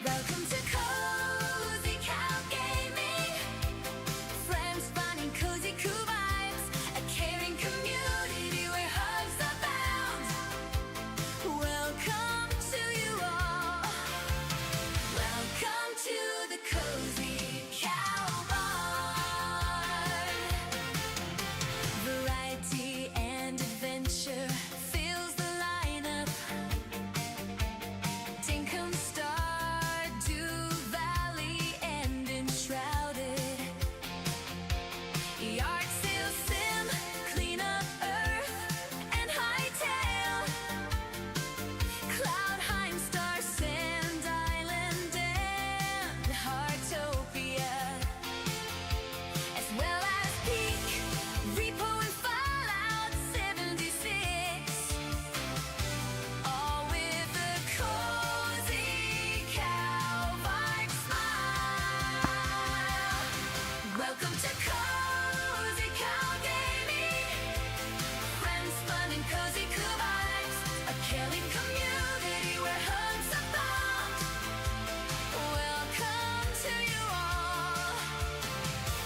Welcome to CozyCow Gaming. Friends finding cozy cool vibes. A caring community where hugs abound. Welcome to you all. Welcome to the CozyCow Barn. Variety and adventure fills the lineup. Dinkum Star, Dew Valley, and Enshrouded. Yard sale sim, clean up Earth, and Hightail. Cloudheim, Star, Sand Island, and Heartopia. As well as Peak, Repo, and Fallout 76. All with a cozy cow vibe smile. Welcome to CozyCow Gaming. Friends, fun, and cozy cool vibes. A caring community where hugs abound. Welcome to you all.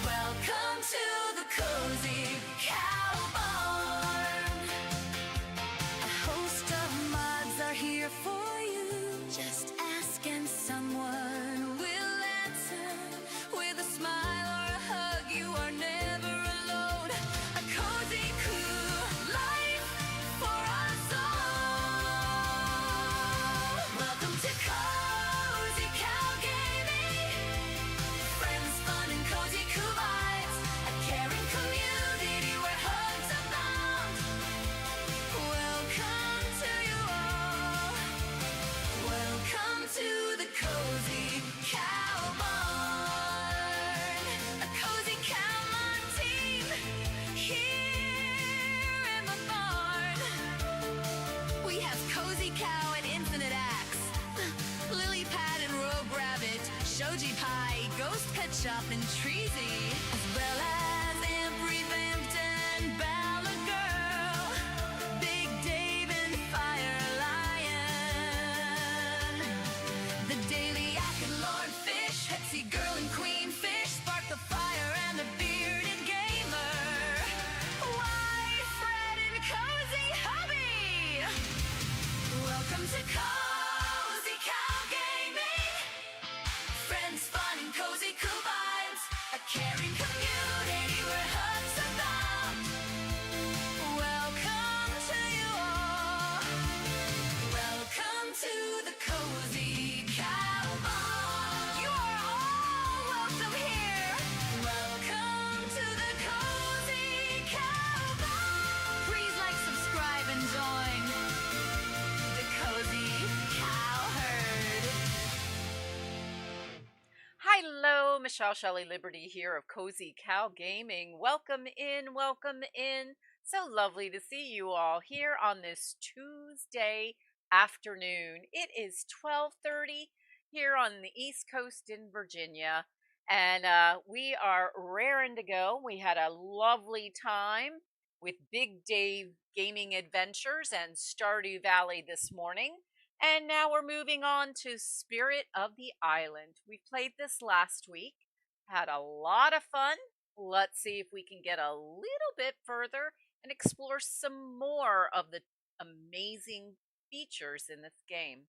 Welcome to the CozyCow Barn. A host of mods are here for you. Just ask and someone will answer. With a smile or a hug, you are never alone. A cozy cool life for us all. Welcome to CozyCow Gaming. Friends, fun, and cozy cool vibes. A caring community where hugs abound. Welcome to you all. Welcome to the CozyCow Barn. A cozy cow mod team here in the barn. We have CozyCow and Infinite Axe, Lily Pad and RogueRabbit, Shoji Pie, Ghost Pet Shop, and Treasy, as well as Amp Revamped and Ballad Girl, Big Dave and Fire Lion, the Daily Yak and Lord Fish, Hexy Girl and Queen Fish, Spark the Fire and the Bearded Gamer, White Fred and Cozy Hubby. Welcome to CozyCow Gaming. Friends, fun, and cozy cool vibes. A caring community where hugs abound. Welcome to you all. Welcome to the CozyCow Barn. You are all welcome here. Welcome to the CozyCow Barn. Please like, subscribe, and join the CozyCow herd. Hello, Michelle Shelley Liberty here of CozyCow Gaming. Welcome in, welcome in. So lovely to see you all here on this Tuesday afternoon. It is 12:30 here on the East Coast in Virginia, and we are raring to go. We had a lovely time with Big Dave Gaming Adventures and Stardew Valley this morning. And now we're moving on to Spirit of the Island. We played this last week, had a lot of fun. Let's see if we can get a little bit further and explore some more of the amazing features in this game.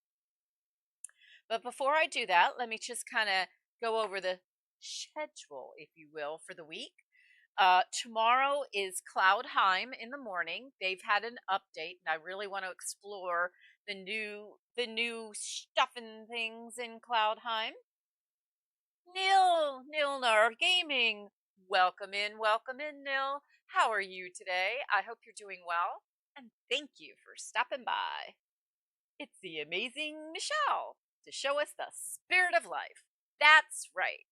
But before I do that, let me just kind of go over the schedule, if you will, for the week. Tomorrow is Cloudheim in the morning. They've had an update, and I really want to explore the new stuff and things in Cloudheim. Nilnar Gaming, welcome in, Nil. How are you today? I hope you're doing well, and thank you for stopping by. It's the amazing Michelle to show us the spirit of life. That's right.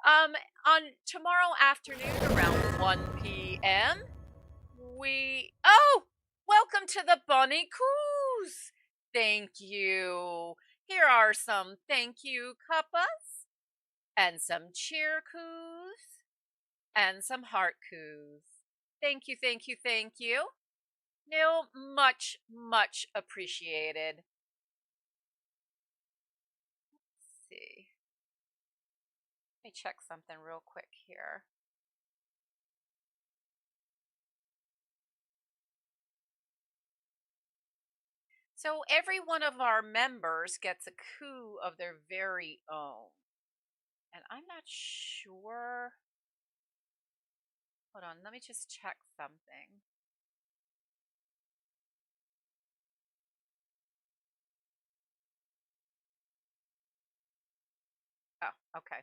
On tomorrow afternoon around 1 p.m., welcome to the Bunny Coos. Thank you. Here are some thank you cuppas, and some cheer coos, and some heart coos. Thank you, thank you, thank you. No, much, much appreciated. Let's see. Let me check something real quick here. So every one of our members gets a coup of their very own. And I'm not sure. Hold on, let me just check something. Oh, okay.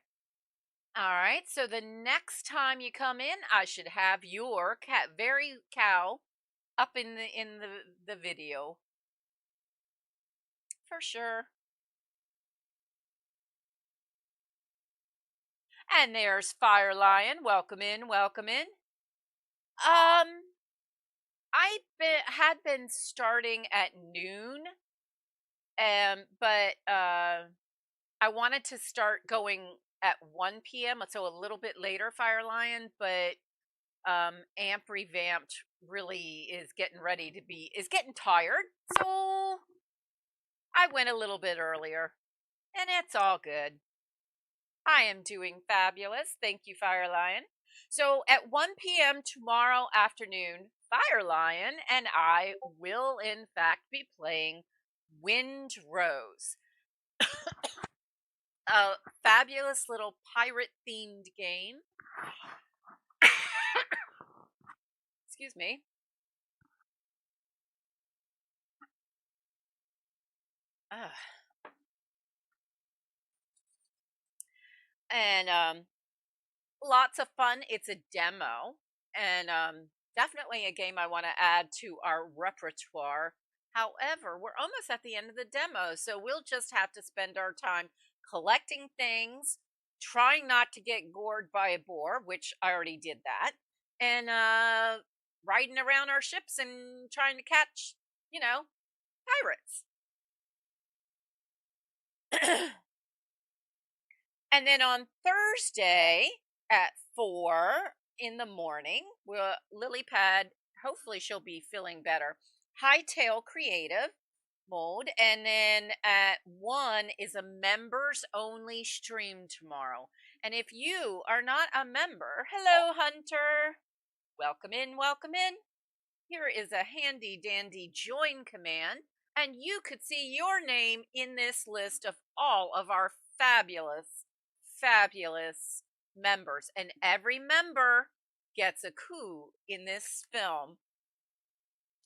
All right. So the next time you come in, I should have your cat, very cow, up in the video for sure. And there's Fire Lion. Welcome in. Welcome in. Um, had been starting at noon, but I wanted to start going at 1 p.m. So a little bit later, Fire Lion, but Amp Revamped really is getting ready to be is getting tired, so I went a little bit earlier, and it's all good. I am doing fabulous. Thank you, Fire Lion. So at 1 p.m. tomorrow afternoon, Fire Lion and I will, in fact, be playing Wind Rose, a fabulous little pirate themed game. Excuse me. Ugh. And lots of fun. It's a demo, and definitely a game I want to add to our repertoire. However, we're almost at the end of the demo, so we'll just have to spend our time collecting things, trying not to get gored by a boar, which I already did that, and riding around our ships and trying to catch, pirates. And then on Thursday at 4 in the morning, Lily Pad, hopefully she'll be feeling better. Hightail Creative mode. And then at 1 is a members only stream tomorrow. And if you are not a member, hello, Hunter. Welcome in, welcome in. Here is a handy dandy join command. And you could see your name in this list of all of our fabulous, fabulous members. And every member gets a coup in this film.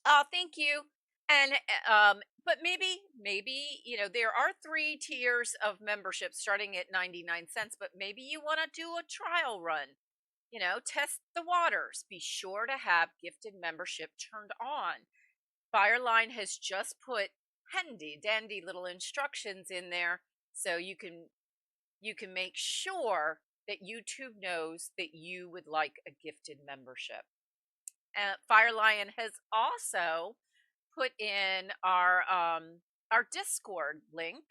Oh, thank you. And but maybe there are 3 tiers of membership starting at 99 cents, but maybe you want to do a trial run. Test the waters. Be sure to have gifted membership turned on. Fireline has just put handy dandy little instructions in there so you can make sure that YouTube knows that you would like a gifted membership. Firelion has also put in our Discord link.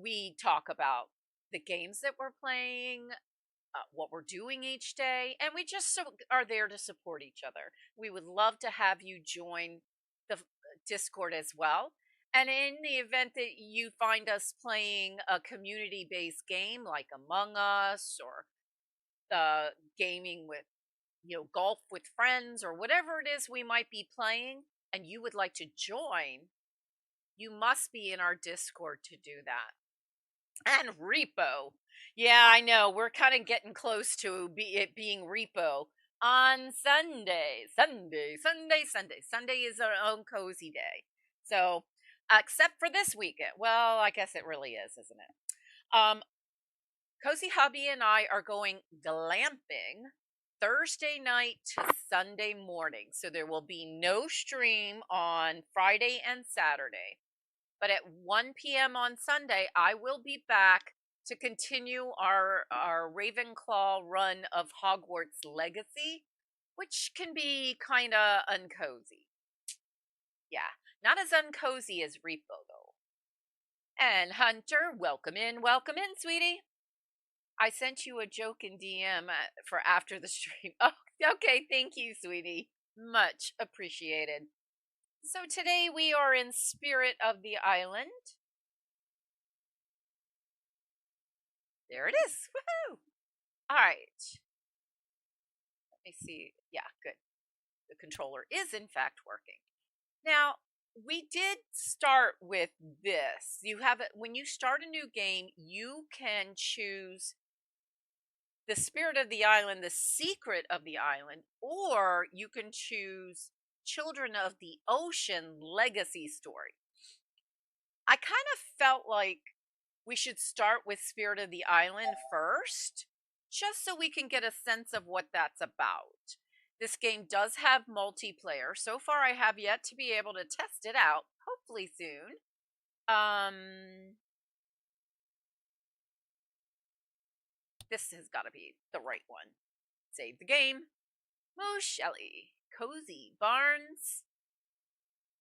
We talk about the games that we're playing, what we're doing each day, and we just are there to support each other. We would love to have you join the Discord as well. And in the event that you find us playing a community based game like Among Us or gaming with, golf with friends or whatever it is we might be playing, and you would like to join, you must be in our Discord to do that. And repo. Yeah, I know. We're kind of getting close to it being repo on Sunday. Sunday is our own cozy day. So, except for this weekend. Well, I guess it really is, isn't it? Cozy Hubby and I are going glamping Thursday night to Sunday morning. So there will be no stream on Friday and Saturday. But at 1 p.m. on Sunday, I will be back to continue our Ravenclaw run of Hogwarts Legacy, which can be kind of uncozy. Yeah, not as uncozy as Repo, though. And Hunter, welcome in, sweetie. I sent you a joke in DM for after the stream. Oh, okay. Thank you, sweetie. Much appreciated. So today we are in Spirit of the Island. There it is. Woohoo! All right. Let me see. Yeah, good. The controller is in fact working. Now, we did start with this. You have it when you start a new game, you can choose the Spirit of the Island, the Secret of the Island, or you can choose Children of the Ocean Legacy Story. I kind of felt like we should start with Spirit of the Island first, just so we can get a sense of what that's about. This game does have multiplayer. So far, I have yet to be able to test it out. Hopefully soon. This has got to be the right one. Save the game. Moo Shelley, Cozy Barnes,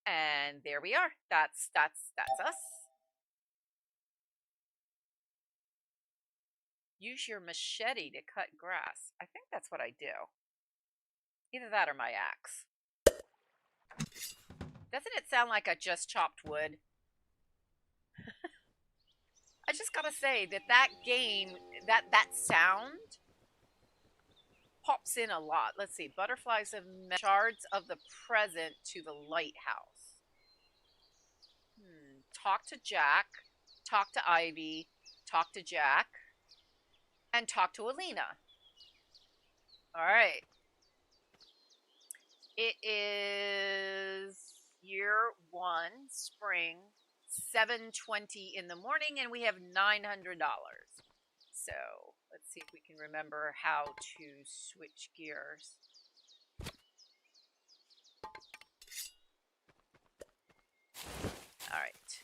and there we are. That's us. Use your machete to cut grass. I think that's what I do. Either that or my axe. Doesn't it sound like I just chopped wood? I just gotta say that game, that sound pops in a lot. Let's see. Butterflies of shards of the present to the lighthouse. Talk to Jack. Talk to Ivy. Talk to Jack. And talk to Alina. All right. It is year 1, spring, 7:20 in the morning, and we have $900. So let's see if we can remember how to switch gears. All right.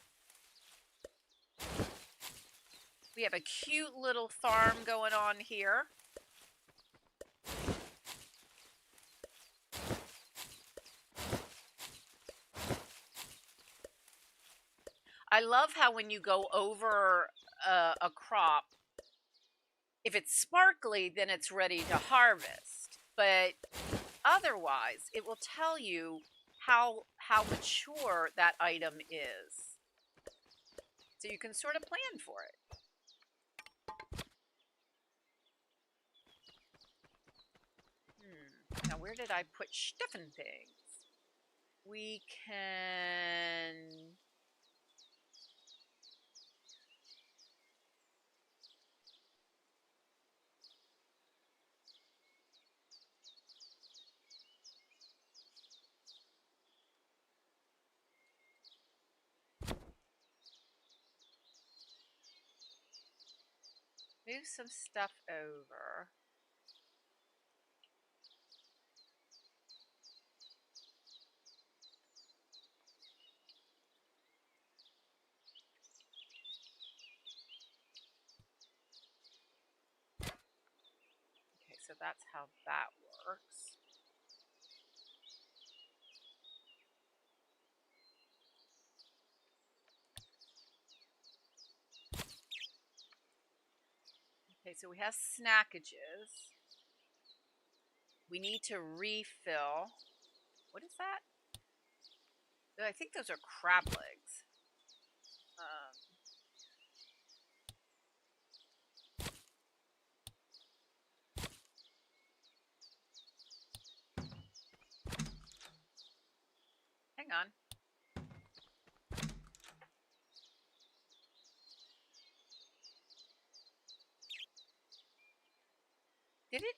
We have a cute little farm going on here. I love how when you go over a crop, if it's sparkly, then it's ready to harvest. But otherwise, it will tell you how mature that item is. So you can sort of plan for it. Now, where did I put Stefan things? We can... move some stuff over. Okay, so that's how that works. Okay, so we have snackages. We need to refill. What is that? I think those are crab legs. Hang on. Did it?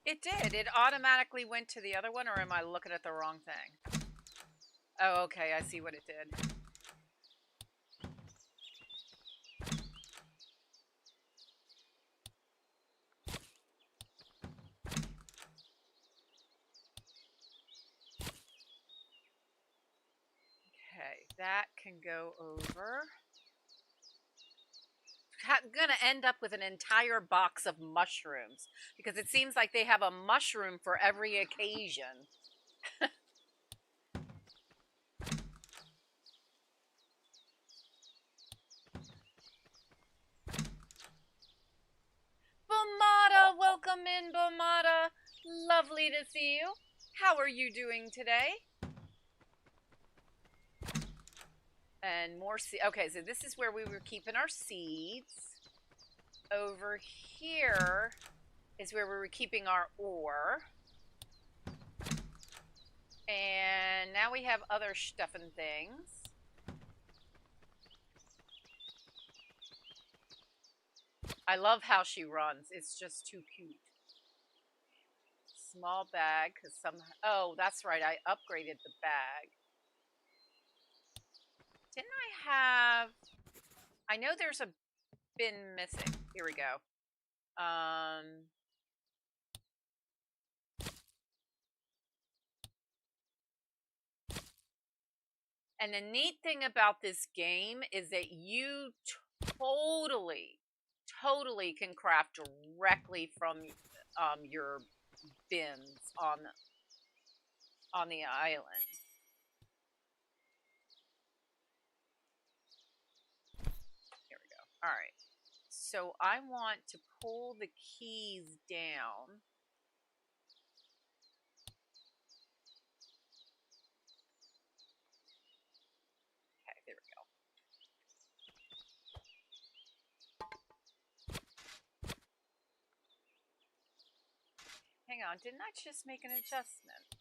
It did. It automatically went to the other one, or am I looking at the wrong thing? Oh, okay. I see what it did. Okay, that can go over. Gonna end up with an entire box of mushrooms because it seems like they have a mushroom for every occasion. Lovely to see you. How are you doing today? And more seeds. Okay, so this is where we were keeping our seeds. Over here is where we were keeping our ore. And now we have other stuff and things. I love how she runs. It's just too cute. Small bag, because some... Oh, that's right. I upgraded the bag. Didn't I have... I know there's a bin missing. Here we go. And the neat thing about this game is that you totally can craft directly from your bins on the island. Here we go. All right. So I want to pull the keys down. Okay, there we go. Hang on, didn't I just make an adjustment?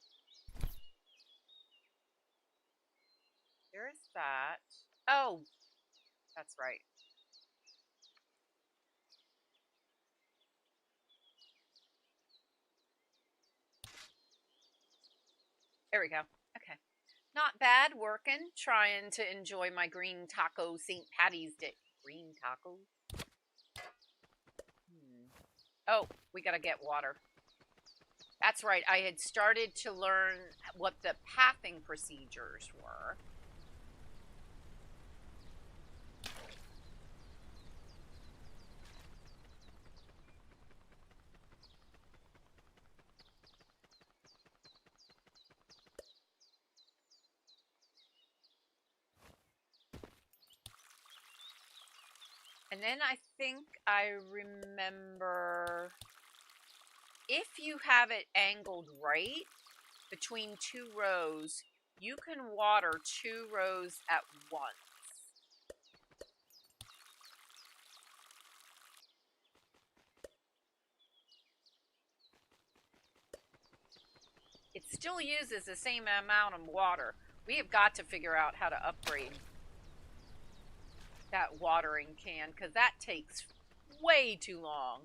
There's that. Oh, that's right. There we go. Okay. Not bad working, trying to enjoy my green taco St. Patty's Day. Green tacos? Oh, we gotta get water. That's right, I had started to learn what the pathing procedures were. And then I think I remember, if you have it angled right between two rows, you can water two rows at once. It still uses the same amount of water. We have got to figure out how to upgrade that watering can, because that takes way too long.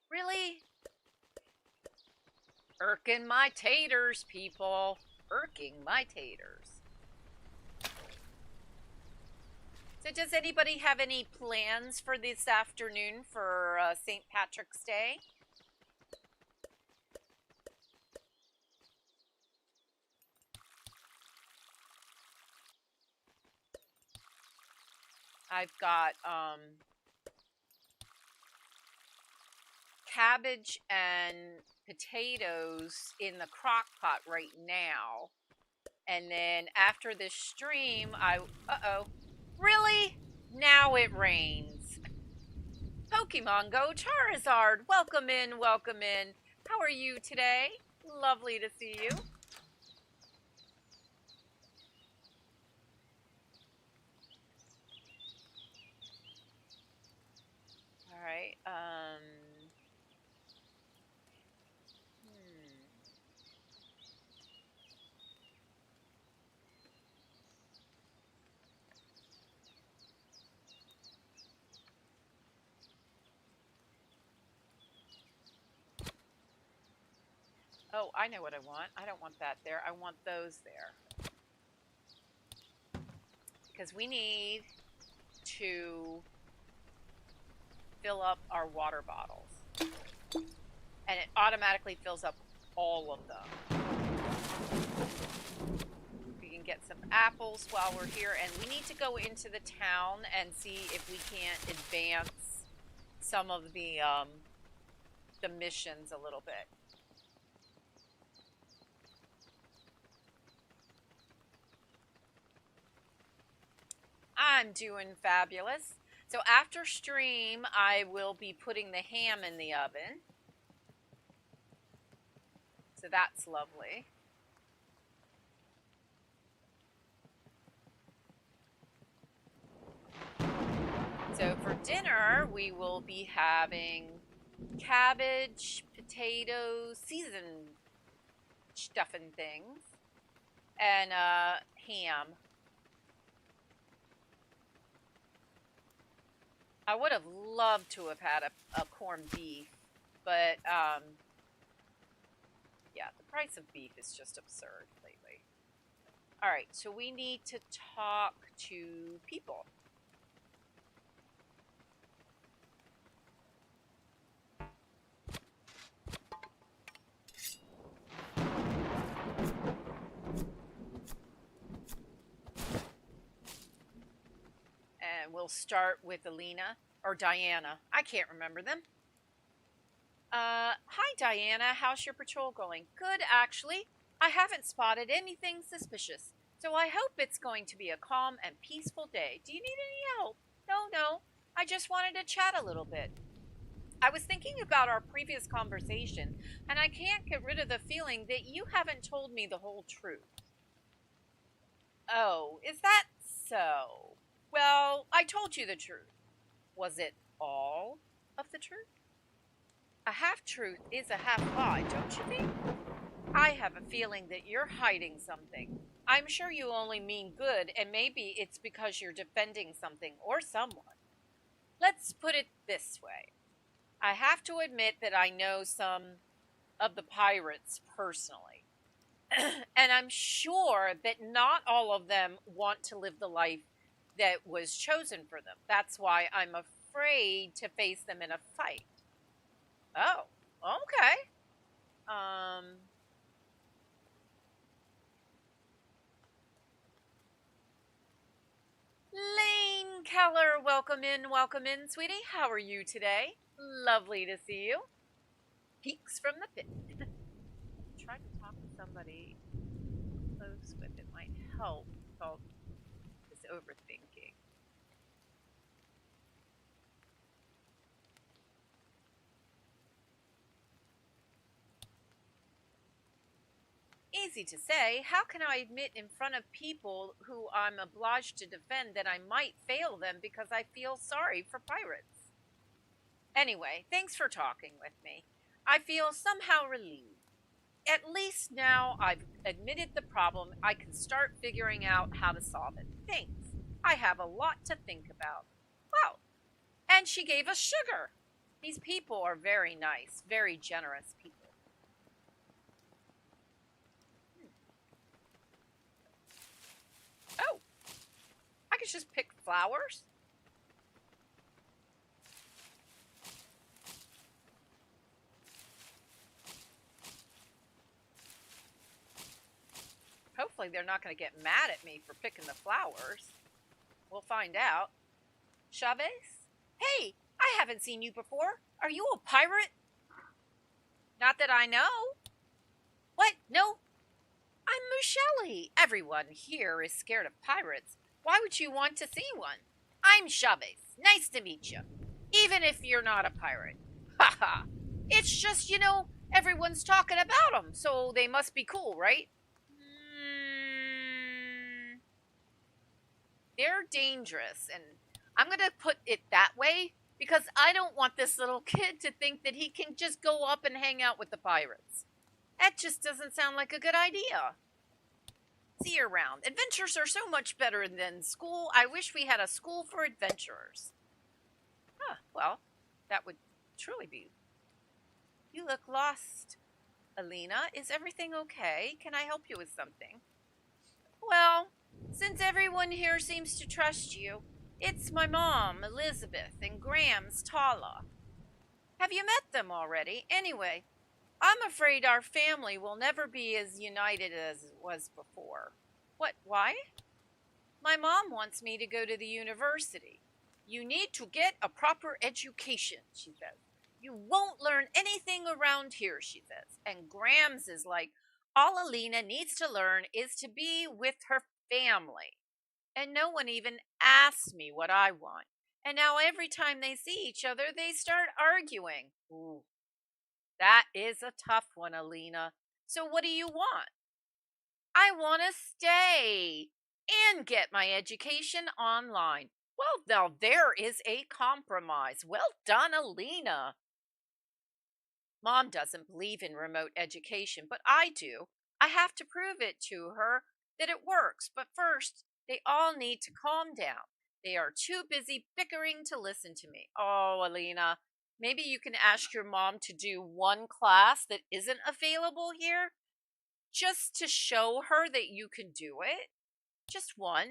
Really? Irking my taters, people. Irking my taters. So does anybody have any plans for this afternoon for St. Patrick's Day? I've got cabbage and potatoes in the crock pot right now. And then after this stream, uh-oh. Really? Now it rains. Pokemon Go Charizard, welcome in, welcome in. How are you today? Lovely to see you. All right, Oh, I know what I want. I don't want that there. I want those there. Because we need to fill up our water bottles. And it automatically fills up all of them. We can get some apples while we're here, and we need to go into the town and see if we can't advance some of the missions a little bit. I'm doing fabulous. So after stream, I will be putting the ham in the oven. So that's lovely. So for dinner, we will be having cabbage, potatoes, seasoned stuffing things, and ham. I would have loved to have had a corned beef, but yeah, the price of beef is just absurd lately. All right, so we need to talk to people. And we'll start with Alina or Diana. I can't remember them. Hi Diana, how's your patrol going? Good, actually. I haven't spotted anything suspicious, so I hope it's going to be a calm and peaceful day. Do you need any help? No. I just wanted to chat a little bit. I was thinking about our previous conversation, and I can't get rid of the feeling that you haven't told me the whole truth. Oh, is that so? Well, I told you the truth. Was it all of the truth? A half-truth is a half-lie, don't you think? I have a feeling that you're hiding something. I'm sure you only mean good, and maybe it's because you're defending something or someone. Let's put it this way. I have to admit that I know some of the pirates personally. And I'm sure that not all of them want to live the life that was chosen for them. That's why I'm afraid to face them in a fight. Oh, okay. Lane Keller, welcome in, sweetie. How are you today? Lovely to see you. Peeks from the pit. Try to talk to somebody close with it might help with all this overthinking. Easy to say. How can I admit in front of people who I'm obliged to defend that I might fail them because I feel sorry for pirates? Anyway, thanks for talking with me. I feel somehow relieved. At least now I've admitted the problem, I can start figuring out how to solve it. Thanks. I have a lot to think about. Wow. And she gave us sugar. These people are very nice, very generous people. Oh, I could just pick flowers? Hopefully they're not going to get mad at me for picking the flowers. We'll find out. Chavez? Hey, I haven't seen you before. Are you a pirate? Not that I know. What? No? I'm Mushelli. Everyone here is scared of pirates. Why would you want to see one? I'm Chavez. Nice to meet you. Even if you're not a pirate. Ha ha. It's just, everyone's talking about them, so they must be cool, right? They're dangerous, and I'm going to put it that way because I don't want this little kid to think that he can just go up and hang out with the pirates. That just doesn't sound like a good idea. See you around. Adventures are so much better than school. I wish we had a school for adventurers. Huh, well, that would truly be. You look lost. Alina, is everything okay? Can I help you with something? Well, since everyone here seems to trust you, it's my mom, Elizabeth, and Grams, Tala. Have you met them already? Anyway, I'm afraid our family will never be as united as it was before. What? Why? My mom wants me to go to the university. You need to get a proper education, she says. You won't learn anything around here, she says. And Grams is like, all Alina needs to learn is to be with her family. And no one even asks me what I want. And now every time they see each other, they start arguing. Ooh, that is a tough one, Alina. So what do you want? I want to stay and get my education online. Well, now there is a compromise. Well done, Alina. Mom doesn't believe in remote education, but I do. I have to prove it to her that it works. But first, they all need to calm down. They are too busy bickering to listen to me. Oh, Alina, maybe you can ask your mom to do one class that isn't available here just to show her that you can do it. Just one.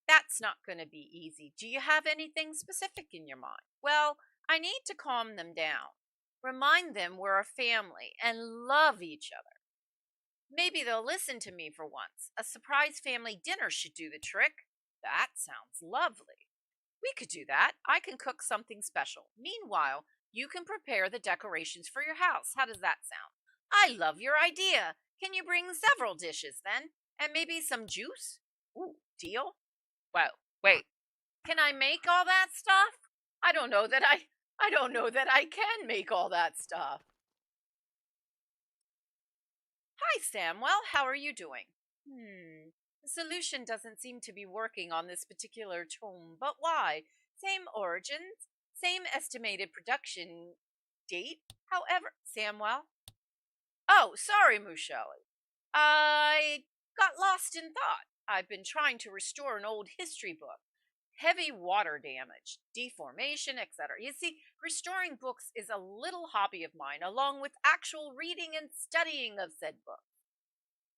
That's not going to be easy. Do you have anything specific in your mind? Well, I need to calm them down. Remind them we're a family and love each other. Maybe they'll listen to me for once. A surprise family dinner should do the trick. That sounds lovely. We could do that. I can cook something special. Meanwhile, you can prepare the decorations for your house. How does that sound? I love your idea. Can you bring several dishes then? And maybe some juice? Ooh, deal? Well, wait. Can I make all that stuff? I don't know that I don't know that I can make all that stuff. Hi, Samuel. How are you doing? The solution doesn't seem to be working on this particular tome, but why? Same origins, same estimated production date. However, Samuel. Oh, sorry, Mushelli. I got lost in thought. I've been trying to restore an old history book. Heavy water damage, deformation, etc. You see, restoring books is a little hobby of mine, along with actual reading and studying of said book.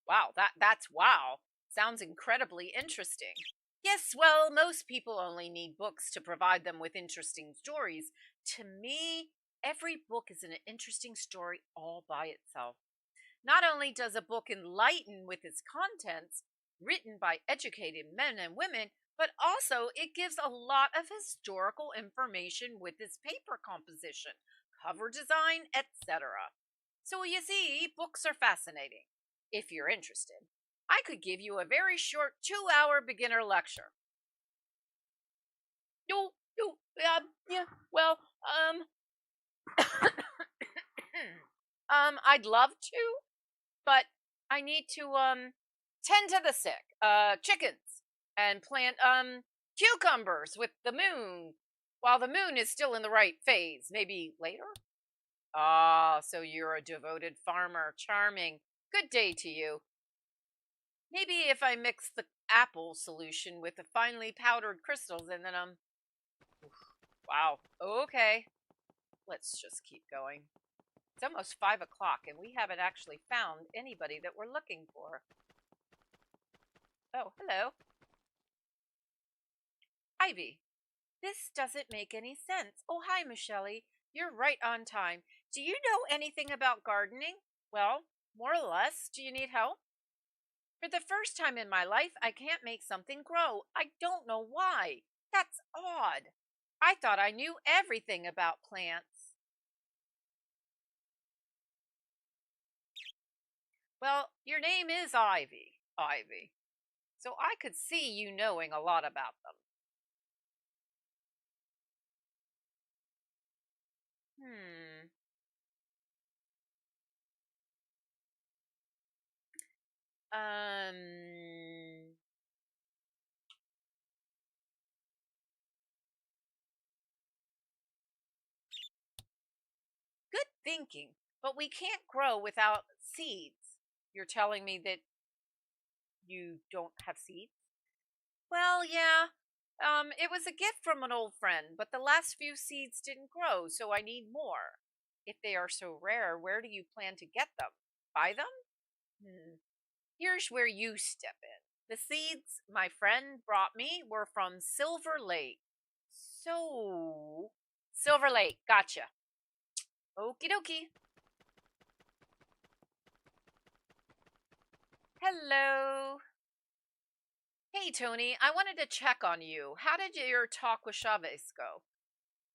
Wow, that's wow. Sounds incredibly interesting. Yes, well, most people only need books to provide them with interesting stories. To me, every book is an interesting story all by itself. Not only does a book enlighten with its contents, written by educated men and women, but also it gives a lot of historical information with its paper composition, cover design, etc. So you see, books are fascinating. If you're interested, I could give you a very short 2-hour beginner lecture. No, no, yeah, well, I'd love to, but I need to tend to the sick, chickens, and plant cucumbers with the moon while the moon is still in the right phase. Maybe later. Ah, so you're a devoted farmer. Charming. Good day to you. Maybe if I mix the apple solution with the finely powdered crystals and then wow. Okay. Let's just keep going. It's almost 5 o'clock and we haven't actually found anybody that we're looking for. Oh, hello. Ivy. This doesn't make any sense. Oh, hi, Michelle. You're right on time. Do you know anything about gardening? Well, more or less. Do you need help? For the first time in my life, I can't make something grow. I don't know why. That's odd. I thought I knew everything about plants. Well, your name is Ivy, Ivy. So I could see you knowing a lot about them. Hmm. Um. Good thinking, but we can't grow without seeds. You're telling me that you don't have seeds? Well, yeah. It was a gift from an old friend, but the last few seeds didn't grow, so I need more. If they are so rare, where do you plan to get them? Buy them? Here's where you step in. The seeds my friend brought me were from Silver Lake. So, Silver Lake, gotcha. Okie dokie. Hello. Hey, Tony, I wanted to check on you. How did your talk with Chavez go?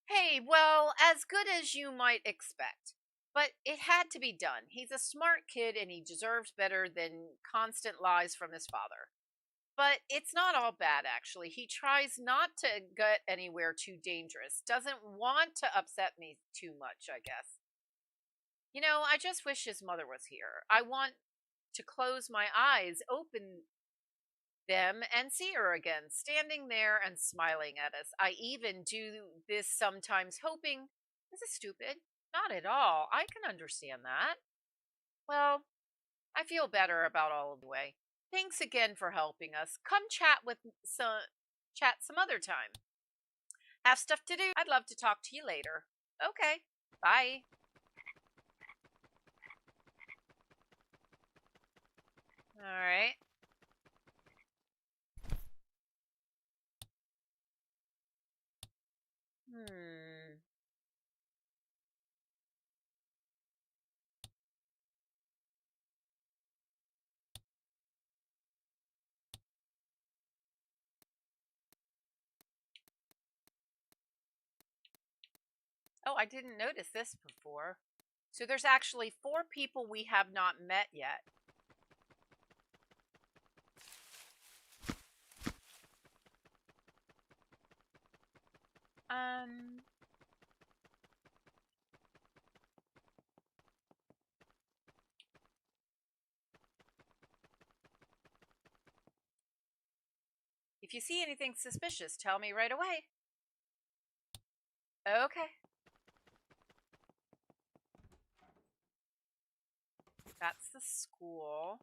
Hey, well, as good as you might expect. But it had to be done. He's a smart kid and he deserves better than constant lies from his father. But it's not all bad, actually. He tries not to get anywhere too dangerous, doesn't want to upset me too much, I guess. I just wish his mother was here. I want to close my eyes, open them, and see her again, standing there and smiling at us. I even do this sometimes, hoping this is stupid. Not at all. I can understand that. Well, I feel better about all of the way. Thanks again for helping us. Come chat some other time. Have stuff to do. I'd love to talk to you later. Okay. Bye. All right. Hmm. Oh, I didn't notice this before. So there's actually 4 people we have not met yet. Um, if you see anything suspicious, tell me right away. Okay. That's the school.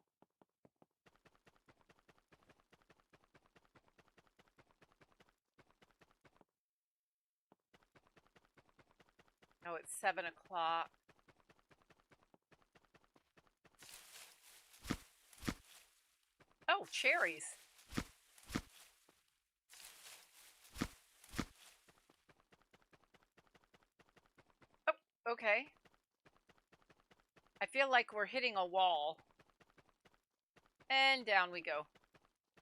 Oh, it's 7 o'clock. Oh, cherries. Oh, okay. I feel like we're hitting a wall. And down we go.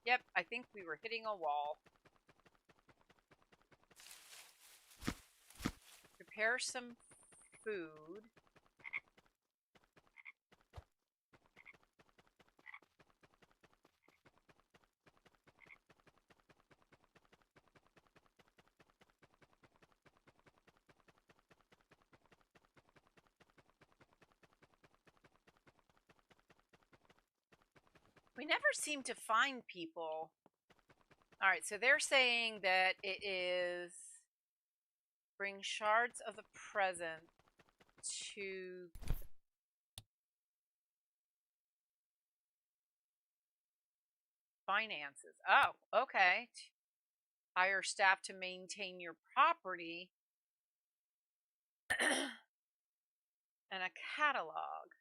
Yep, I think we were hitting a wall. Prepare some food. We never seem to find people. All right, so they're saying that it is bring shards of the present to finances. Oh, okay. Hire staff to maintain your property and a catalog.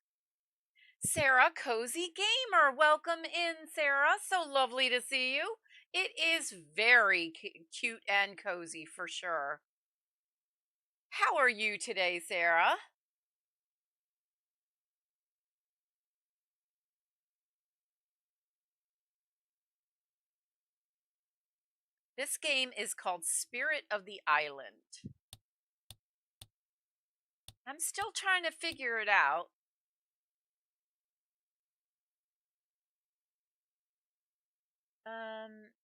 Sarah, Cozy Gamer. Welcome in, Sarah. So lovely to see you. It is very cute and cozy for sure. How are you today, Sarah? This game is called Spirit of the Island. I'm still trying to figure it out.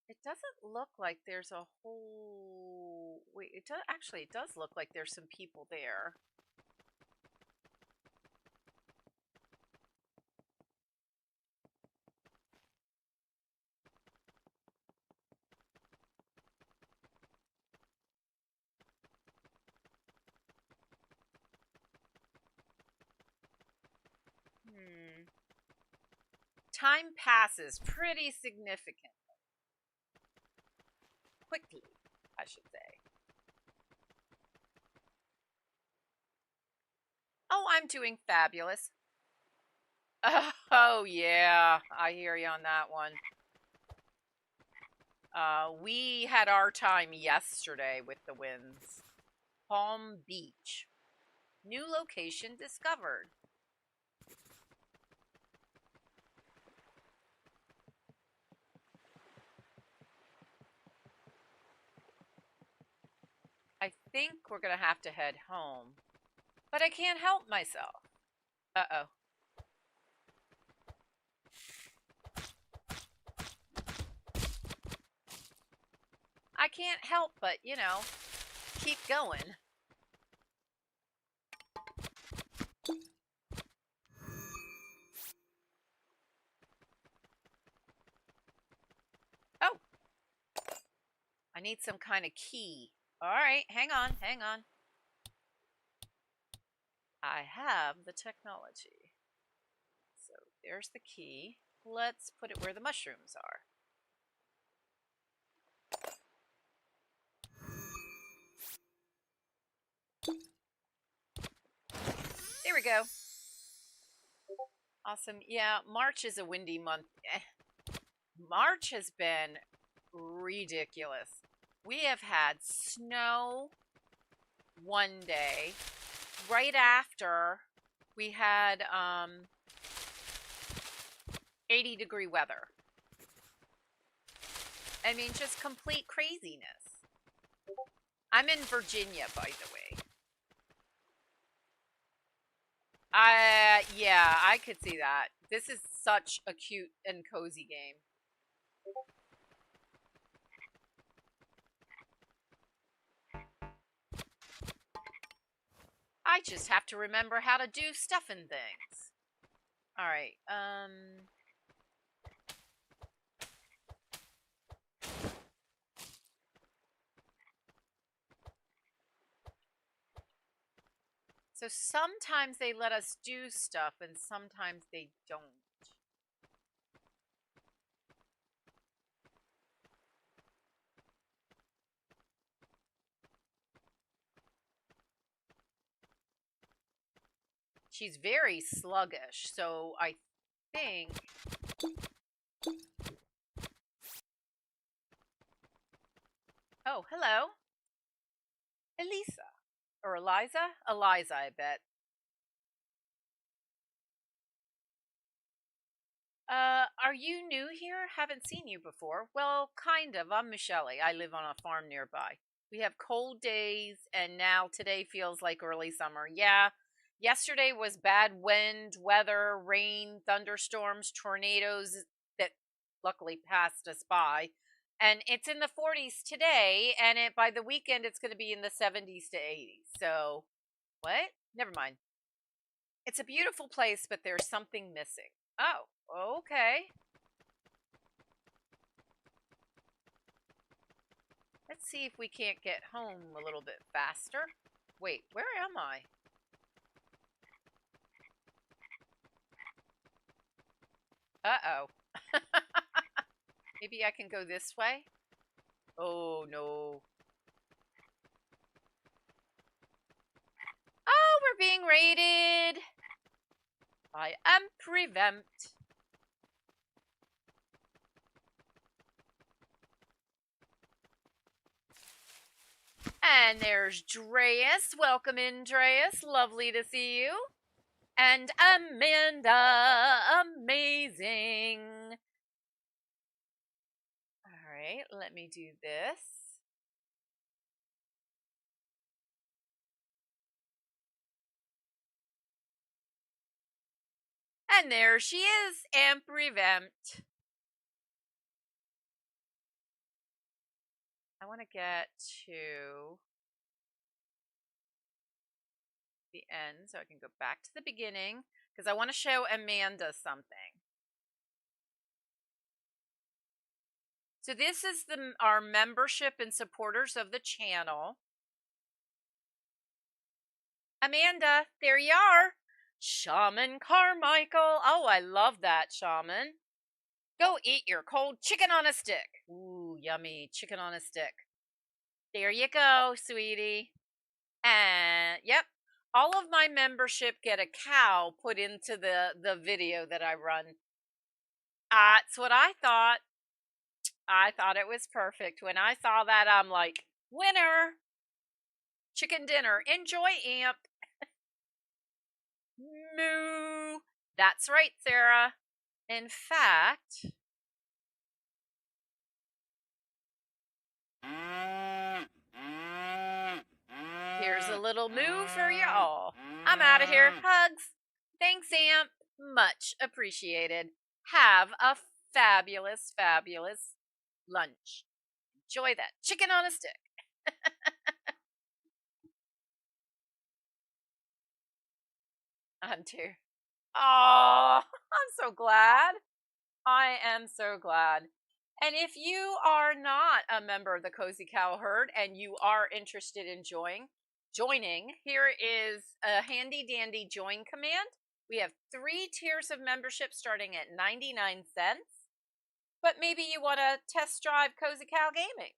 It doesn't look like there's a whole. Wait, it does actually. It does look like there's some people there. Time passes pretty significant. Quickly, I should say. Oh, I'm doing fabulous. Oh, yeah, I hear you on that one. We had our time yesterday with the winds. Palm Beach. New location discovered. I think we're going to have to head home. But I can't help myself. Uh-oh. I can't help but, keep going. Oh. I need some kind of key. All right, hang on. I have the technology. So there's the key. Let's put it where the mushrooms are. There we go. Awesome. Yeah, March is a windy month. March has been ridiculous. We have had snow one day. Right after we had 80-degree weather. I mean, just complete craziness. I'm in Virginia, by the way. Yeah, I could see that. This is such a cute and cozy game. I just have to remember how to do stuff and things. All right. So sometimes they let us do stuff and sometimes they don't. She's very sluggish, so I think... Oh, hello. Elisa. Or Eliza? Eliza, I bet. Are you new here? Haven't seen you before. Well, kind of. I'm Michelle. I live on a farm nearby. We have cold days, and now today feels like early summer. Yeah, yesterday was bad wind, weather, rain, thunderstorms, tornadoes that luckily passed us by. And it's in the 40s today, and by the weekend it's going to be in the 70s to 80s. So, what? Never mind. It's a beautiful place, but there's something missing. Oh, okay. Let's see if we can't get home a little bit faster. Wait, where am I? Uh-oh. Maybe I can go this way? Oh, no. Oh, we're being raided. I am prevent. And there's Dreas. Welcome in, Dreas. Lovely to see you. And Amanda. Amazing. All right, let me do this. And there she is, Amp Revamped. I want to get to the end so I can go back to the beginning because I want to show Amanda something. So this is our membership and supporters of the channel. Amanda, there you are. Shaman Carmichael. Oh, I love that, Shaman. Go eat your cold chicken on a stick. Ooh, yummy. Chicken on a stick. There you go, sweetie. And, yep. All of my membership get a cow put into the video that I run. That's what I thought. I thought it was perfect. When I saw that, I'm like, winner. Chicken dinner. Enjoy, Amp. Moo. That's right, Sarah. In fact, Here's a little moo for y'all. I'm out of here. Hugs. Thanks, Amp. Much appreciated. Have a fabulous, fabulous lunch. Enjoy that chicken on a stick. I'm too. Oh, I'm so glad. I am so glad. And if you are not a member of the Cozy Cow herd and you are interested in joining, here is a handy dandy join command. We have 3 tiers of membership starting at 99 cents. But maybe you want to test drive Cozy Cow Gaming.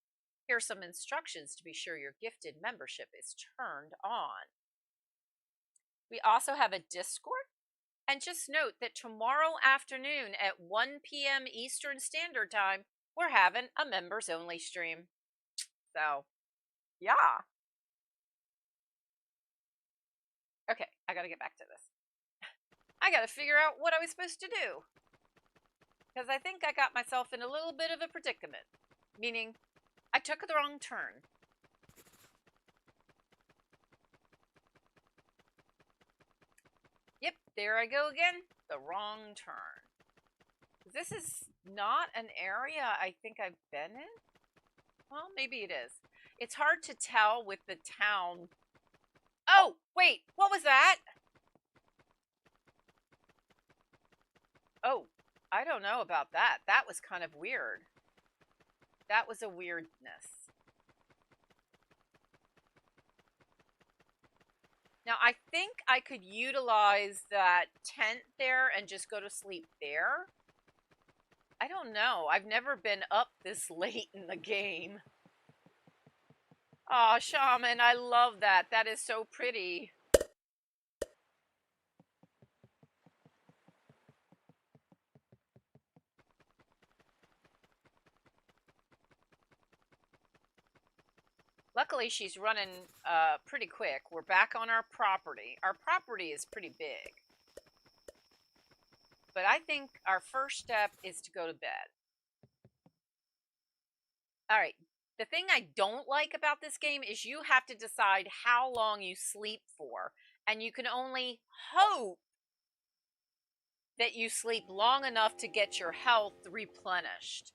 Here's some instructions to be sure your gifted membership is turned on. We also have a Discord. And just note that tomorrow afternoon at 1 p.m. Eastern Standard Time, we're having a members only stream. So, yeah. Okay, I gotta get back to this. I gotta figure out what I was supposed to do. Because I think I got myself in a little bit of a predicament. Meaning, I took the wrong turn. Yep, there I go again. The wrong turn. This is not an area I think I've been in. Well, maybe it is. It's hard to tell with the town. Oh, wait, what was that? Oh, I don't know about that. That was kind of weird. That was a weirdness. Now, I think I could utilize that tent there and just go to sleep there. I don't know. I've never been up this late in the game. Aw, Shaman, I love that. That is so pretty. Luckily, she's running pretty quick. We're back on our property. Our property is pretty big. But I think our first step is to go to bed. All right. The thing I don't like about this game is you have to decide how long you sleep for. And you can only hope that you sleep long enough to get your health replenished.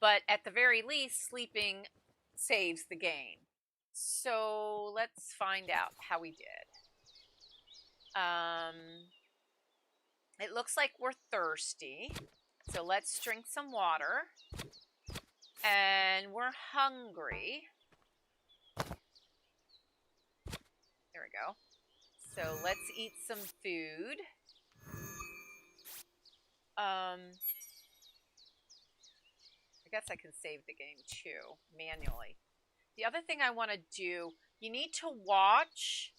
But at the very least, sleeping saves the game. So let's find out how we did. It looks like we're thirsty. So let's drink some water. And we're hungry. There we go. So let's eat some food. I guess I can save the game too, manually. The other thing I want to do, you need to watch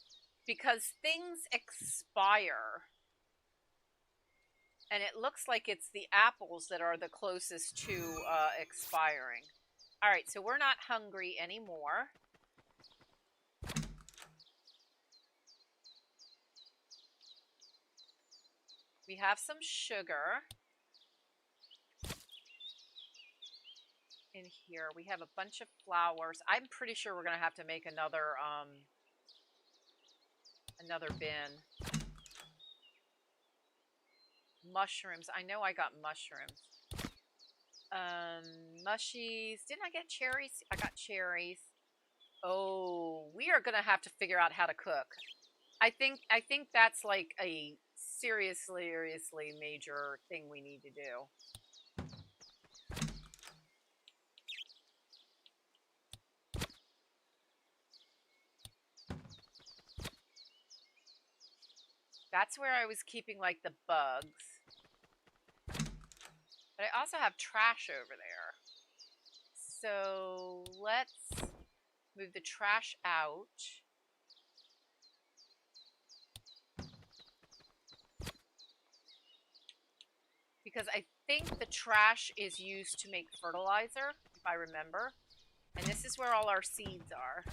because things expire. And it looks like it's the apples that are the closest to expiring. All right, so we're not hungry anymore. We have some sugar in here. We have a bunch of flowers. I'm pretty sure we're going to have to make another bin. Mushrooms. I know I got mushrooms. Mushies. Didn't I get cherries? I got cherries. Oh, we are going to have to figure out how to cook. I think that's like a seriously major thing we need to do. That's where I was keeping like the bugs. But I also have trash over there. So let's move the trash out. Because I think the trash is used to make fertilizer, if I remember. And this is where all our seeds are.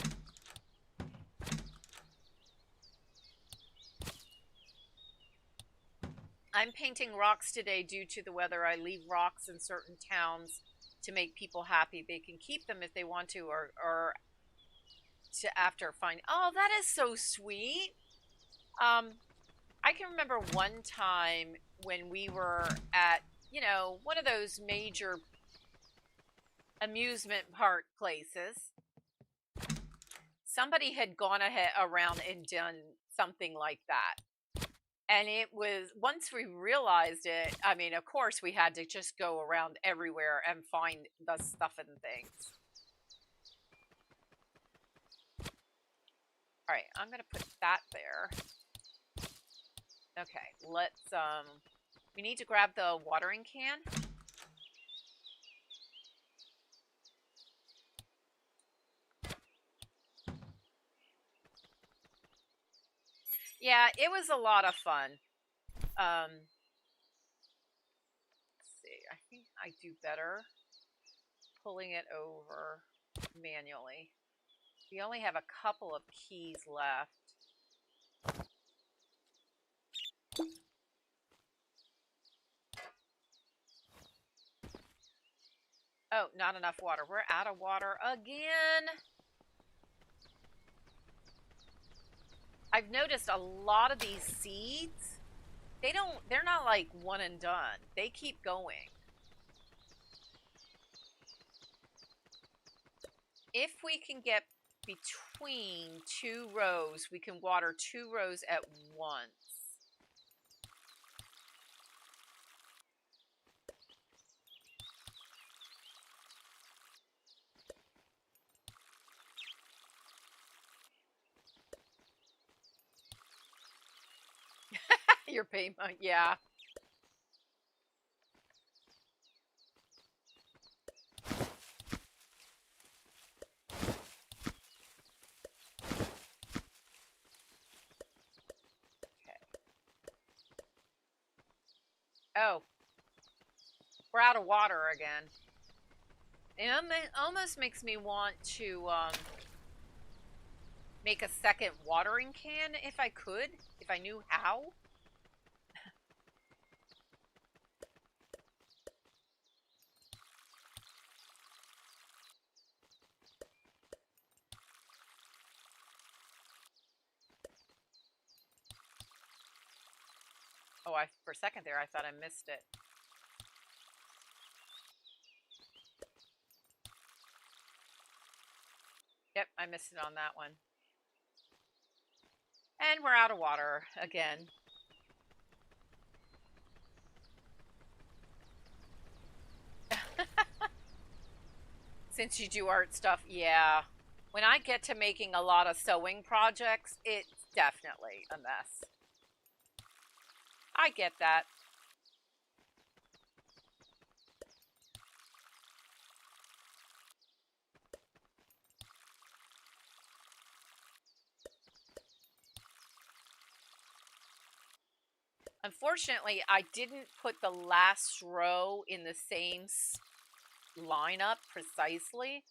I'm painting rocks today due to the weather. I leave rocks in certain towns to make people happy. They can keep them if they want to, or to after finding. Oh, that is so sweet. Um, I can remember one time when we were at, one of those major amusement park places. Somebody had gone ahead around and done something like that. And it was, once we realized it, I mean, of course, we had to just go around everywhere and find the stuff and things. All right, I'm going to put that there. Okay, let's, we need to grab the watering can. Yeah, it was a lot of fun. Let's see, I think I do better pulling it over manually. We only have a couple of keys left. Oh, not enough water. We're out of water again. I've noticed a lot of these seeds, they're not like one and done. They keep going. If we can get between 2 rows, we can water 2 rows at once. Your payment, yeah. Oh, we're out of water again. It almost makes me want to make a second watering can if I could, if I knew how. Oh, for a second there, I thought I missed it. Yep, I missed it on that one. And we're out of water again. Since you do art stuff, yeah. When I get to making a lot of sewing projects, it's definitely a mess. I get that. Unfortunately, I didn't put the last row in the same lineup precisely.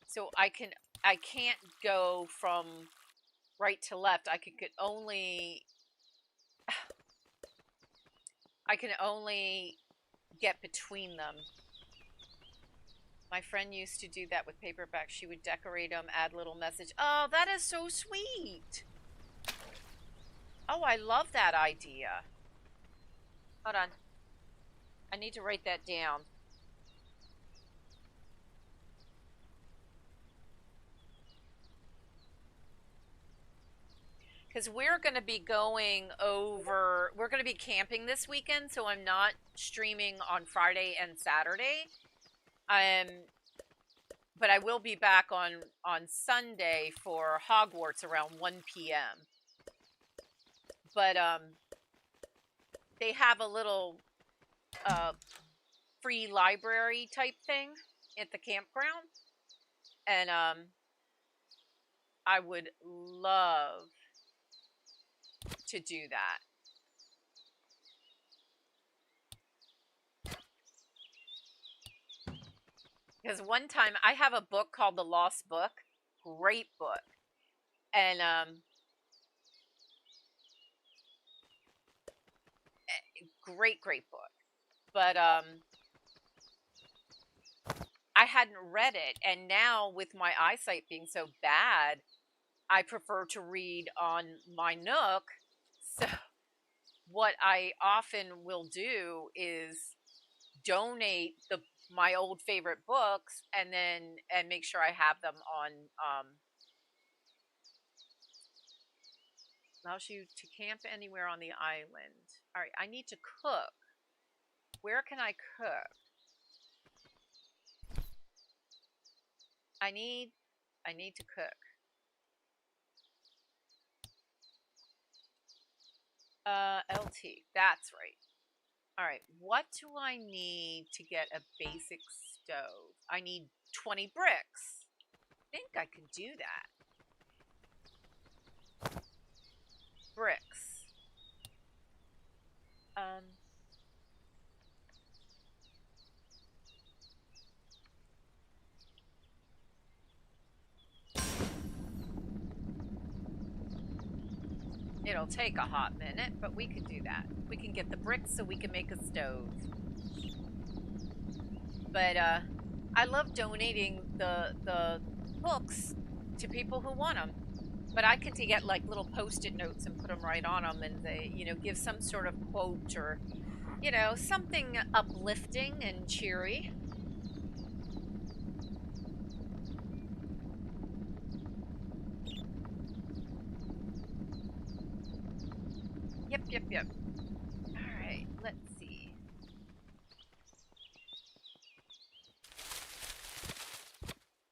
So I can't go from right to left. I can only get between them. My friend used to do that with paperbacks. She would decorate them, add little message. Oh, that is so sweet. Oh, I love that idea. Hold on. I need to write that down. Because we're going to be we're going to be camping this weekend, so I'm not streaming on Friday and Saturday. But I will be back on Sunday for Hogwarts around 1 p.m. But they have a little free library type thing at the campground, and I would love to do that. Because one time I have a book called The Lost Book, great book, and great book. But I hadn't read it, and now with my eyesight being so bad, I prefer to read on my Nook. So what I often will do is donate my old favorite books and make sure I have them on allows you to camp anywhere on the island. All right, I need to cook. Where can I cook? I need to cook. LT. That's right. All right, what do I need to get a basic stove? I need 20 bricks. I think I could do that. Bricks. It'll take a hot minute, but we can do that. We can get the bricks so we can make a stove. But I love donating the books to people who want them. But I could get like little post-it notes and put them right on them, and they, give some sort of quote or, something uplifting and cheery. Yep. All right, let's see.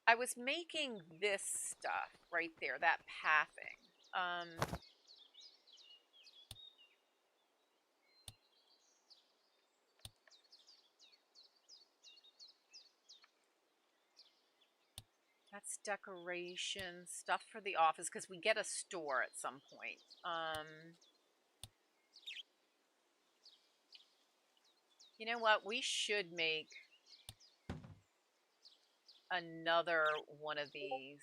I was making this stuff right there, that pathing. That's decoration stuff for the office because we get a store at some point. You know what? We should make another one of these.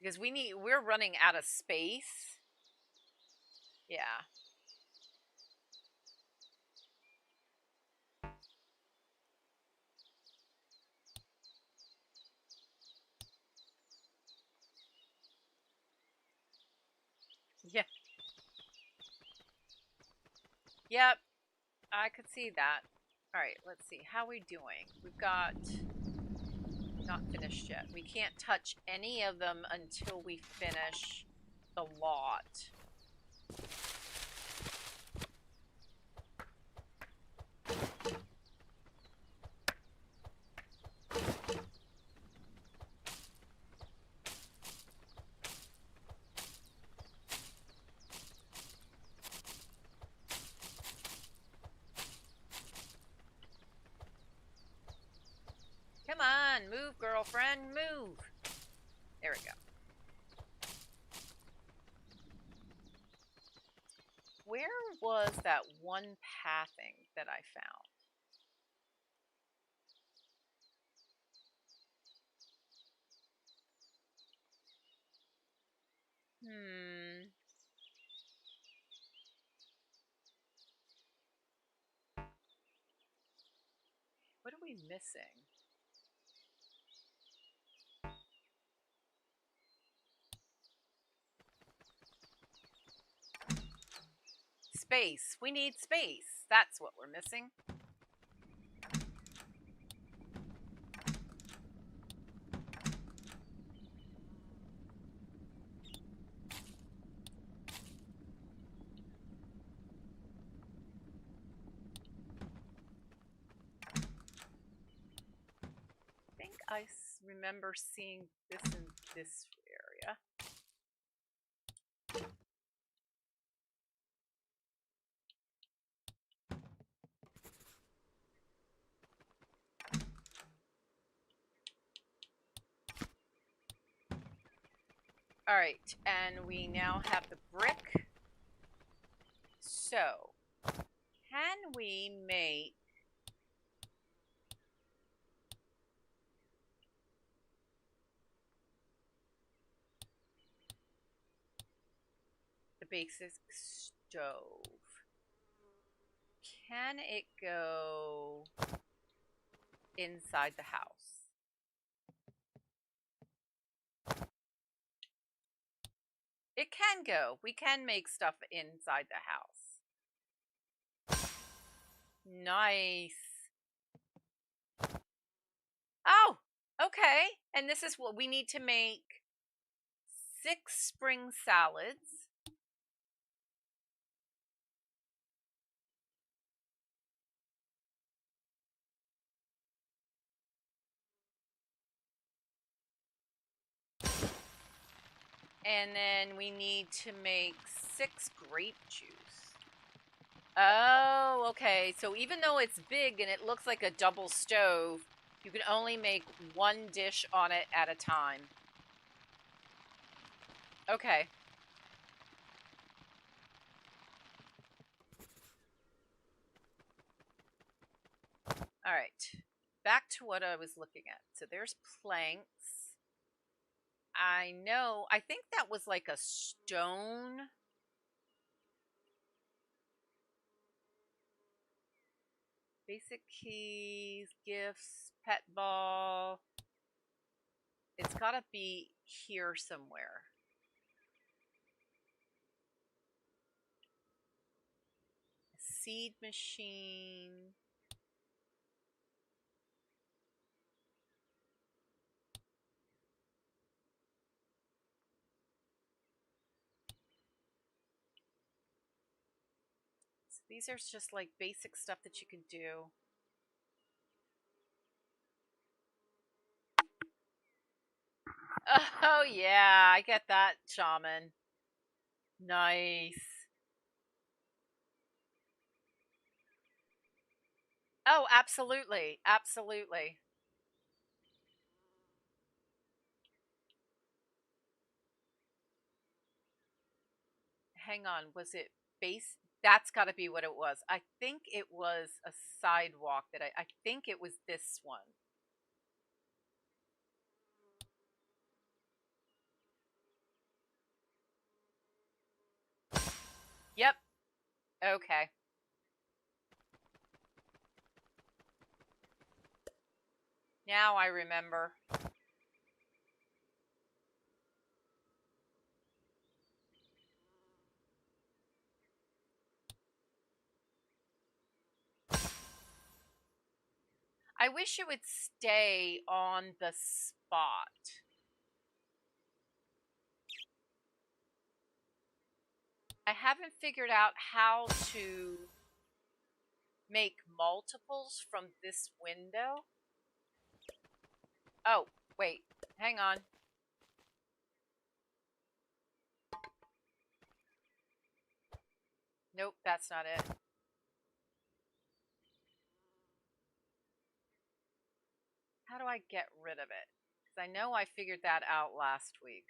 Because we're running out of space. Yeah. Yeah. Yep. I could see that. All right, let's see. How are we doing? We've got not finished yet. We can't touch any of them until we finish the lot. Come on, move, girlfriend, move. There we go. Where was that one pathing that I found? What are we missing? Space. We need space. That's what we're missing. I think I remember seeing this in this area. All right, and we now have the brick. So, can we make the basic stove? Can it go inside the house? It can go. We can make stuff inside the house. Nice. Oh, okay. And this is what we need to make 6 spring salads. And then we need to make 6 grape juice. Oh, okay. So even though it's big and it looks like a double stove, you can only make 1 dish on it at a time. Okay. All right. Back to what I was looking at. So there's planks. I know. I think that was like a stone. Basic keys, gifts, pet ball. It's got to be here somewhere. A seed machine. So these are just like basic stuff that you can do. Oh, yeah, I get that, shaman. Nice. Oh, absolutely. Absolutely. Hang on. Was it base? That's got to be what it was. I think it was a sidewalk that I think it was this one. Yep. Okay. Now I remember. I wish it would stay on the spot. I haven't figured out how to make multiples from this window. Oh, wait. Hang on. Nope, that's not it. How do I get rid of it? Because I know I figured that out last week.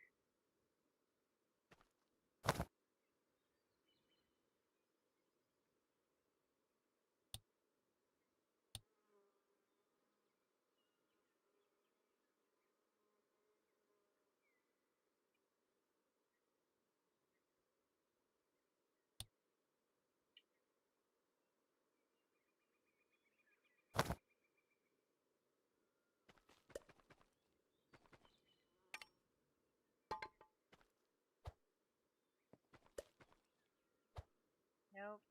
Nope.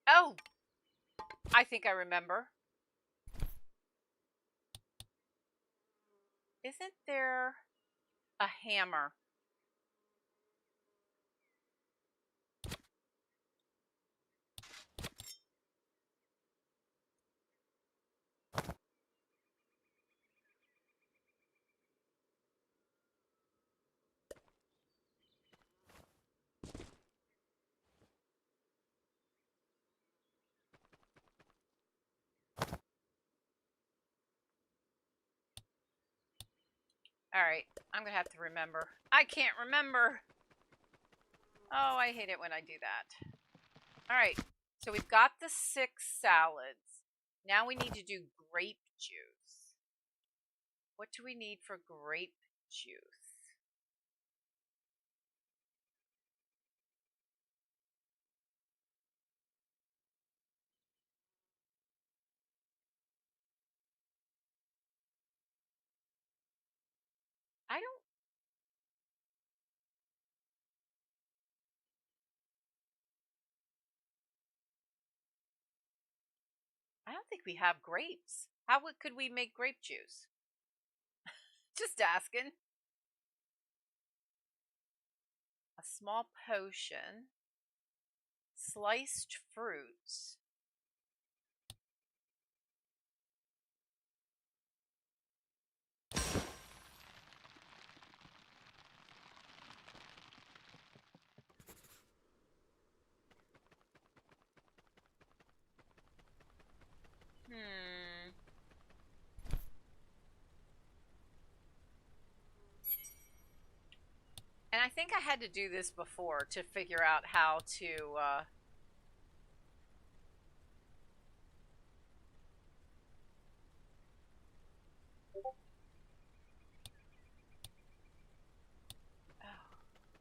Oh! I think I remember. Isn't there a hammer? Alright, I'm gonna have to remember. I can't remember! Oh, I hate it when I do that. Alright, so we've got the 6 salads. Now we need to do grape juice. What do we need for grape juice? don't think we have grapes. How could we make grape juice? Just asking. A small potion. Sliced fruits. And I think I had to do this before to figure out how to,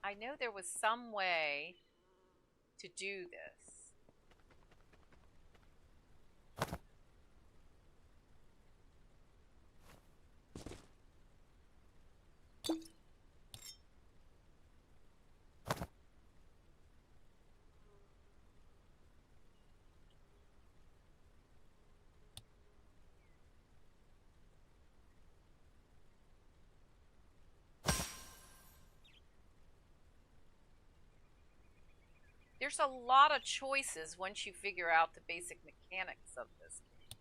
I know there was some way to do this. There's a lot of choices once you figure out the basic mechanics of this game.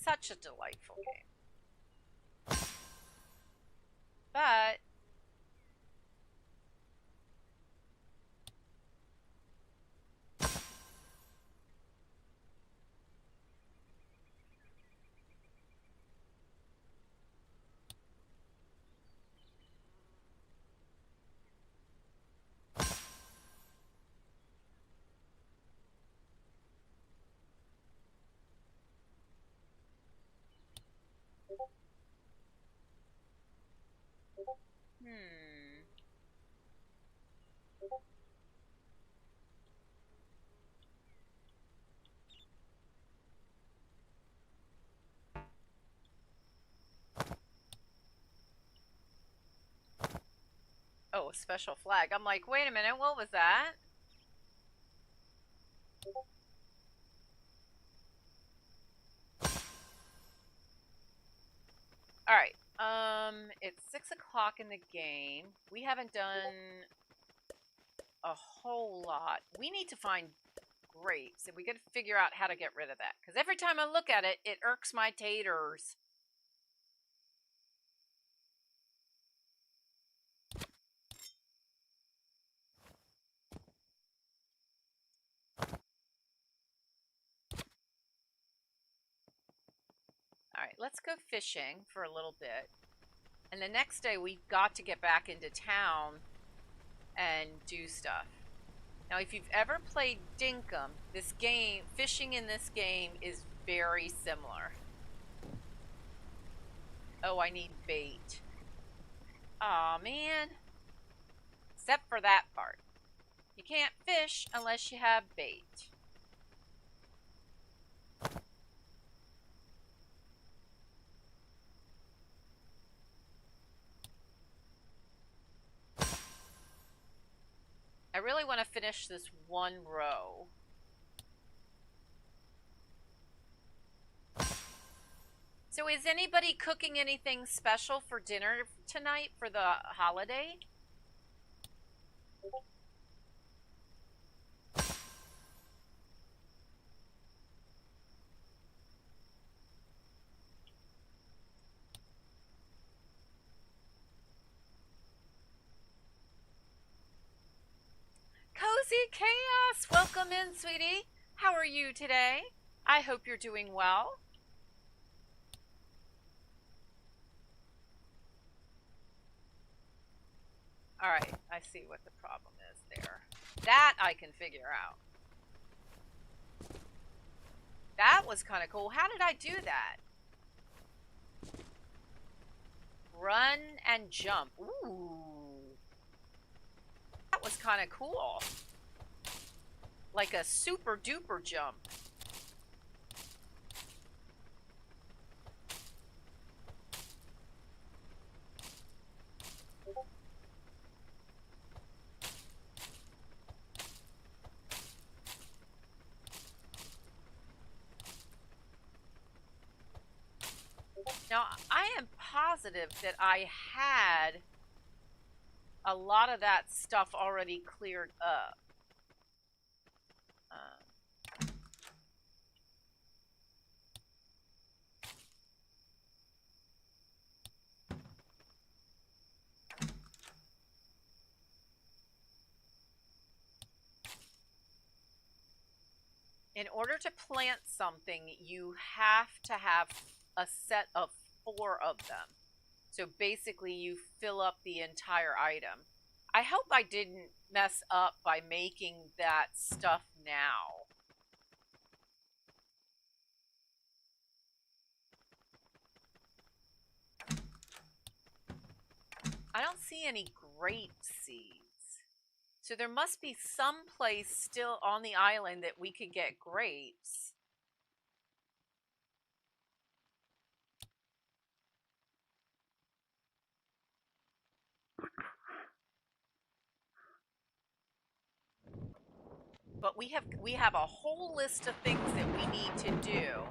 Such a delightful game. But oh, a special flag. I'm like, wait a minute, what was that? All right. It's 6 o'clock in the game. We haven't done a whole lot. We need to find grapes, and we got to figure out how to get rid of that. Because every time I look at it, it irks my taters. All right, let's go fishing for a little bit. And the next day, we've got to get back into town and do stuff. Now, if you've ever played Dinkum, this game, fishing in this game is very similar. Oh, I need bait. Aw, man. Except for that part. You can't fish unless you have bait. I really want to finish this one row. So is anybody cooking anything special for dinner tonight for the holiday? Cozy Chaos, welcome in, sweetie. How are you today? I hope you're doing well. All right, I see what the problem is there. That I can figure out. That was kind of cool. How did I do that? Run and jump. Ooh. That was kind of cool. Like a super duper jump. Now, I am positive that I had a lot of that stuff already cleared up. In order to plant something, you have to have a set of 4 of them. So basically, you fill up the entire item. I hope I didn't mess up by making that stuff now. I don't see any grape seeds. So there must be some place still on the island that we could get grapes. But we have a whole list of things that we need to do.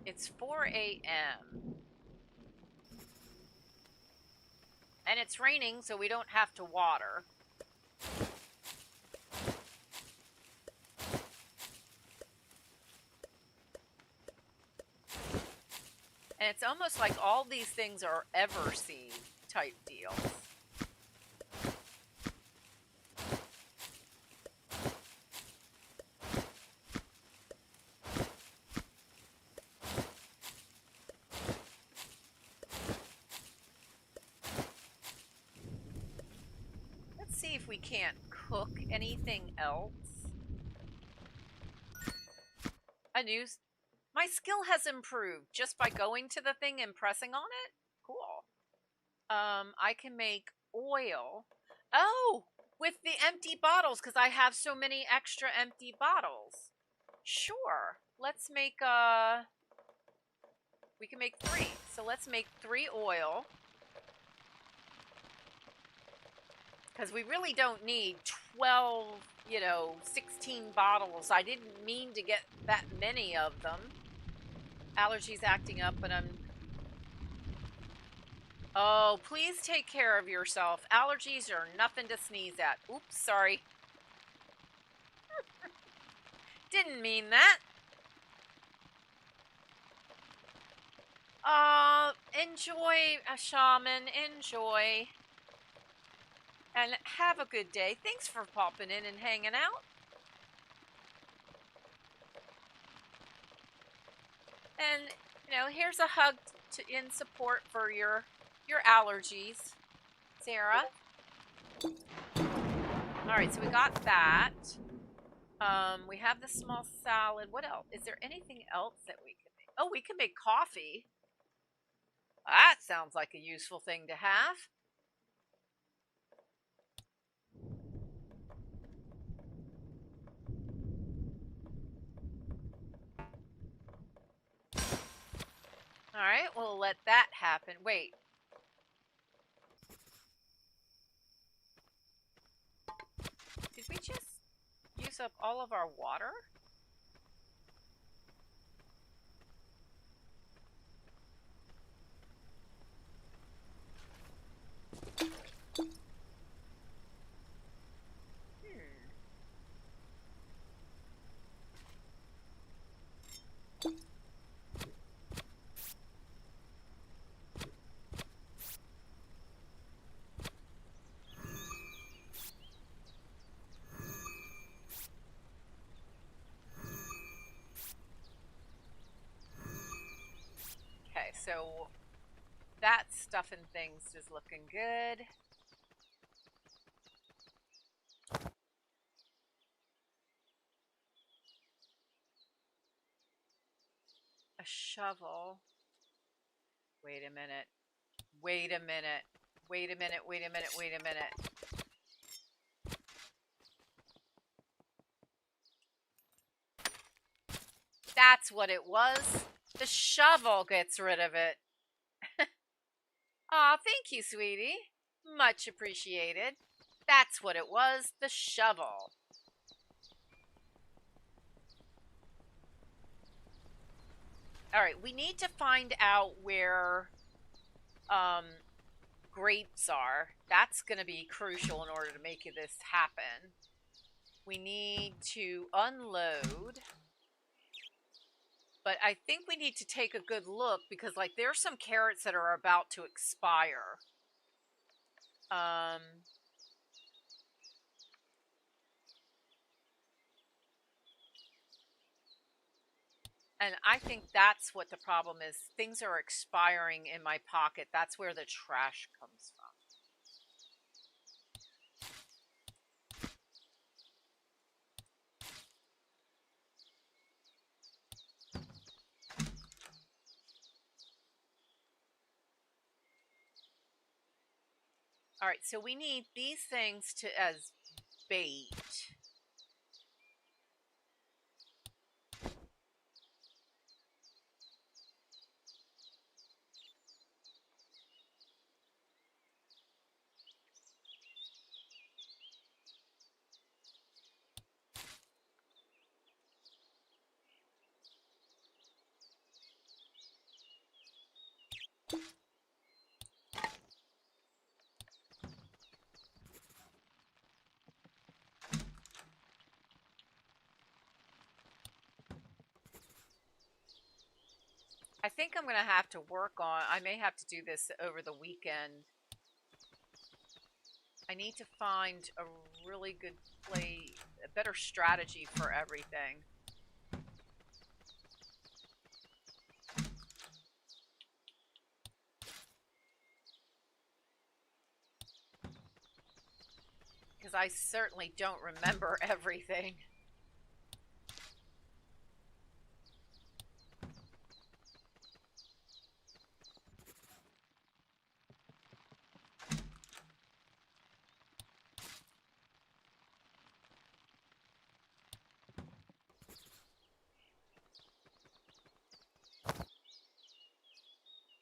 It's 4 a.m. And it's raining, so we don't have to water. And it's almost like all these things are ever-seen type deals. Let's see if we can't cook anything else. My skill has improved just by going to the thing and pressing on it. Cool. I can make oil. Oh, with the empty bottles, because I have so many extra empty bottles. Sure. Let's make, we can make 3. So let's make 3 oil. Because we really don't need 12, 16 bottles. I didn't mean to get that many of them. Allergies acting up, but I'm... Oh, please take care of yourself. Allergies are nothing to sneeze at. Oops, sorry. Didn't mean that. Enjoy, shaman. Enjoy. And have a good day. Thanks for popping in and hanging out. And, here's a hug in support for your allergies, Sarah. All right, so we got that. We have the small salad. What else? Is there anything else that we can make? Oh, we can make coffee. That sounds like a useful thing to have. All right, we'll let that happen. Wait. Did we just use up all of our water? Okay, so that stuff and things is looking good. A shovel. Wait a minute. Wait a minute. Wait a minute. Wait a minute. Wait a minute. That's what it was. The shovel gets rid of it. Aw, thank you, sweetie. Much appreciated. That's what it was, the shovel. Alright, we need to find out where grapes are. That's going to be crucial in order to make this happen. We need to unload. But I think we need to take a good look because, like, there's some carrots that are about to expire. And I think that's what the problem is. Things are expiring in my pocket. That's where the trash comes from. All right, so we need these things to as bait. I think I'm going to have to work on, I may have to do this over the weekend. I need to find a really good play, a better strategy for everything. Because I certainly don't remember everything.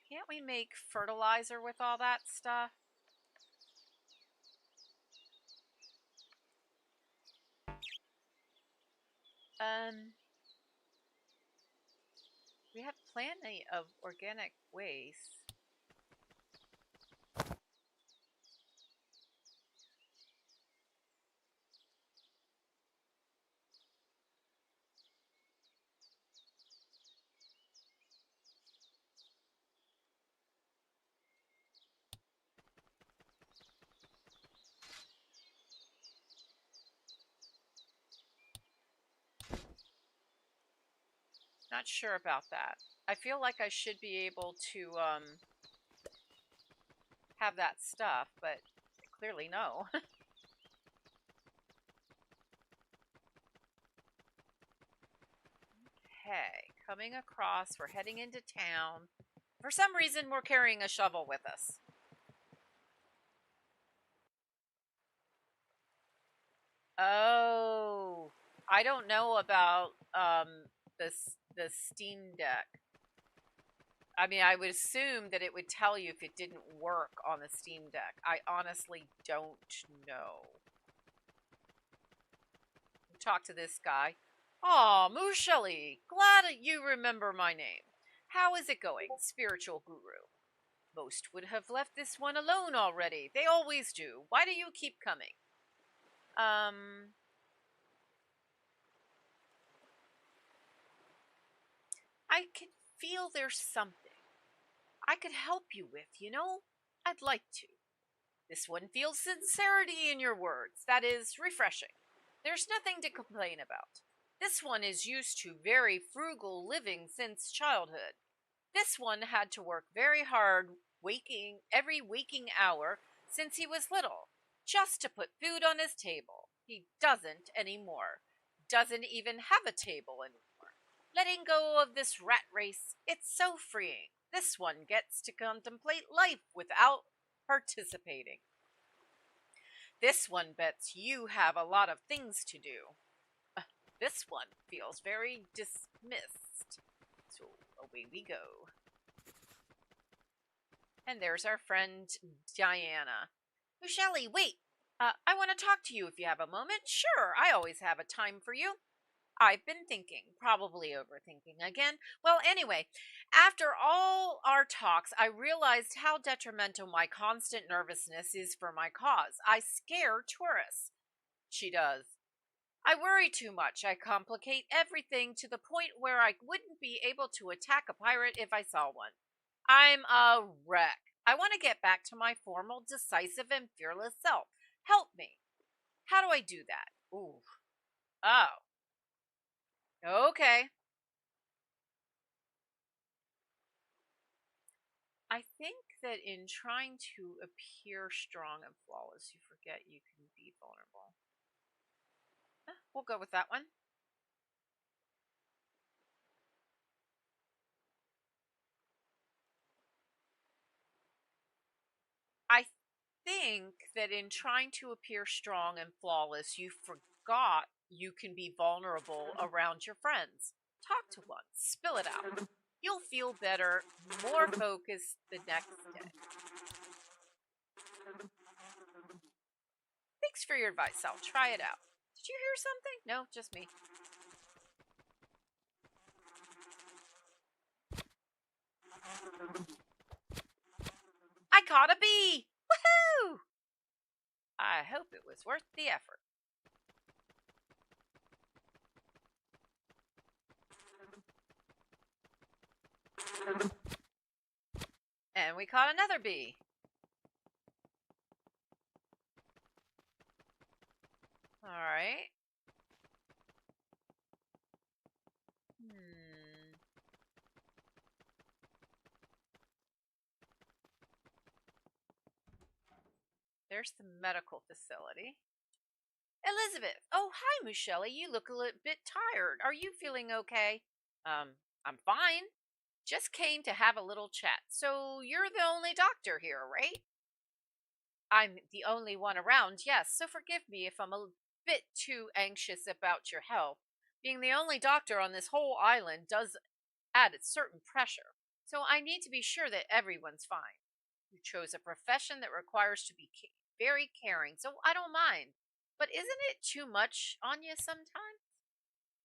Can't we make fertilizer with all that stuff? We have plenty of organic waste. Not sure about that. I feel like I should be able to have that stuff, but clearly no. Okay, coming across, we're heading into town. For some reason, we're carrying a shovel with us. Oh, I don't know about the Steam Deck. I mean, I would assume that it would tell you if it didn't work on the Steam Deck. I honestly don't know. Talk to this guy. Aw, Moo Shelley, glad you remember my name. How is it going, spiritual guru? Most would have left this one alone already. They always do. Why do you keep coming? I can feel there's something I could help you with, you know? I'd like to. This one feels sincerity in your words. That is refreshing. There's nothing to complain about. This one is used to very frugal living since childhood. This one had to work very hard every waking hour since he was little, just to put food on his table. He doesn't anymore. Doesn't even have a table anymore. Letting go of this rat race, it's so freeing. This one gets to contemplate life without participating. This one bets you have a lot of things to do. This one feels very dismissed. So away we go. And there's our friend Diana. Shelly, wait. I want to talk to you if you have a moment. Sure, I always have a time for you. I've been thinking, probably overthinking again. Well, anyway, after all our talks, I realized how detrimental my constant nervousness is for my cause. I scare tourists. She does. I worry too much. I complicate everything to the point where I wouldn't be able to attack a pirate if I saw one. I'm a wreck. I want to get back to my formal, decisive, and fearless self. Help me. How do I do that? Ooh. Oh. Okay. I think that in trying to appear strong and flawless, you forget you can be vulnerable. We'll go with that one. I think that in trying to appear strong and flawless, you forgot you can be vulnerable around your friends. Talk to one, spill it out. You'll feel better, more focused the next day. Thanks for your advice. I'll try it out. Did you hear something? No, just me. I caught a bee! Woohoo! I hope it was worth the effort. And we caught another bee. All right. There's the medical facility. Elizabeth. Oh, hi, Michelle. You look a little bit tired. Are you feeling okay? I'm fine. Just came to have a little chat. So you're the only doctor here, right? I'm the only one around, yes. So forgive me if I'm a bit too anxious about your health. Being the only doctor on this whole island does add a certain pressure. So I need to be sure that everyone's fine. You chose a profession that requires to be very caring, so I don't mind. But isn't it too much on you sometimes?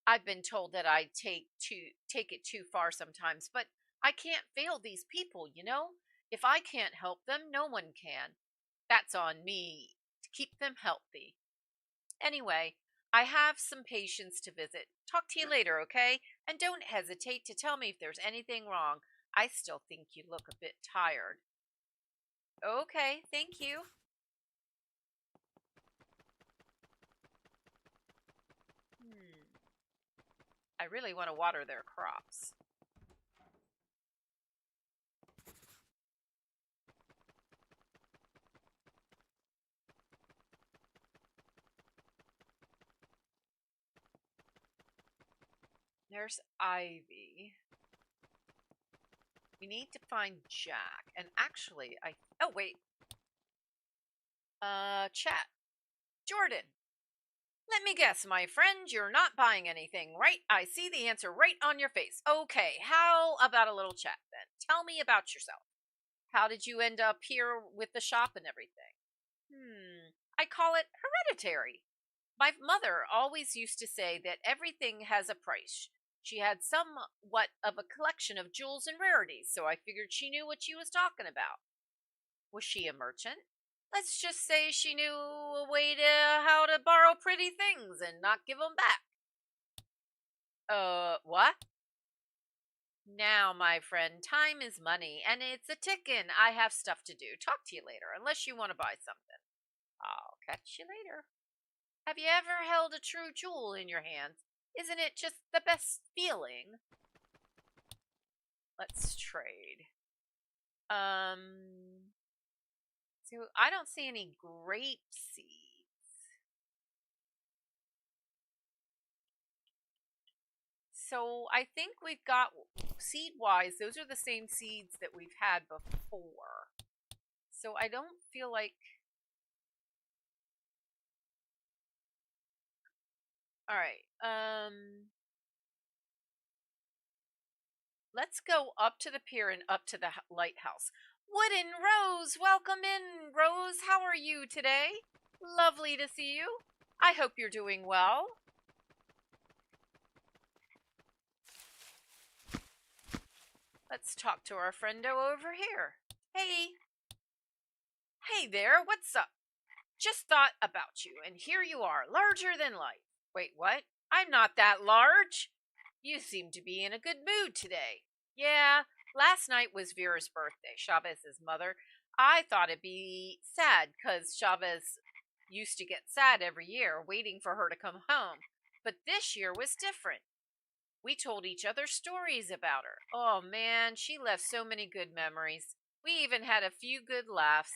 I've been told that I take it too far sometimes, but I can't fail these people, you know? If I can't help them, no one can. That's on me to keep them healthy. Anyway, I have some patients to visit. Talk to you later, okay? And don't hesitate to tell me if there's anything wrong. I still think you look a bit tired. Okay, thank you. I really want to water their crops. There's Ivy. We need to find Jack. And actually, oh, wait. Chat. Jordan. Let me guess, my friend, you're not buying anything, right? I see the answer right on your face. Okay, how about a little chat then? Tell me about yourself. How did you end up here with the shop and everything? I call it hereditary. My mother always used to say that everything has a price. She had somewhat of a collection of jewels and rarities, so I figured she knew what she was talking about. Was she a merchant? Let's just say she knew a way to how to borrow pretty things and not give them back. What? Now, my friend, time is money, and it's a tickin'. I have stuff to do. Talk to you later, unless you want to buy something. I'll catch you later. Have you ever held a true jewel in your hands? Isn't it just the best feeling? Let's trade. So I don't see any grape seeds. So I think we've got seed-wise, those are the same seeds that we've had before. So I don't feel like... All right. Let's go up to the pier and up to the lighthouse. Wooden Rose, welcome in, Rose. How are you today? Lovely to see you. I hope you're doing well. Let's talk to our friendo over here. Hey. Hey there, what's up? Just thought about you, and here you are, larger than life. Wait, what? I'm not that large. You seem to be in a good mood today. Yeah, last night was Vera's birthday, Chavez's mother. I thought it'd be sad because Chavez used to get sad every year waiting for her to come home. But this year was different. We told each other stories about her. Oh man, she left so many good memories. We even had a few good laughs.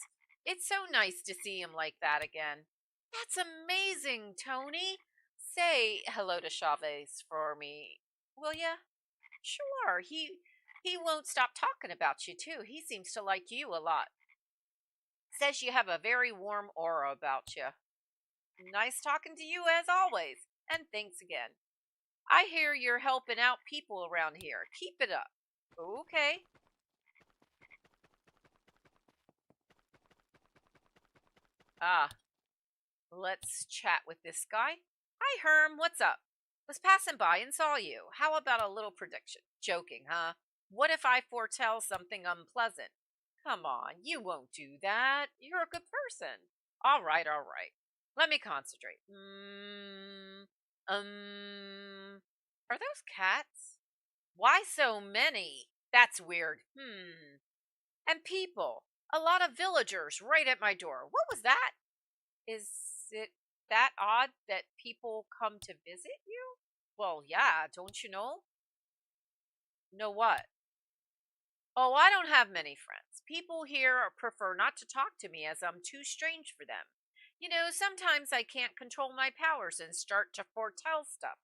It's so nice to see him like that again. That's amazing, Tony. Say hello to Chavez for me, will ya? Sure. He won't stop talking about you too. He seems to like you a lot. Says you have a very warm aura about you. Nice talking to you as always. And thanks again. I hear you're helping out people around here. Keep it up. Okay. Ah, let's chat with this guy. Hi, Herm. What's up? Was passing by and saw you. How about a little prediction? Joking, huh? What if I foretell something unpleasant? Come on, you won't do that. You're a good person. All right, all right. Let me concentrate. Are those cats? Why so many? That's weird. And people. A lot of villagers right at my door. What was that? Is it that odd that people come to visit you? Well, yeah, don't you know? Know what? Oh, I don't have many friends. People here prefer not to talk to me as I'm too strange for them. You know, sometimes I can't control my powers and start to foretell stuff.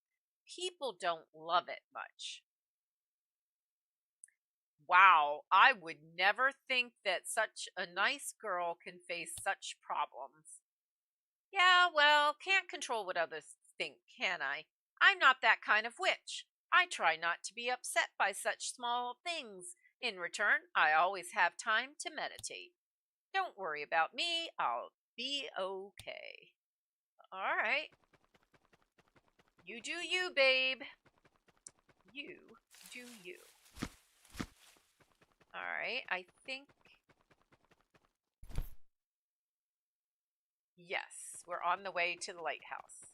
People don't love it much. Wow, I would never think that such a nice girl can face such problems. Yeah, well, can't control what others think, can I? I'm not that kind of witch. I try not to be upset by such small things. In return, I always have time to meditate. Don't worry about me, I'll be okay. All right. You do you, babe. You do you. All right, I think. Yes, we're on the way to the lighthouse.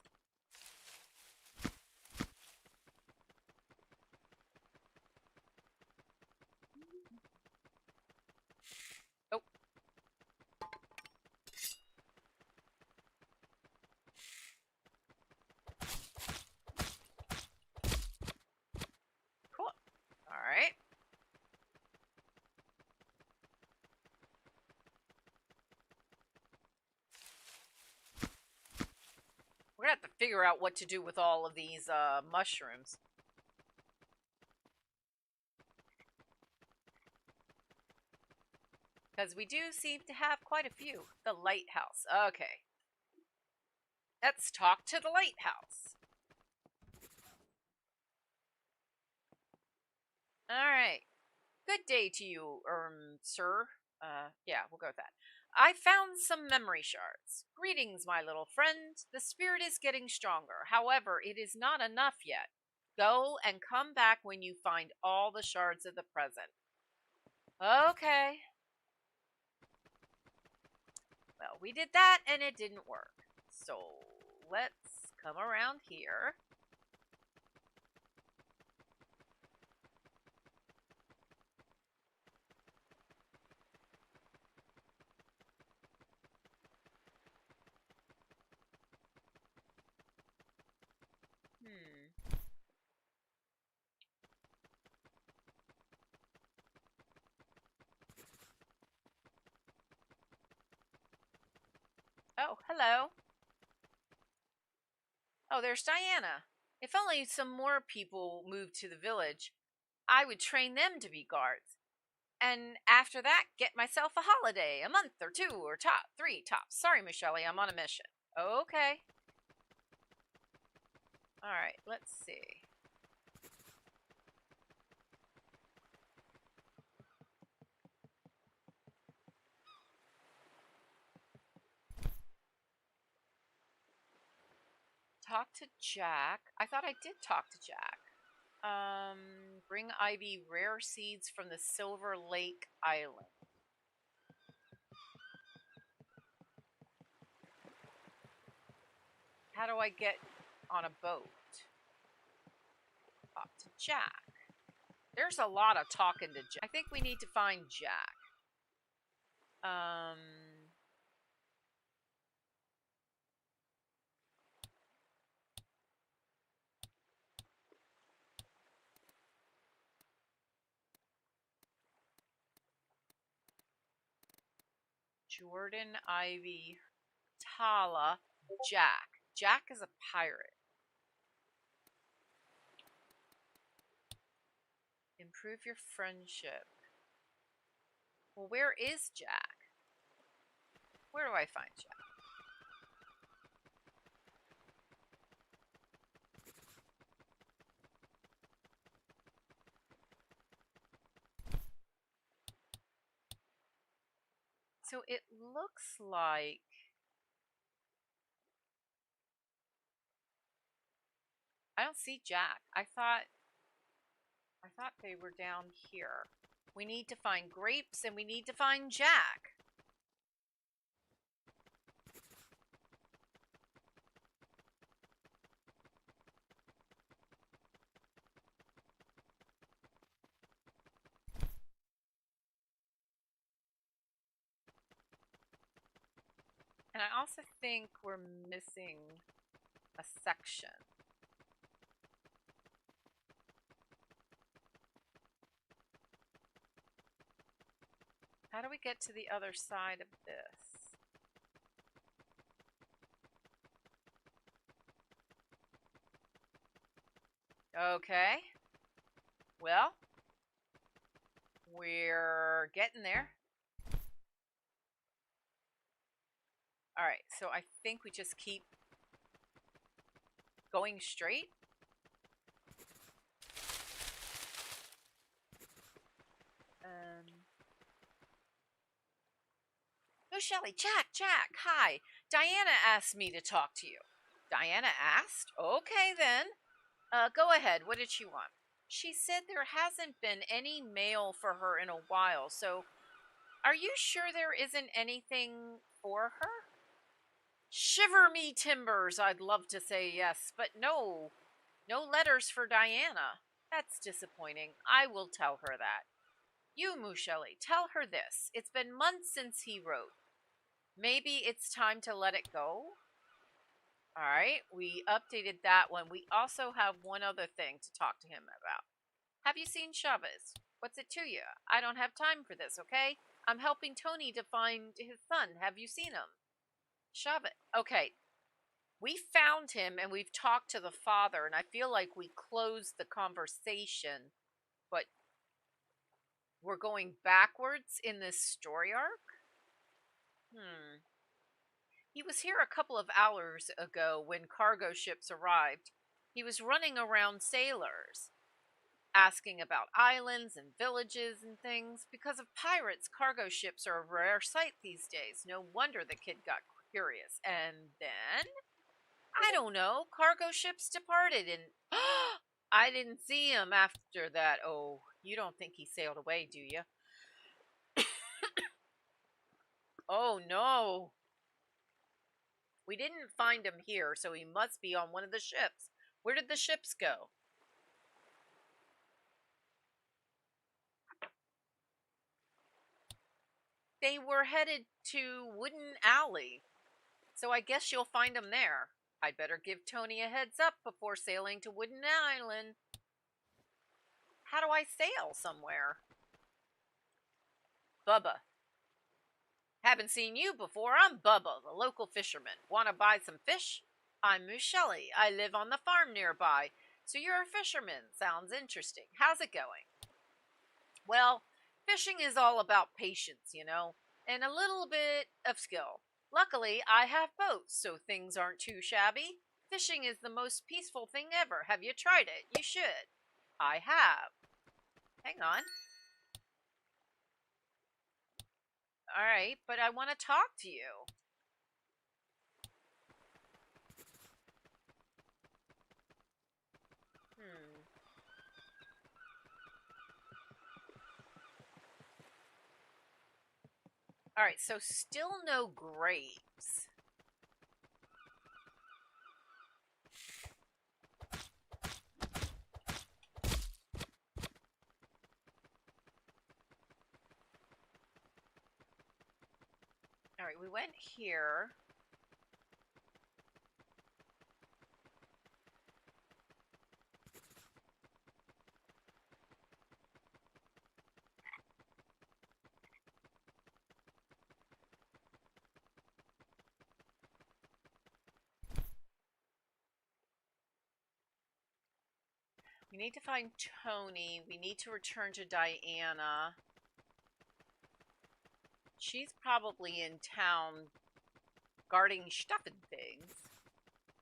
Oh. Cool. All right. We're gonna have to figure out what to do with all of these mushrooms. Because we do seem to have quite a few. The lighthouse. Okay. Let's talk to the lighthouse. Alright. Good day to you, sir. Yeah, we'll go with that. I found some memory shards. Greetings, my little friend. The spirit is getting stronger. However, it is not enough yet. Go and come back when you find all the shards of the present. Okay. Well, we did that and it didn't work. So let's come around here. Oh, hello. Oh, there's Diana. If only some more people moved to the village, I would train them to be guards. And after that, get myself a holiday, a month or two, or three tops. Sorry, Michelle, I'm on a mission. Okay. All right, let's see. to Jack. I thought I did talk to Jack. Bring Ivy rare seeds from the Silver Lake Island. How do I get on a boat? Talk to Jack. There's a lot of talking to Jack. I think we need to find Jack. Jordan, Ivy, Tala, Jack. Jack is a pirate. Improve your friendship. Well, where is Jack? Where do I find Jack? So it looks like I don't see Jack. I thought they were down here. We need to find grapes and we need to find Jack. And I also think we're missing a section. How do we get to the other side of this? Okay. Well, we're getting there. Alright, so I think we just keep going straight. Oh, Shelly, Jack, hi. Diana asked me to talk to you. Diana asked? Okay, then. Go ahead. What did she want? She said there hasn't been any mail for her in a while, so are you sure there isn't anything for her? Shiver me timbers, I'd love to say yes, but no. No letters for Diana. That's disappointing. I will tell her that. You, Mushelli, tell her this. It's been months since he wrote. Maybe it's time to let it go? Alright, we updated that one. We also have one other thing to talk to him about. Have you seen Chavez? What's it to you? I don't have time for this, okay? I'm helping Tony to find his son. Have you seen him? Chavez. Okay, we found him and we've talked to the father, and I feel like we closed the conversation, but we're going backwards in this story arc? He was here a couple of hours ago when cargo ships arrived. He was running around sailors, asking about islands and villages and things. Because of pirates, cargo ships are a rare sight these days. No wonder the kid got curious. And then, I don't know, cargo ships departed and I didn't see him after that. Oh, you don't think he sailed away, do you? Oh, no. We didn't find him here, so he must be on one of the ships. Where did the ships go? They were headed to Wooden Alley, so I guess you'll find them there. I'd better give Tony a heads up before sailing to Wooden Island. How do I sail somewhere? Bubba. Haven't seen you before. I'm Bubba, the local fisherman. Want to buy some fish? I'm Mushelli. I live on the farm nearby. So you're a fisherman. Sounds interesting. How's it going? Well, fishing is all about patience, you know, and a little bit of skill. Luckily, I have boats, so things aren't too shabby. Fishing is the most peaceful thing ever. Have you tried it? You should. I have. Hang on. Alright, but I want to talk to you. All right, so still no grapes. All right, we went here. We need to find Tony. We need to return to Diana. She's probably in town guarding stuff and things.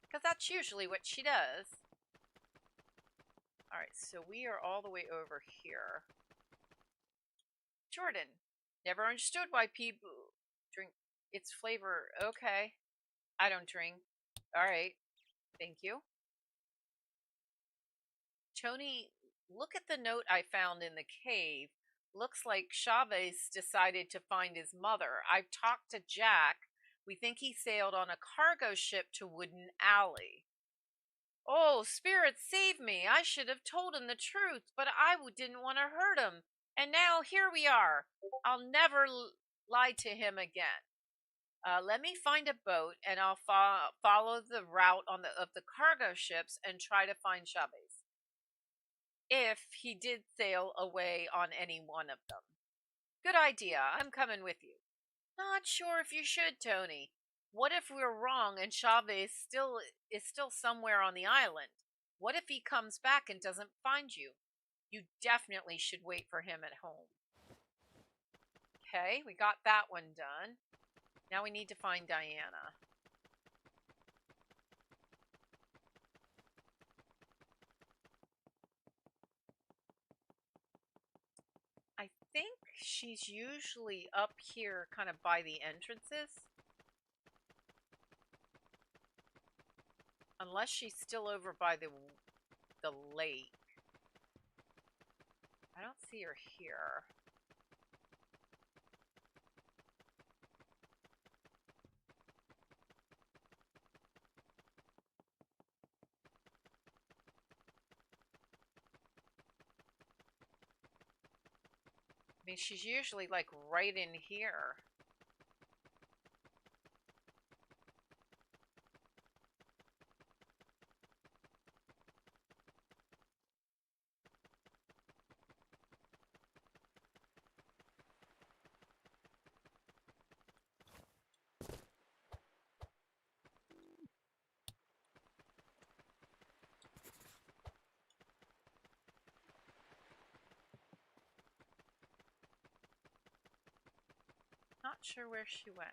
Because that's usually what she does. Alright, so we are all the way over here. Jordan. Never understood why people drink its flavor. Okay. I don't drink. Alright. Thank you. Tony, look at the note I found in the cave. Looks like Chavez decided to find his mother. I've talked to Jack. We think he sailed on a cargo ship to Wooden Alley. Oh, Spirit, save me. I should have told him the truth, but I didn't want to hurt him. And now here we are. I'll never lie to him again. Let me find a boat, and I'll follow the route of the cargo ships and try to find Chavez. If he did sail away on any one of them. Good idea. I'm coming with you. Not sure if you should, Tony. What if we're wrong and Chavez is still somewhere on the island? What if he comes back and doesn't find you? You definitely should wait for him at home. Okay, we got that one done. Now we need to find Diana. I think she's usually up here kind of by the entrances. Unless she's still over by the lake. I don't see her here. I mean, she's usually like right in here. Not sure where she went.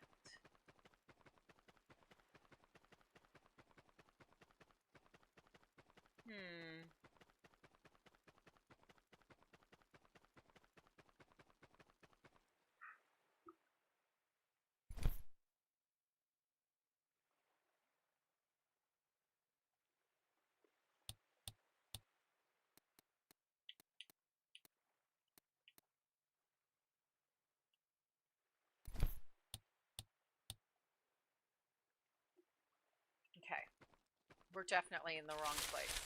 Okay. We're definitely in the wrong place.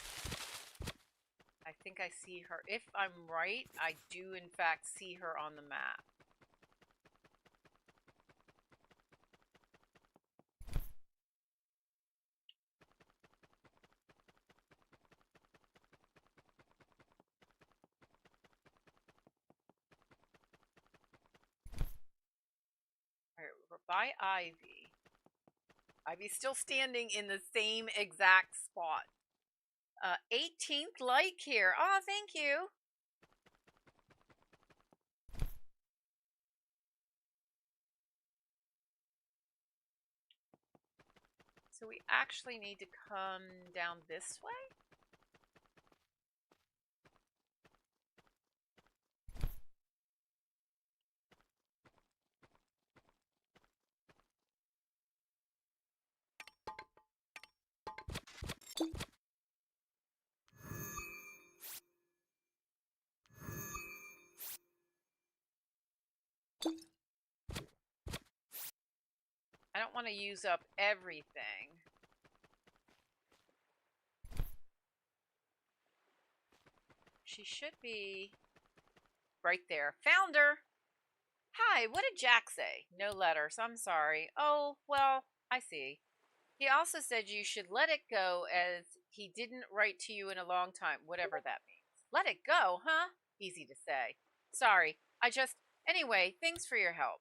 I think I see her. If I'm right, I do in fact see her on the map. Alright, we're by Ivy. Ivy's still standing in the same exact spot. 18th like here. Oh, thank you. So we actually need to come down this way? want to use up everything. She should be right there. Found her. Hi, what did Jack say? No letters. I'm sorry. Oh, well, I see. He also said you should let it go as he didn't write to you in a long time, whatever that means. Let it go, huh? Easy to say. Sorry. Anyway, thanks for your help.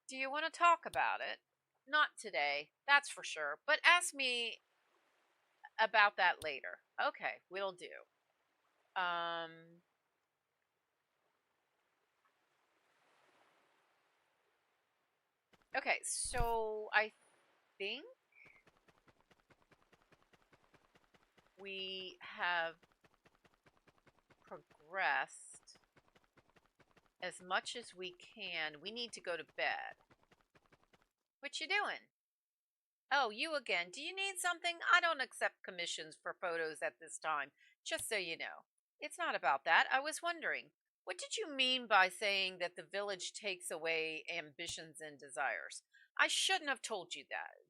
Do you want to talk about it? Not today, that's for sure. But ask me about that later. Okay, will do. Okay, so I think we have progressed as much as we can. We need to go to bed. What you doing? Oh, you again. Do you need something? I don't accept commissions for photos at this time, just so you know. It's not about that. I was wondering, what did you mean by saying that the village takes away ambitions and desires? I shouldn't have told you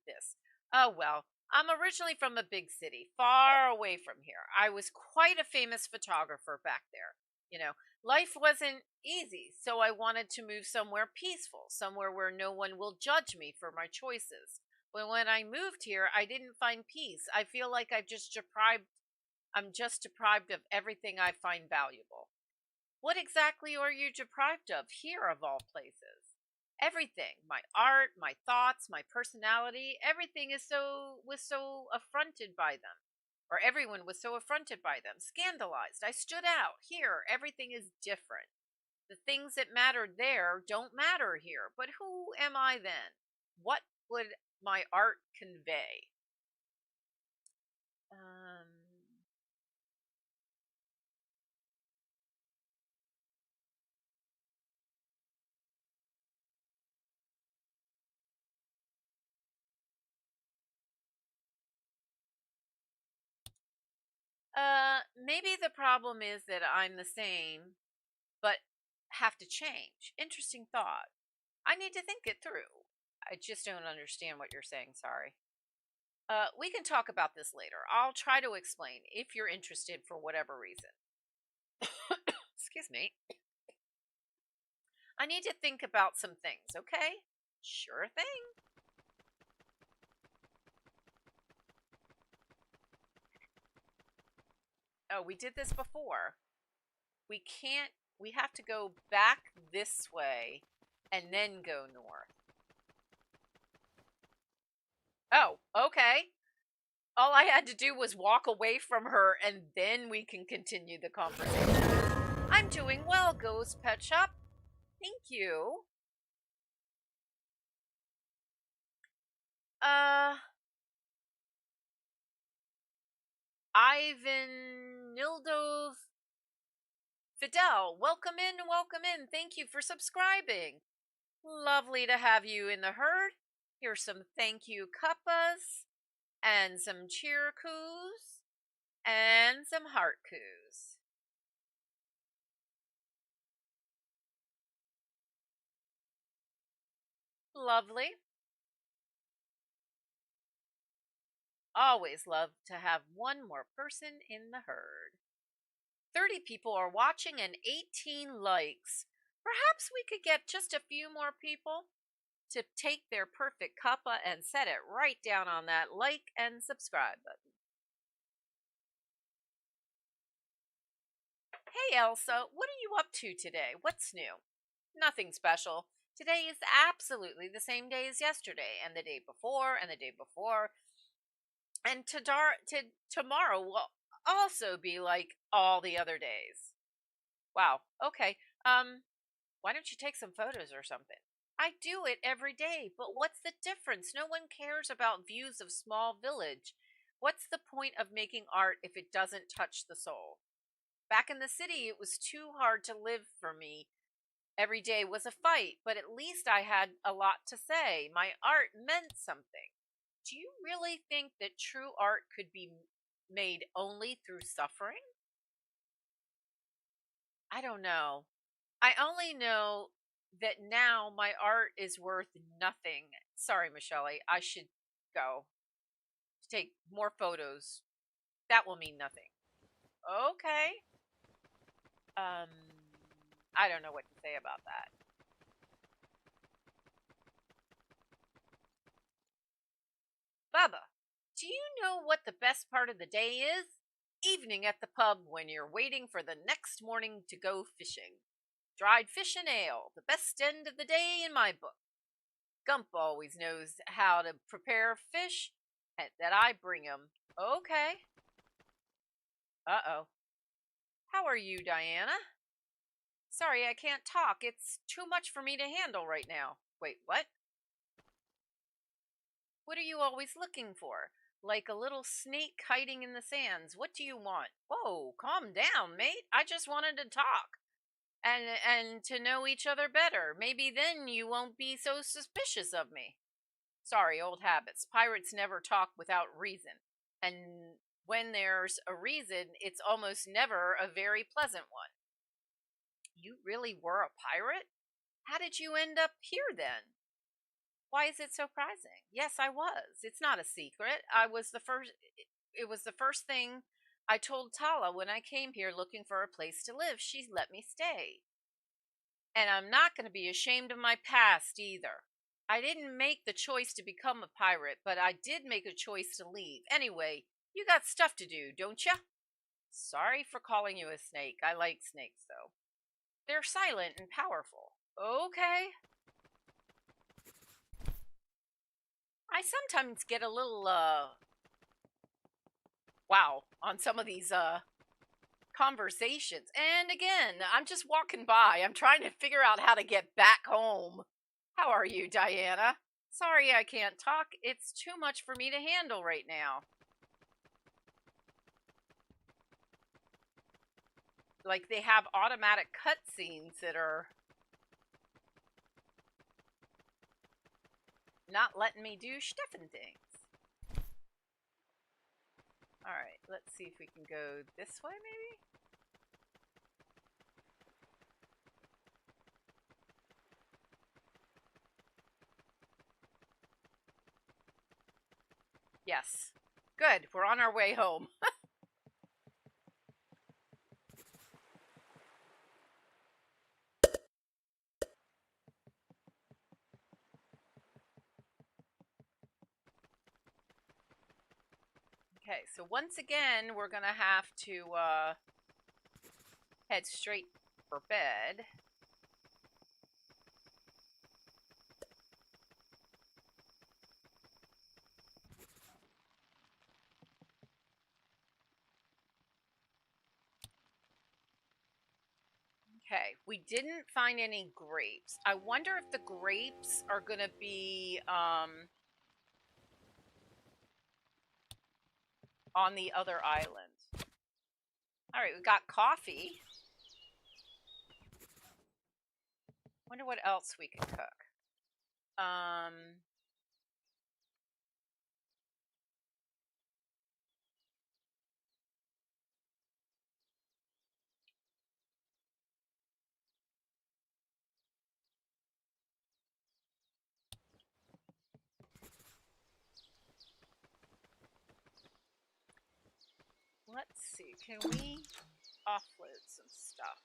this. Oh, well, I'm originally from a big city, far away from here. I was quite a famous photographer back there. You know, life wasn't easy, so I wanted to move somewhere peaceful, somewhere where no one will judge me for my choices. But when I moved here, I didn't find peace. I feel like I'm just deprived of everything I find valuable. What exactly are you deprived of here, of all places? Everything. My art, my thoughts, my personality, everything was so affronted by them. Or everyone was so affronted by them, scandalized. I stood out. Here, everything is different. The things that mattered there don't matter here. But who am I then? What would my art convey? Maybe the problem is that I'm the same, but have to change. Interesting thought. I need to think it through. I just don't understand what you're saying. Sorry. We can talk about this later. I'll try to explain if you're interested for whatever reason. Excuse me. I need to think about some things, okay? Sure thing. Oh, we did this before. We have to go back this way and then go north. Oh, okay. All I had to do was walk away from her and then we can continue the conversation. I'm doing well, Ghost Pet Shop. Thank you. Ivan Nildov Fidel, welcome in, welcome in. Thank you for subscribing. Lovely to have you in the herd. Here's some thank you cuppas and some cheer coos and some heart coos. Lovely. Always love to have one more person in the herd. 30 people are watching and 18 likes. Perhaps we could get just a few more people to take their perfect cuppa and set it right down on that like and subscribe button. Hey Elsa, what are you up to today? What's new? Nothing special. Today is absolutely the same day as yesterday, and the day before, and the day before. And tomorrow will also be like all the other days. Wow. Okay. Why don't you take some photos or something? I do it every day, but what's the difference? No one cares about views of small village. What's the point of making art if it doesn't touch the soul? Back in the city, it was too hard to live for me. Every day was a fight, but at least I had a lot to say. My art meant something. Do you really think that true art could be made only through suffering? I don't know. I only know that now my art is worth nothing. Sorry, Michelle, I should go take more photos. That will mean nothing. Okay. Um, I don't know what to say about that. Bubba, do you know what the best part of the day is? Evening at the pub when you're waiting for the next morning to go fishing. Dried fish and ale, the best end of the day in my book. Gump always knows how to prepare fish that I bring him. Okay. Uh-oh. How are you, Diana? Sorry, I can't talk. It's too much for me to handle right now. Wait, what? What are you always looking for? Like a little snake hiding in the sands. What do you want? Whoa, calm down, mate. I just wanted to talk and to know each other better. Maybe then you won't be so suspicious of me. Sorry, old habits. Pirates never talk without reason. And when there's a reason, it's almost never a very pleasant one. You really were a pirate? How did you end up here then? Why is it surprising? Yes, I was. It's not a secret. I was the first it was the first thing I told Tala when I came here looking for a place to live. She let me stay. And I'm not going to be ashamed of my past either. I didn't make the choice to become a pirate, but I did make a choice to leave. Anyway, you got stuff to do, don't ya? Sorry for calling you a snake. I like snakes, though. They're silent and powerful. Okay. I sometimes get a little, wow, on some of these, conversations. And again, I'm just walking by. I'm trying to figure out how to get back home. How are you, Diana? Sorry I can't talk. It's too much for me to handle right now. Like they have automatic cutscenes that are not letting me do Steffen things. Alright, let's see if we can go this way maybe? Yes. Good. We're on our way home. Okay, so once again, we're going to have to head straight for bed. Okay, we didn't find any grapes. I wonder if the grapes are going to be on the other island. All right, we got coffee. Wonder what else we can cook. Let's see. Can we offload some stuff?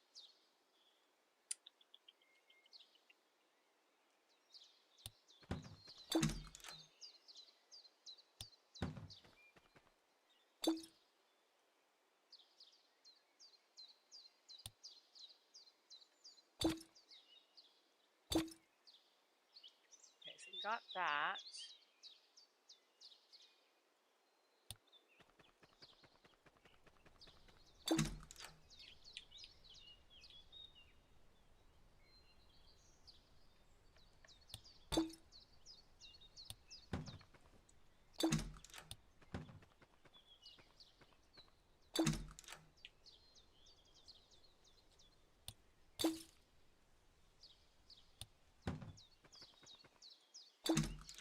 Okay, so we got that.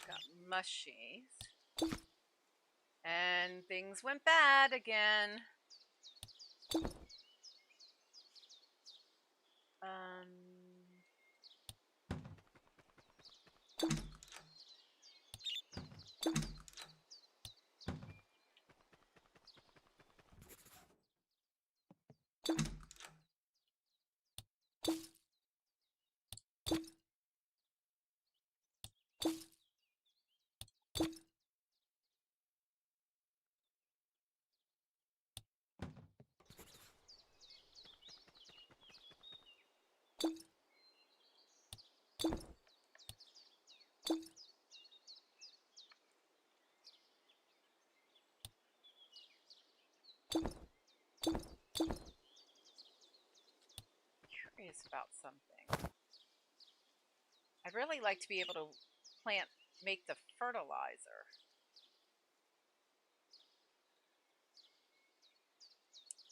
Got mushies. And things went bad again. about something. I'd really like to be able to make the fertilizer.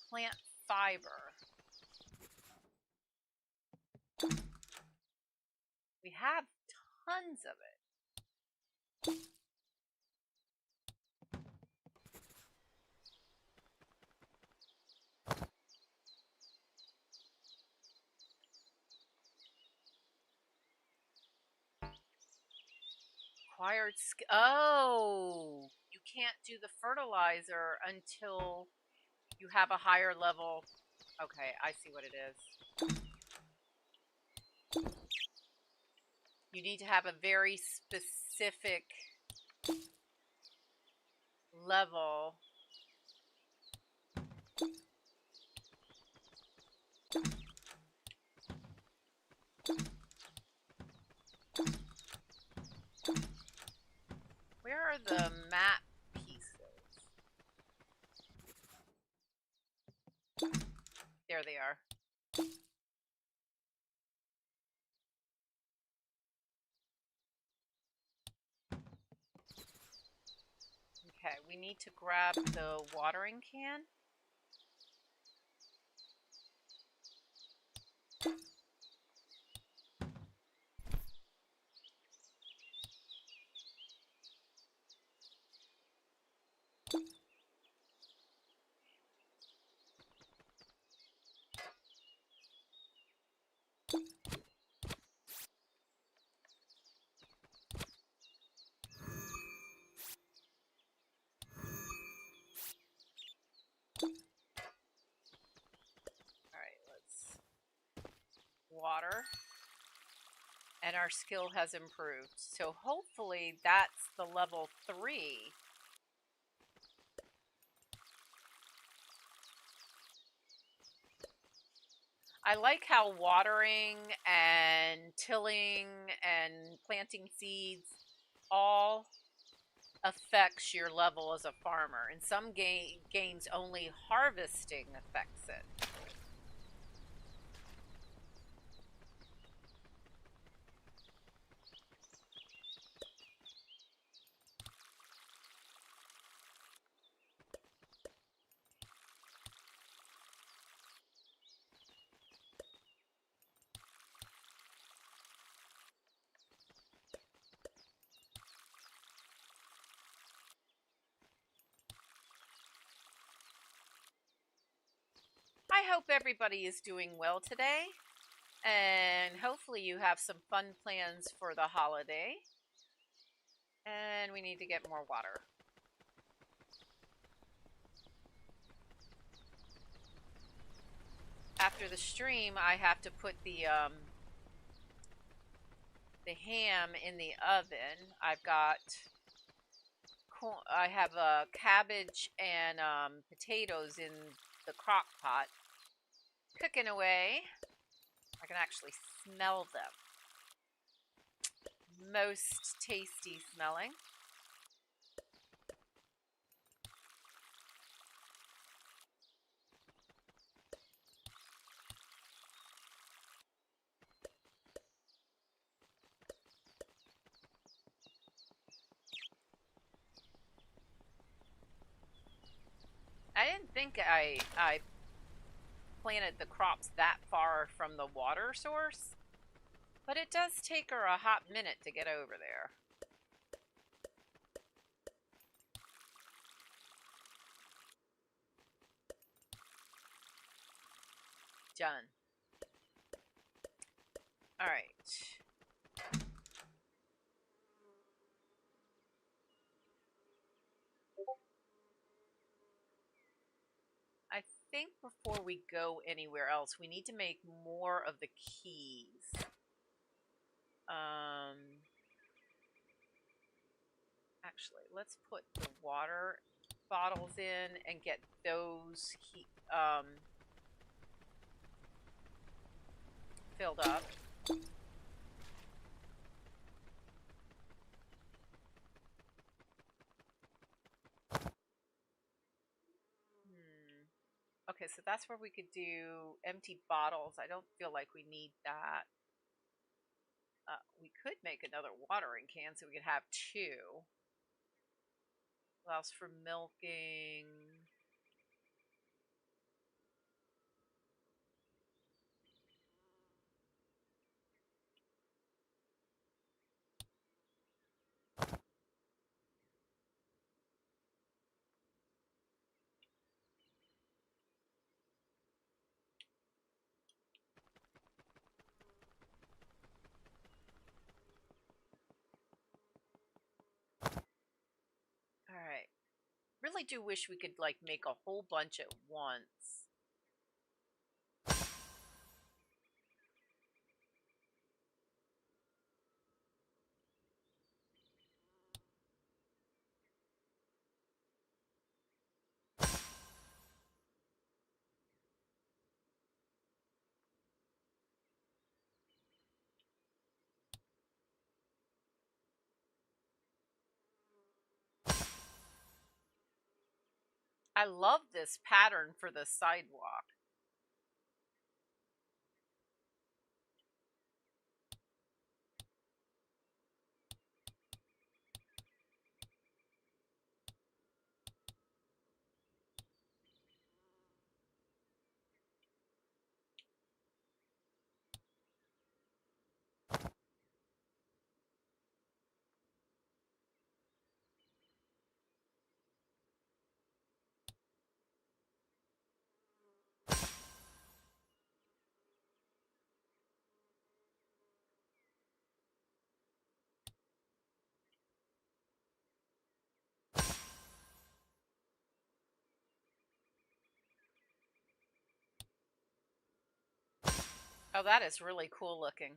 Plant fiber. We have tons of it. Acquired skill. Oh, you can't do the fertilizer until you have a higher level. Okay, I see what it is. You need to have a very specific level. Where are the map pieces? There they are. Okay, we need to grab the watering can. Alright, let's water. And our skill has improved. So hopefully that's the level 3. I like how watering and tilling and planting seeds all affects your level as a farmer. In some games, only harvesting affects it. I hope everybody is doing well today, and hopefully you have some fun plans for the holiday. And we need to get more water. After the stream, I have to put the ham in the oven. I have cabbage and potatoes in the crock pot cooking away. I can actually smell them. Most tasty smelling. I didn't think I planted the crops that far from the water source, but it does take her a hot minute to get over there. Done. All right. I think before we go anywhere else, we need to make more of the keys. Actually, let's put the water bottles in and get those filled up. Okay, so that's where we could do empty bottles. I don't feel like we need that. We could make another watering can so we could have two. Allows for milking. All right. Really do wish we could like make a whole bunch at once. I love this pattern for the sidewalk. Oh, that is really cool looking.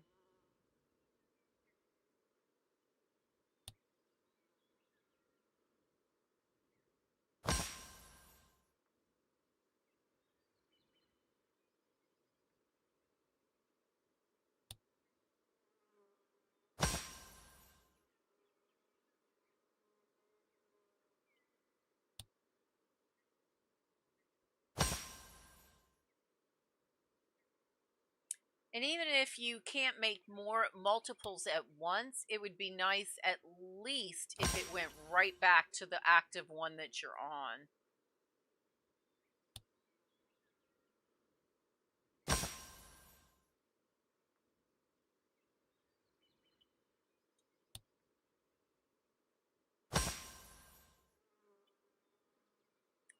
And even if you can't make more multiples at once, it would be nice at least if it went right back to the active one that you're on.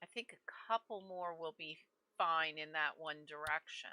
I think a couple more will be fine in that one direction.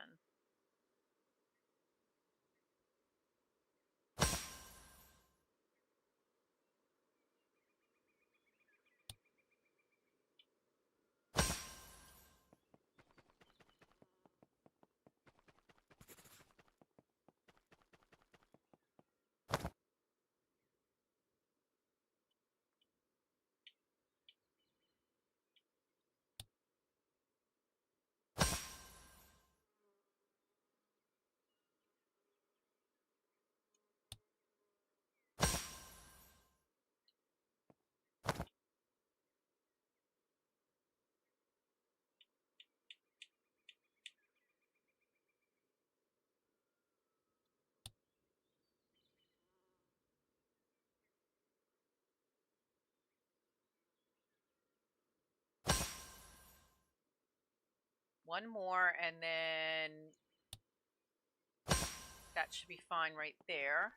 One more, and then that should be fine right there.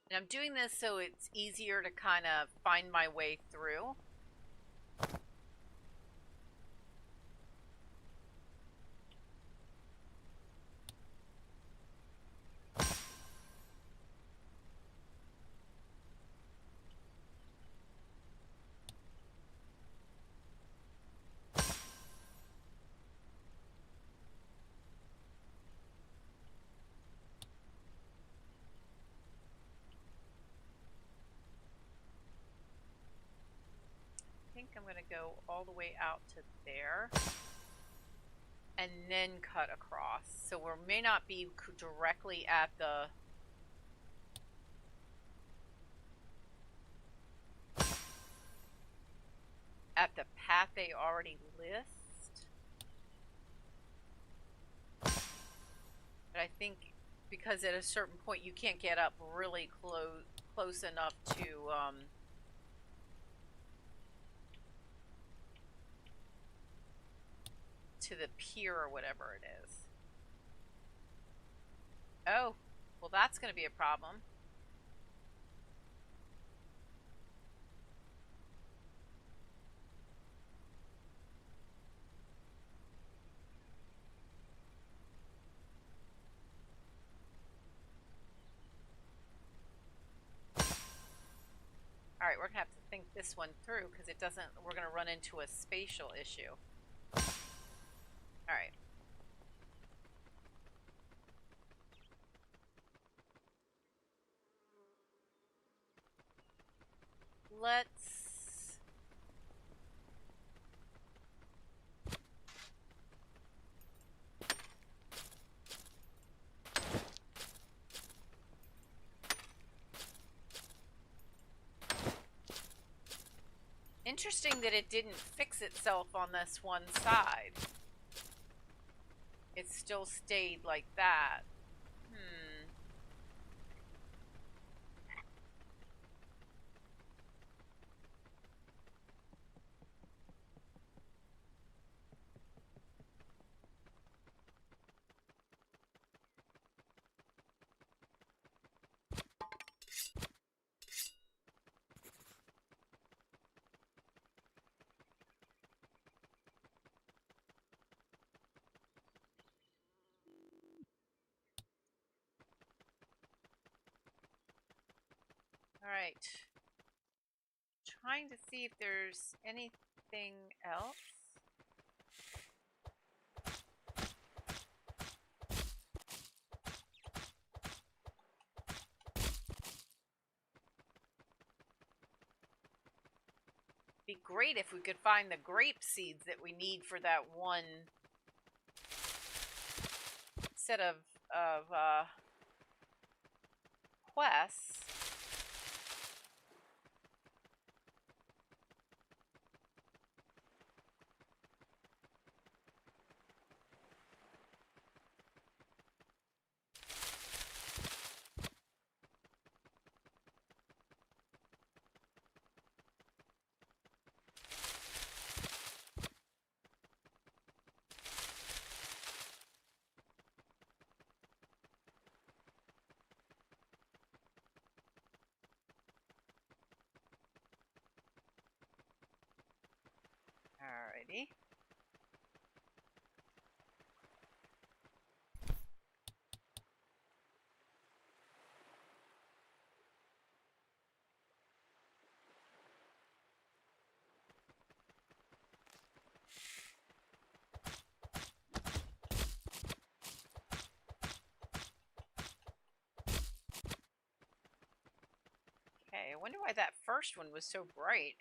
And I'm doing this so it's easier to kind of find my way through. I think I'm going to go all the way out to there and then cut across. So we may not be directly at the at the path they already list. But I think because at a certain point you can't get up really close enough to the pier or whatever it is. Oh, well, that's going to be a problem. All right, we're going to have to think this one through because it doesn't, we're going to run into a spatial issue. All right. Let's... Interesting that it didn't fix itself on this one side. It still stayed like that. All right. Trying to see if there's anything else. Be great if we could find the grape seeds that we need for that one set of quests. Alrighty. Okay, I wonder why that first one was so bright.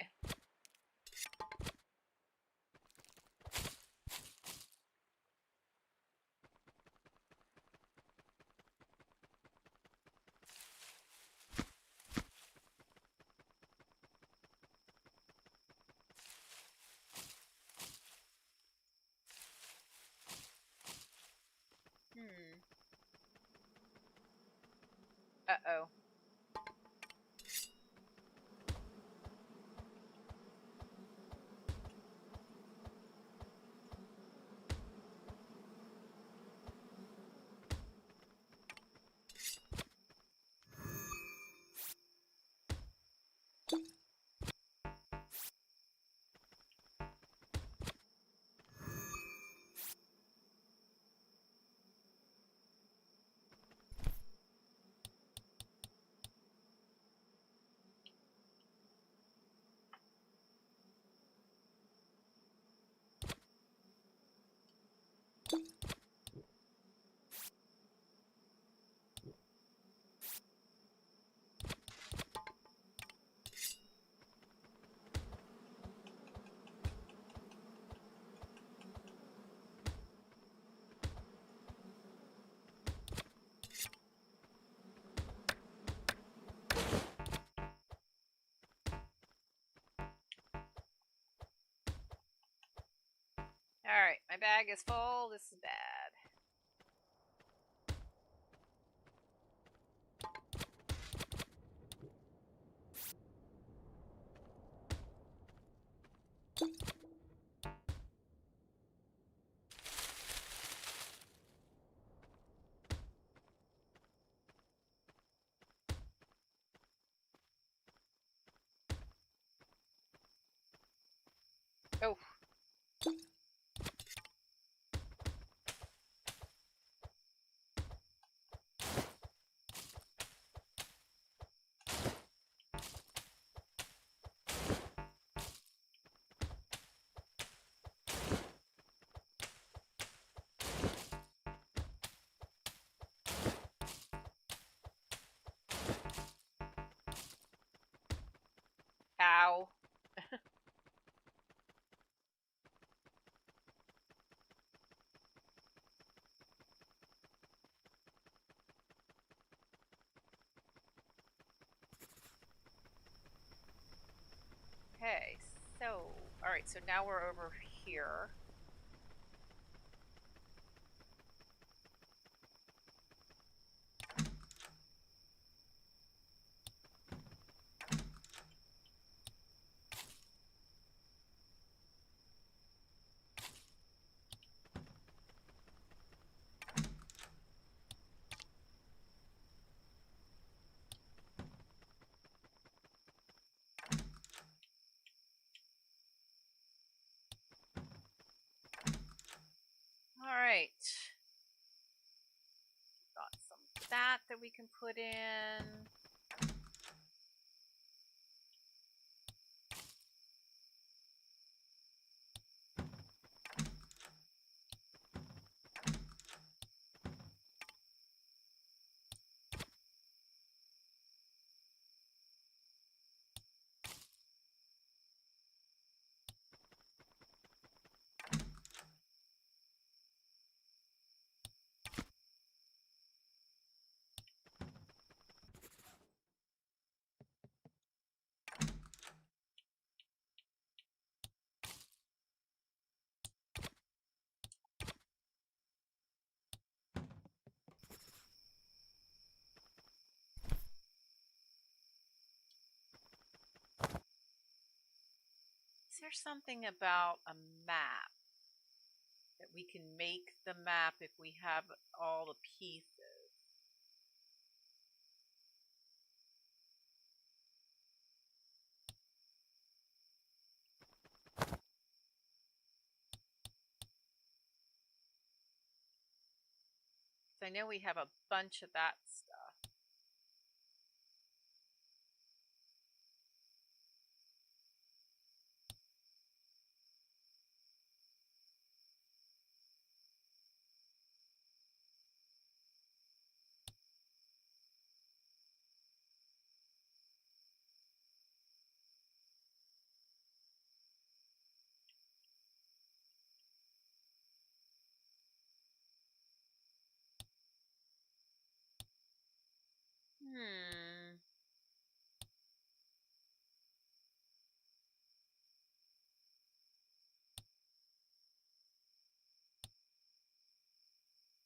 Uh-oh. Alright, my bag is full. This is bad. Oh. Ow. Okay, so, alright, so now we're over here. Alright. Got some of that we can put in. Is there something about a map that we can make the map if we have all the pieces? I know we have a bunch of that stuff.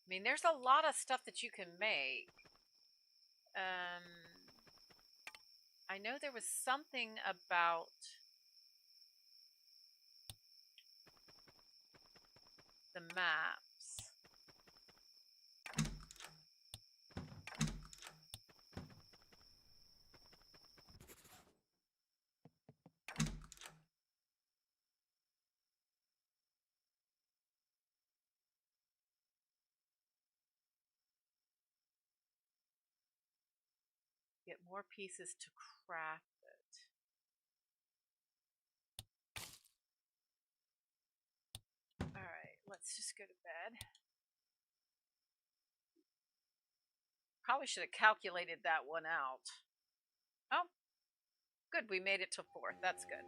I mean, there's a lot of stuff that you can make. I know there was something about the maps. Get more pieces to craft it. Alright, let's just go to bed. Probably should have calculated that one out. Oh, good, we made it to 4th. That's good.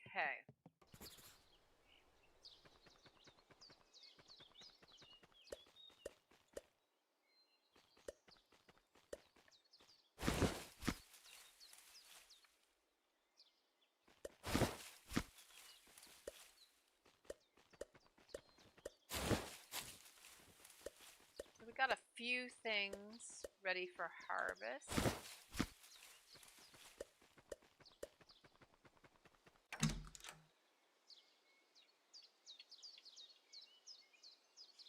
Okay. few things ready for harvest.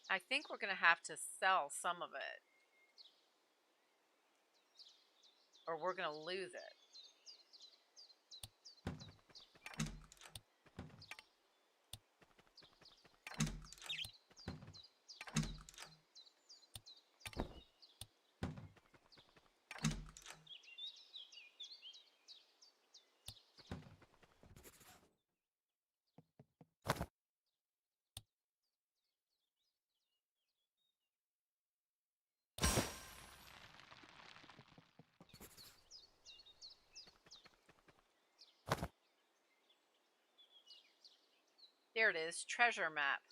I think we're going to have to sell some of it, or we're going to lose it. There it is, treasure map.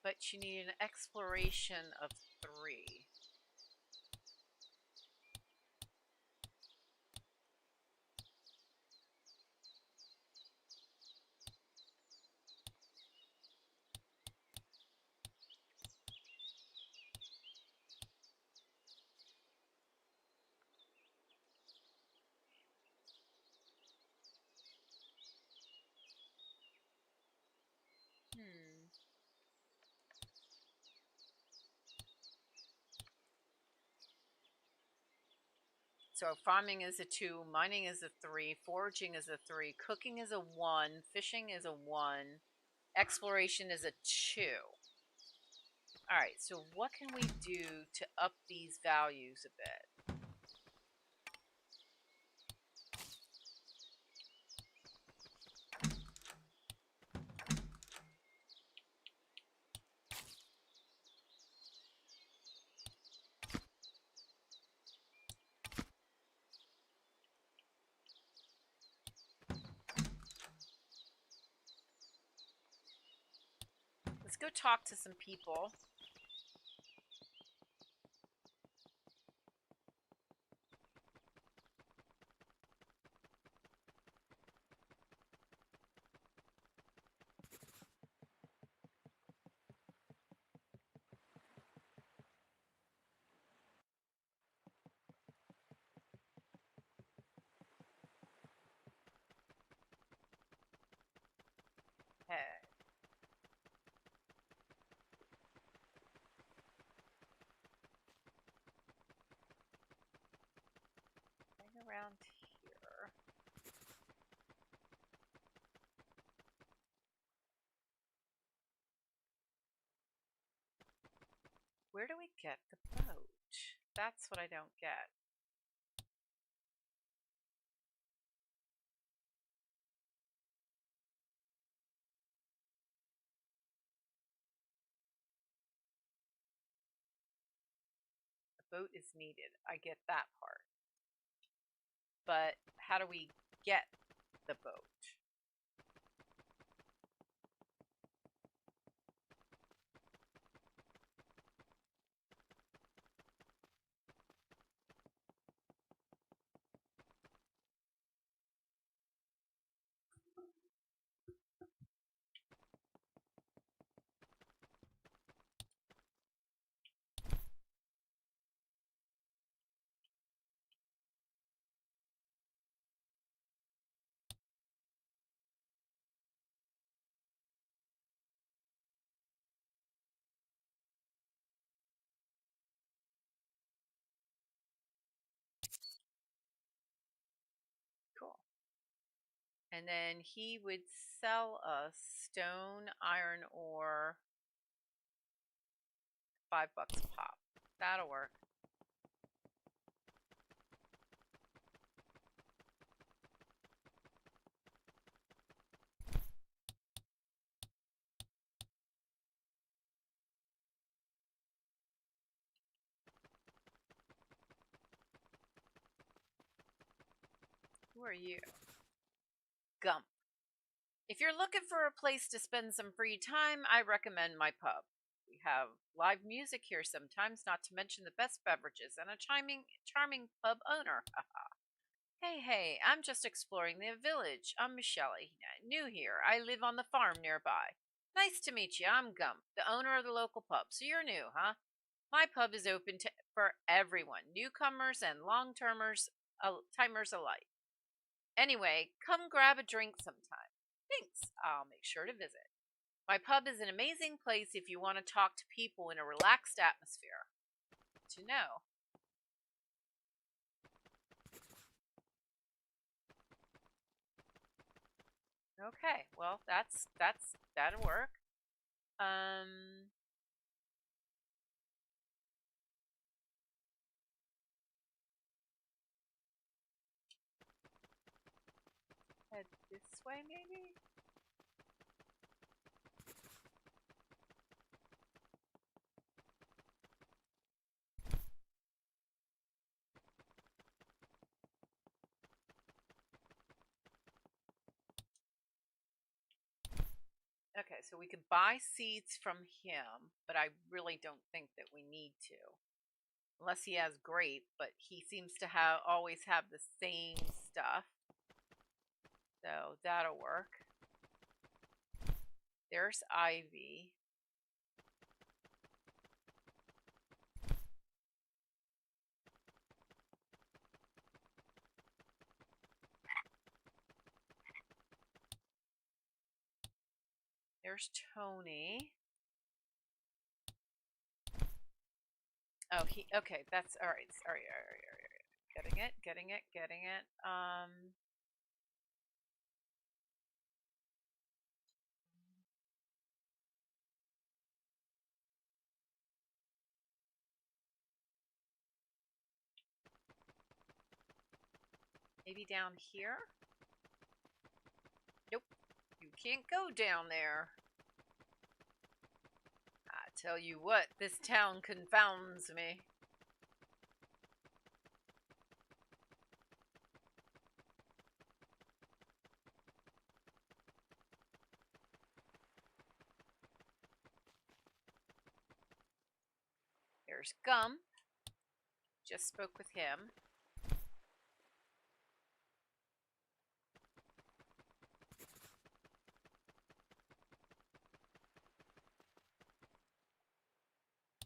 But you need an exploration of 3. So farming is a 2, mining is a 3, foraging is a 3, cooking is a 1, fishing is a 1, exploration is a 2. Alright, so what can we do to up these values a bit? Let's go talk to some people. Hey. Hang around here. Where do we get the boat? That's what I don't get. The boat is needed. I get that part. But how do we get the boat? Cool. And then he would sell us stone, iron ore, $5 a pop. That'll work. Who are you? Gump. If you're looking for a place to spend some free time, I recommend my pub. We have live music here sometimes, not to mention the best beverages and a charming pub owner. Hey, I'm just exploring the village. I'm Michelle, new here. I live on the farm nearby. Nice to meet you. I'm Gump, the owner of the local pub. So you're new, huh? My pub is open for everyone, newcomers and long-termers, timers alike. Anyway, come grab a drink sometime. Thanks. I'll make sure to visit. My pub is an amazing place if you want to talk to people in a relaxed atmosphere. To know. Okay, well that'll work. Um Head this way maybe? Okay, so we could buy seeds from him, but I really don't think that we need to. Unless he has grape, but he seems to always have the same stuff. So that'll work. There's ivy. There's Tony. Oh, okay, that's all right. All right. Getting it. Maybe down here? Nope. You can't go down there. I tell you what, this town confounds me. There's Gum. Just spoke with him.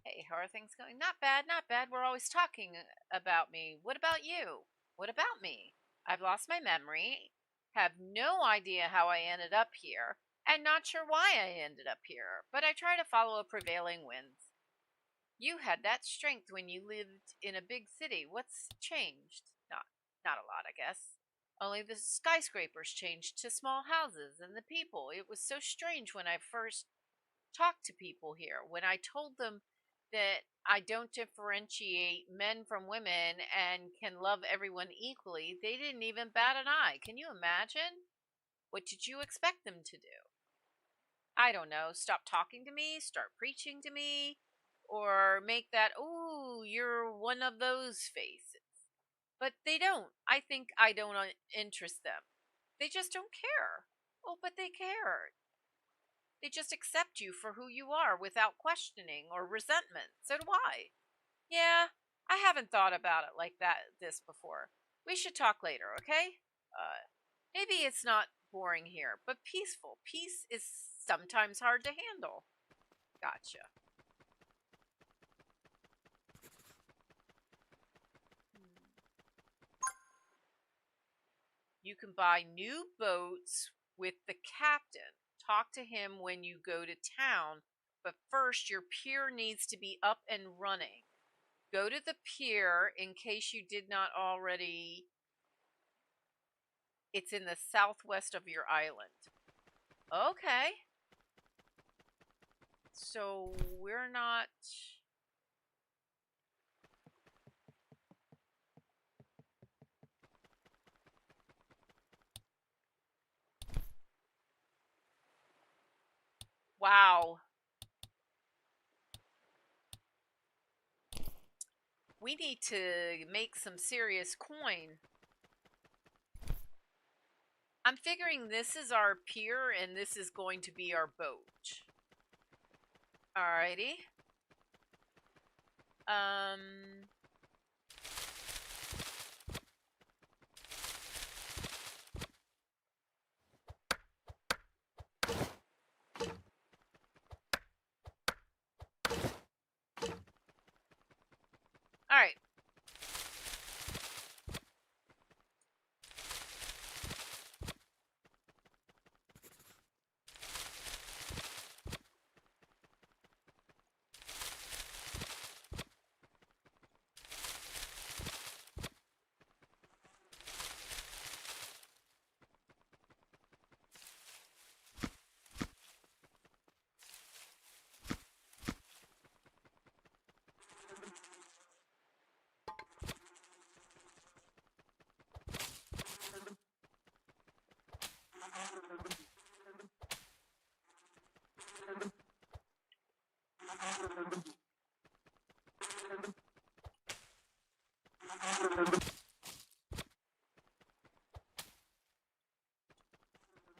Hey, how are things going? Not bad, not bad. We're always talking about me. What about you? What about me? I've lost my memory, have no idea how I ended up here, and not sure why I ended up here, but I try to follow a prevailing winds. You had that strength when you lived in a big city. What's changed? Not a lot, I guess. Only the skyscrapers changed to small houses and the people. It was so strange when I first talked to people here, when I told them that I don't differentiate men from women and can love everyone equally, they didn't even bat an eye. Can you imagine? What did you expect them to do? I don't know, stop talking to me, start preaching to me, or make that, oh, you're one of those faces. But they don't. I think I don't interest them. They just don't care. Oh, but they care. They just accept you for who you are without questioning or resentment. So do I. Yeah, I haven't thought about it like this before. We should talk later, okay? Maybe it's not boring here, but peaceful. Peace is sometimes hard to handle. Gotcha. You can buy new boats with the captain. Talk to him when you go to town, but first your pier needs to be up and running. Go to the pier in case you did not already. It's in the southwest of your island. Okay. So we're not. Wow. We need to make some serious coin. I'm figuring this is our pier and this is going to be our boat. Alrighty. Alright.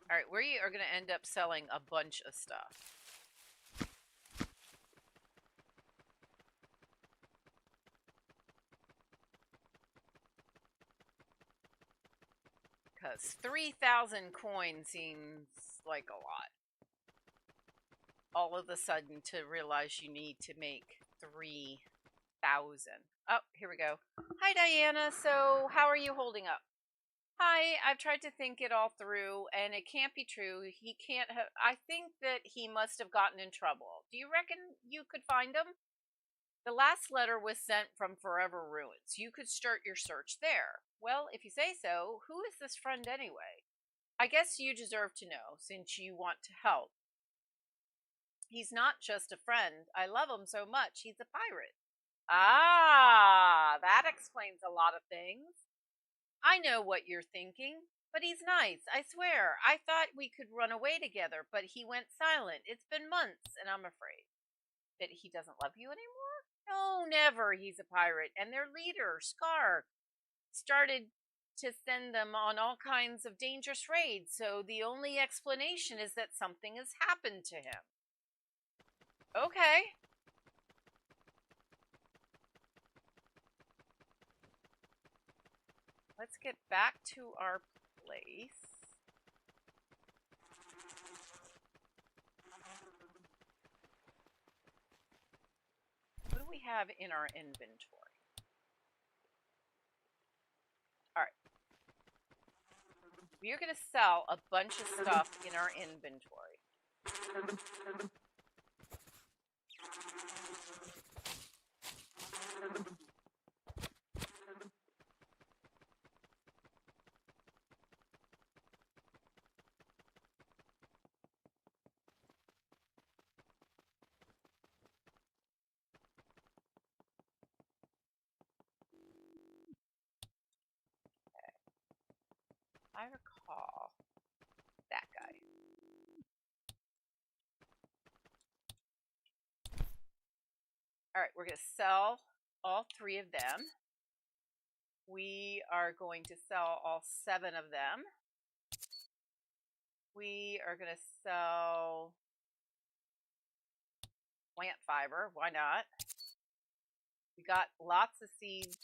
Alright, we are going to end up selling a bunch of stuff. Because 3,000 coins seems like a lot. All of a sudden to realize you need to make 3,000. Oh, here we go. Hi, Diana. So, how are you holding up? Hi, I've tried to think it all through, and it can't be true. He can't have. I think that he must have gotten in trouble. Do you reckon you could find him? The last letter was sent from Forever Ruins. You could start your search there. Well, if you say so, who is this friend anyway? I guess you deserve to know, since you want to help. He's not just a friend. I love him so much. He's a pirate. Ah, that explains a lot of things. I know what you're thinking, but he's nice, I swear. I thought we could run away together, but he went silent. It's been months, and I'm afraid that he doesn't love you anymore? No, never. He's a pirate, and their leader, Scar, started to send them on all kinds of dangerous raids, so the only explanation is that something has happened to him. Okay. Let's get back to our place. What do we have in our inventory? Alright. We are going to sell a bunch of stuff in our inventory. I recall that guy. Alright, we're going to sell all 3 of them. We are going to sell all 7 of them. We are going to sell plant fiber. Why not? We got lots of seeds.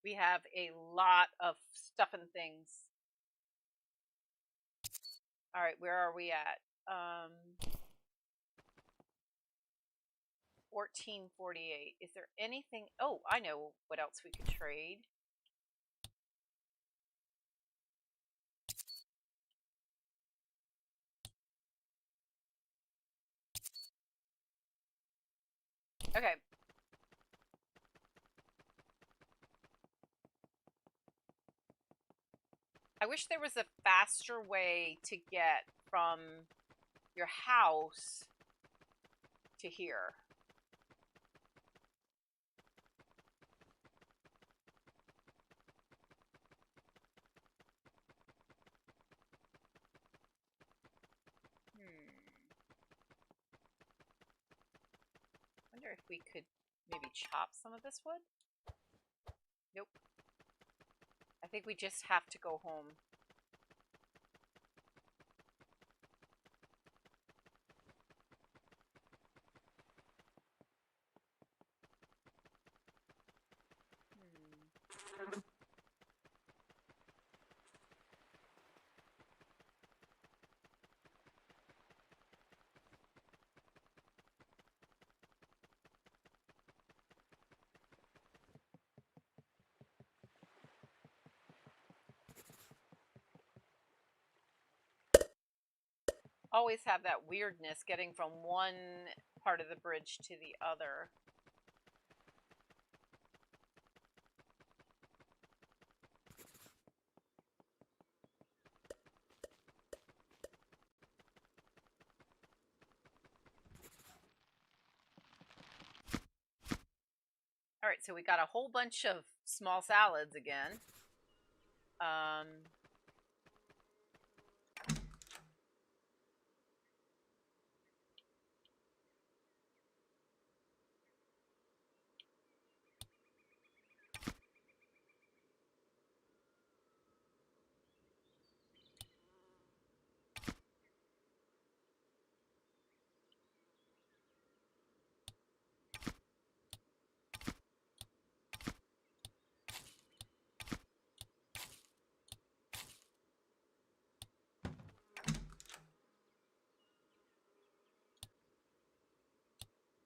We have a lot of stuff and things. All right, where are we at? 1448. Is there anything? Oh, I know what else we could trade. Okay. I wish there was a faster way to get from your house to here. if we could maybe chop some of this wood. Nope. I think we just have to go home. Always have that weirdness getting from one part of the bridge to the other. All right, so we got a whole bunch of small salads again.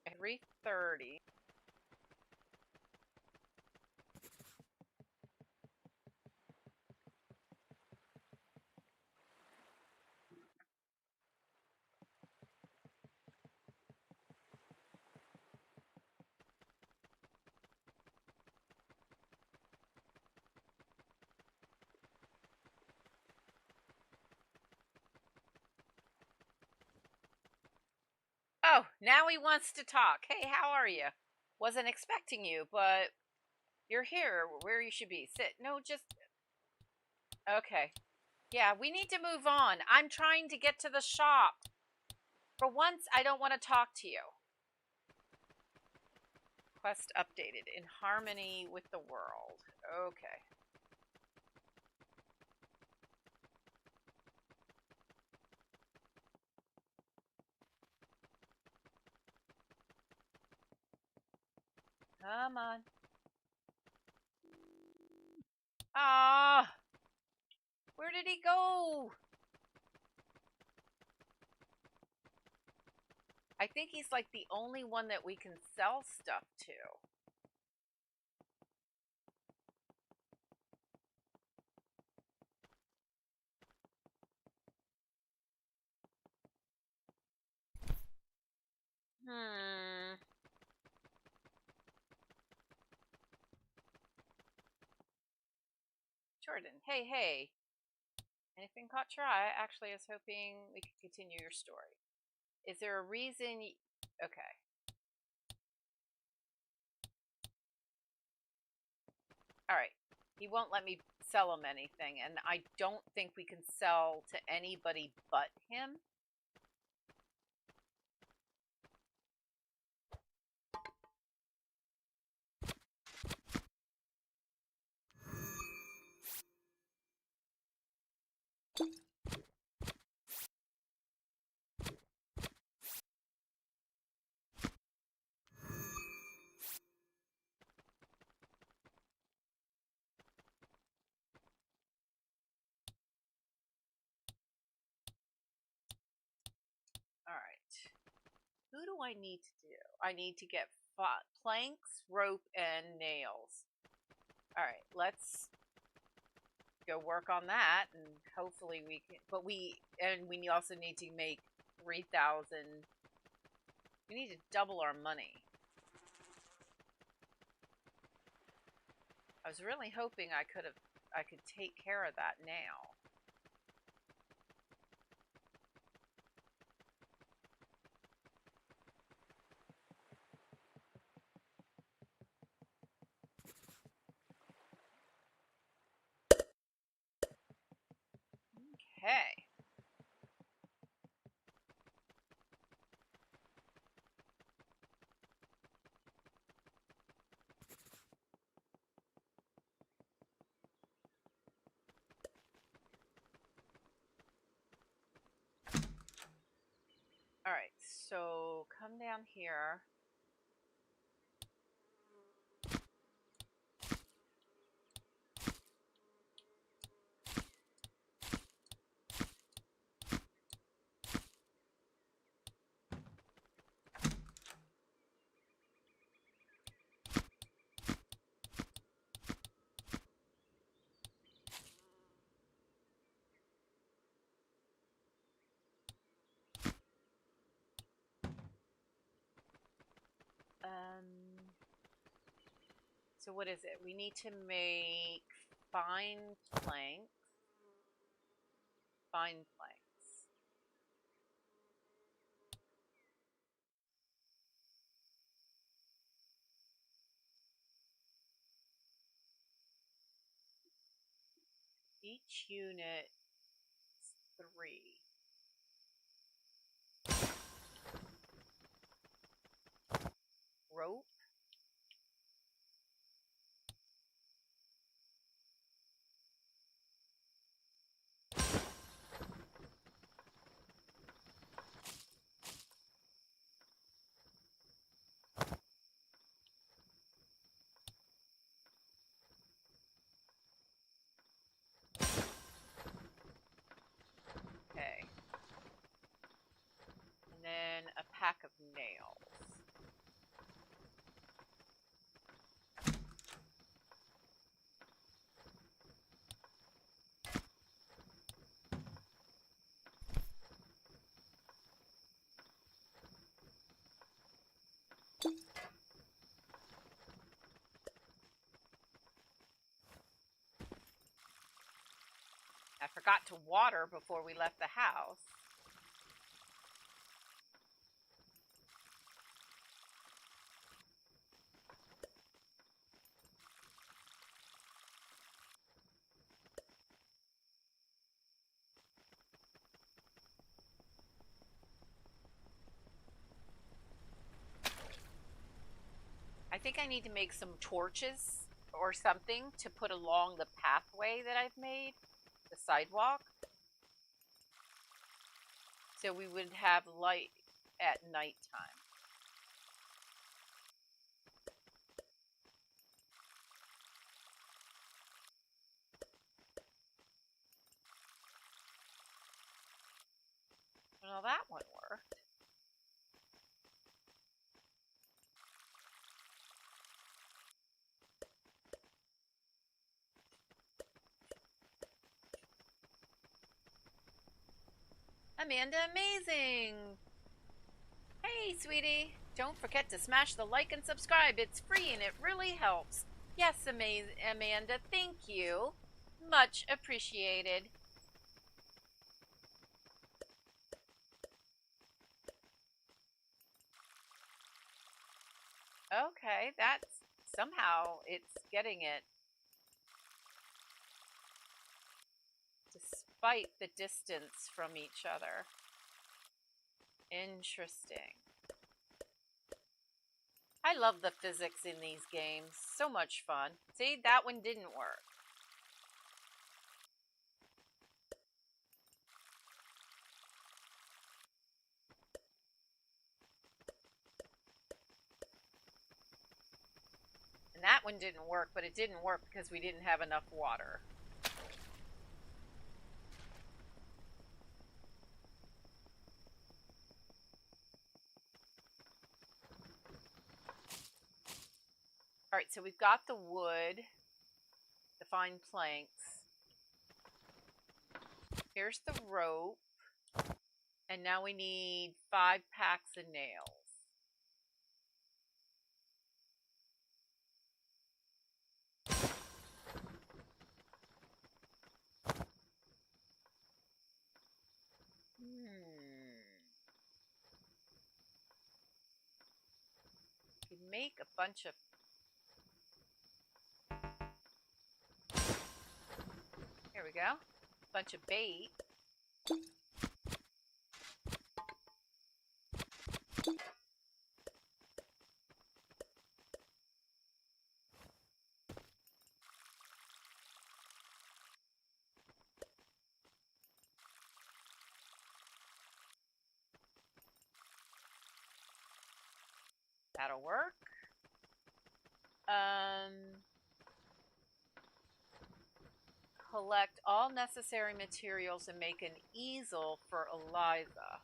At 3:30. Oh, now he wants to talk. Hey, how are you? Wasn't expecting you, but you're here where you should be. Sit. No, just... Okay. Yeah, we need to move on. I'm trying to get to the shop. For once, I don't want to talk to you. Quest updated. In harmony with the world. Okay. Come on. Ah! Where did he go? I think he's like the only one that we can sell stuff to. Jordan, hey. Anything caught your eye? Actually, I was hoping we could continue your story. Is there a reason? Okay. All right. He won't let me sell him anything, and I don't think we can sell to anybody but him. All right. Who do I need to do? I need to get planks, rope, and nails. All right, let's go work on that, and hopefully we can. But we also need to make 3,000. We need to double our money. I was really hoping I could take care of that now. Okay. come down here. So what is it? We need to make fine planks. Fine planks. Each unit is 3. Rope. Okay. And then a pack of nails. I forgot to water before we left the house. I think I need to make some torches or something to put along the pathway that I've made, the sidewalk, so we would have light at nighttime. Well, that one worked. Amanda, amazing! Hey, sweetie! Don't forget to smash the like and subscribe. It's free and it really helps. Yes, Amanda, thank you. Much appreciated. Okay, that's somehow it's getting it. Despite the distance from each other. Interesting. I love the physics in these games. So much fun. See, that one didn't work. And that one didn't work, but it didn't work because we didn't have enough water. All right, so we've got the wood, the fine planks. Here's the rope. And now we need 5 packs of nails. We can make a bunch of... Here we go. Bunch of bait. That'll work. Collect all necessary materials and make an easel for Eliza.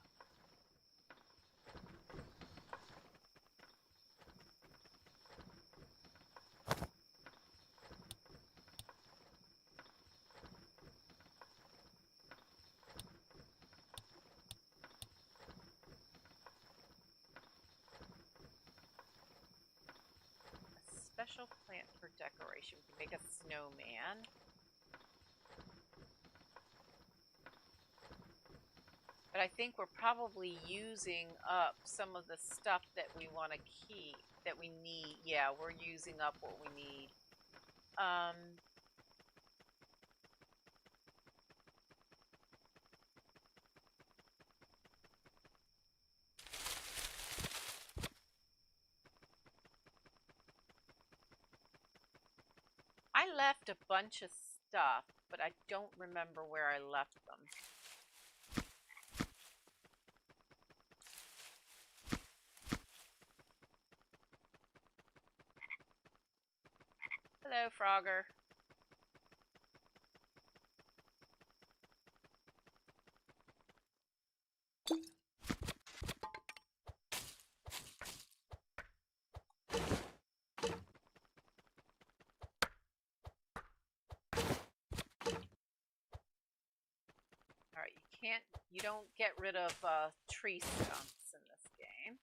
Special plant for decoration. We can make a snowman. But I think we're probably using up some of the stuff that we want to keep, that we need. Yeah, we're using up what we need. I left a bunch of stuff, but I don't remember where I left them. Hello, Frogger. Alright, you don't get rid of tree stumps in this game.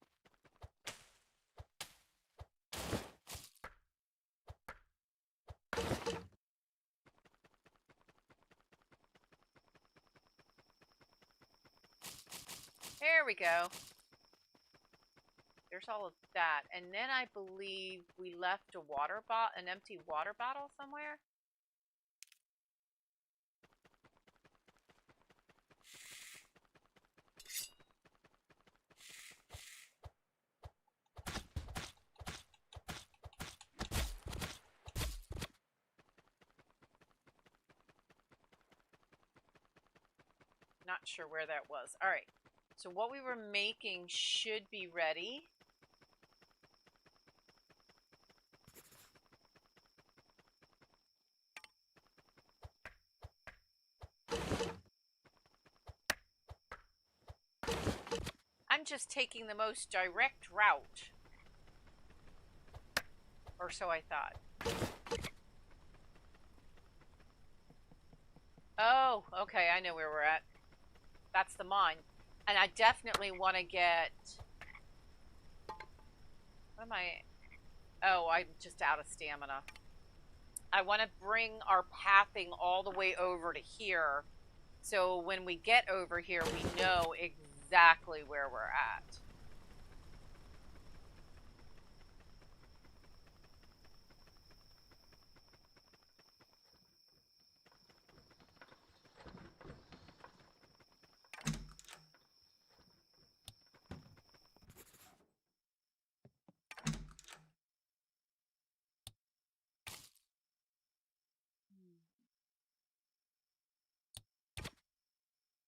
There we go. There's all of that. And then I believe we left an empty water bottle somewhere. Not sure where that was. All right. So what we were making should be ready. I'm just taking the most direct route. Or so I thought. Oh, okay, I know where we're at. That's the mine. And I definitely want to get... What am I... Oh, I'm just out of stamina. I want to bring our pathing all the way over to here. So when we get over here, we know exactly where we're at.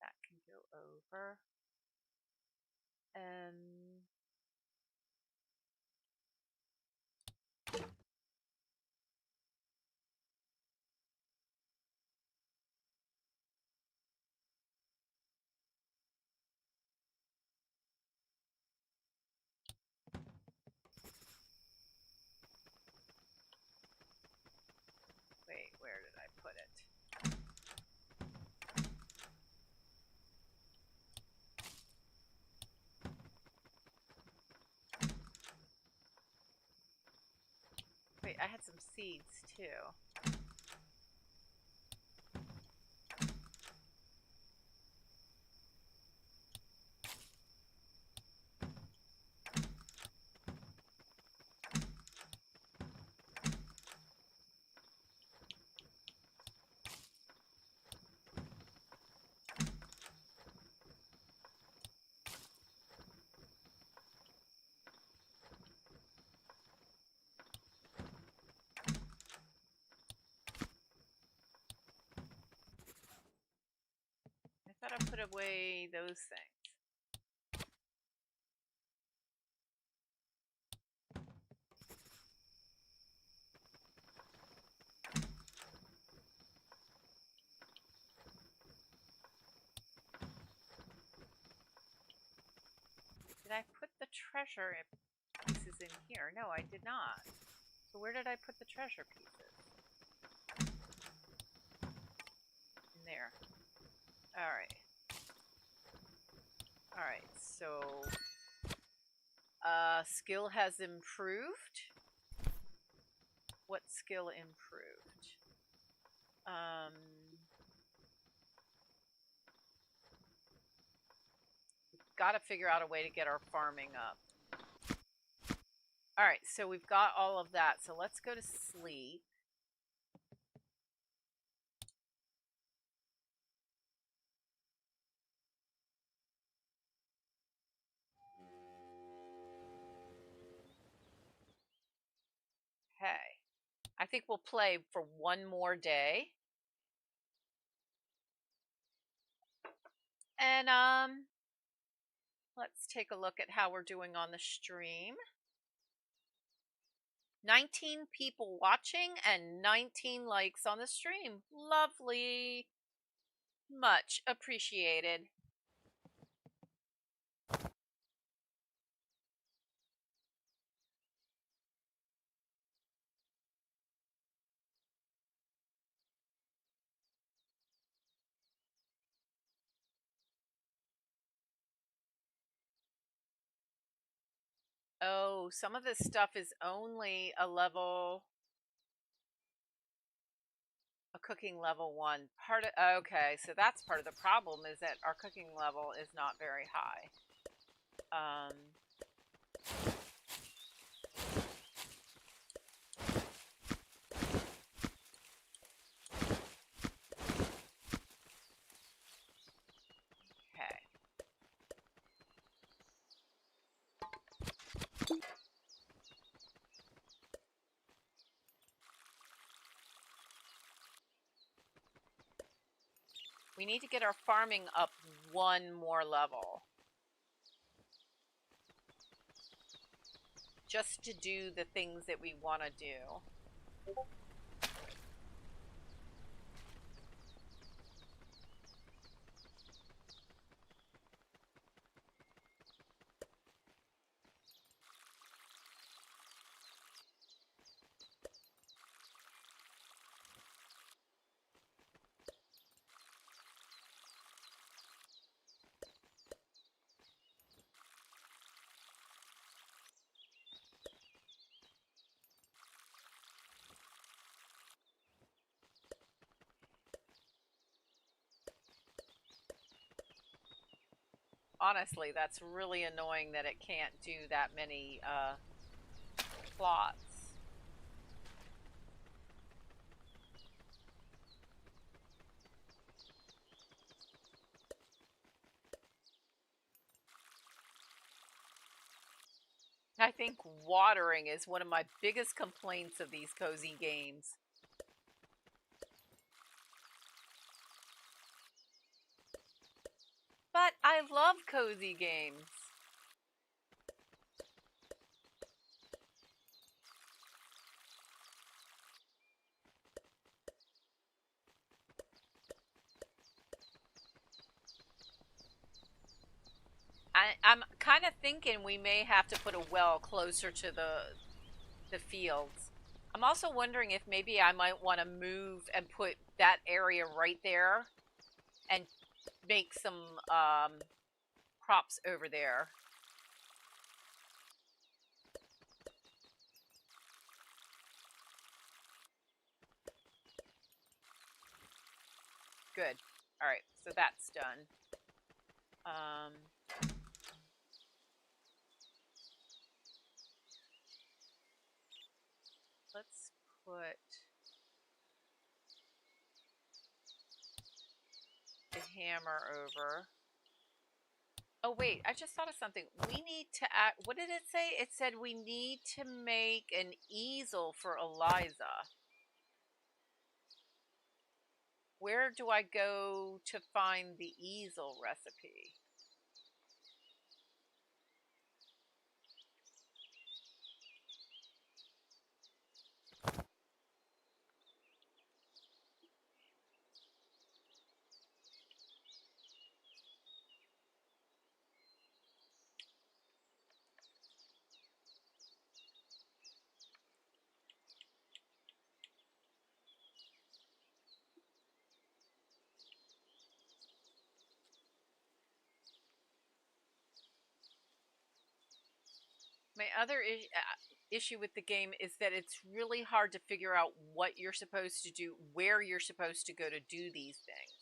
That can go over. Wait, where did I put it? Wait, I had some seeds too. I thought I put away those things. treasure pieces in here. No, I did not. So where did I put the treasure pieces? In there. Alright. Alright, so skill has improved. What skill improved? Got to figure out a way to get our farming up. Alright, so we've got all of that. So let's go to sleep. Okay. I think we'll play for one more day. And let's take a look at how we're doing on the stream. 19 people watching and 19 likes on the stream. Lovely. Much appreciated. Oh, some of this stuff is only a cooking level 1. Okay, so that's part of the problem, is that our cooking level is not very high. Okay. We need to get our farming up one more level. Just to do the things that we want to do. Honestly, that's really annoying that it can't do that many plots. I think watering is one of my biggest complaints of these cozy games. But I love cozy games. I'm kind of thinking we may have to put a well closer to the fields. I'm also wondering if maybe I might want to move and put that area right there and make some crops over there. Good. All right, so that's done. Let's put the hammer over. Oh, wait, I just thought of something. We need to act. What did it say? It said we need to make an easel for Eliza. Where do I go to find the easel recipe? My other issue with the game is that it's really hard to figure out what you're supposed to do, where you're supposed to go to do these things.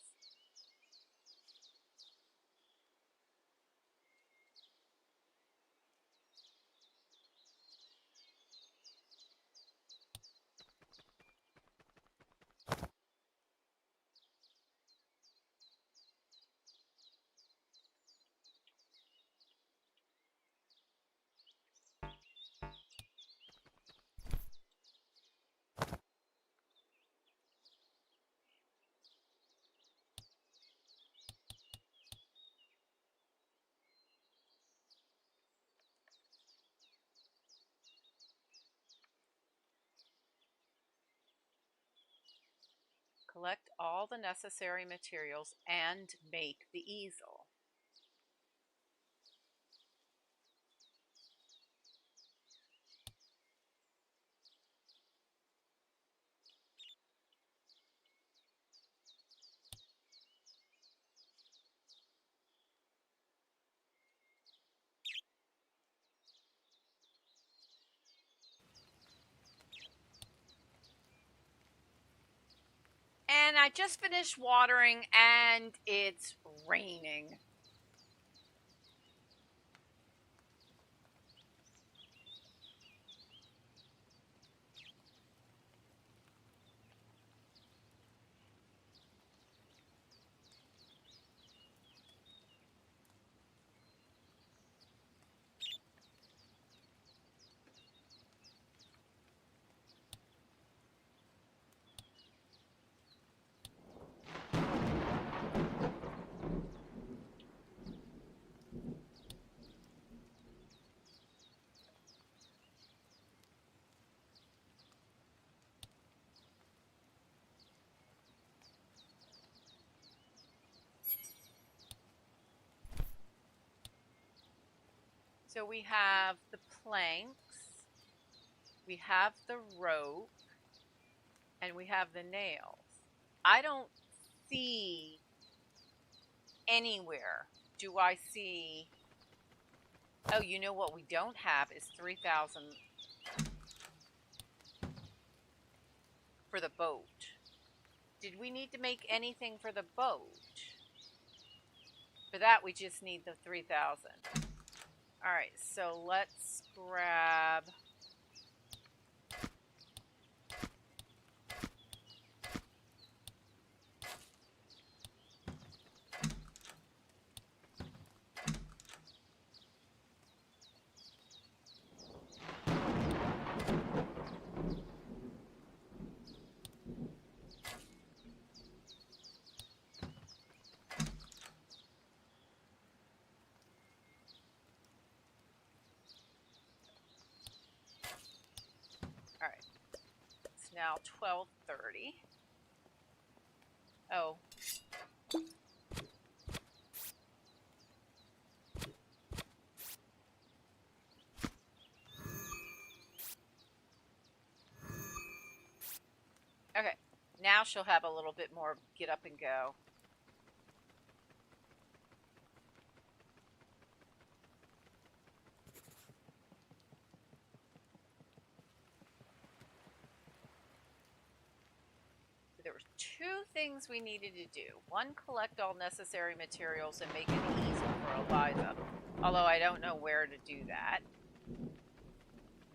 Collect all the necessary materials and make the easel. And I just finished watering and it's raining. So we have the planks, we have the rope, and we have the nails. I don't see anywhere. Do I see? Oh, you know what we don't have is 3,000 for the boat. Did we need to make anything for the boat? For that, we just need the 3,000. All right, so let's grab. All right, it's now 12:30. Oh. Okay, now she'll have a little bit more get up and go. There were two things we needed to do. One, collect all necessary materials and make an easel for Eliza, although I don't know where to do that.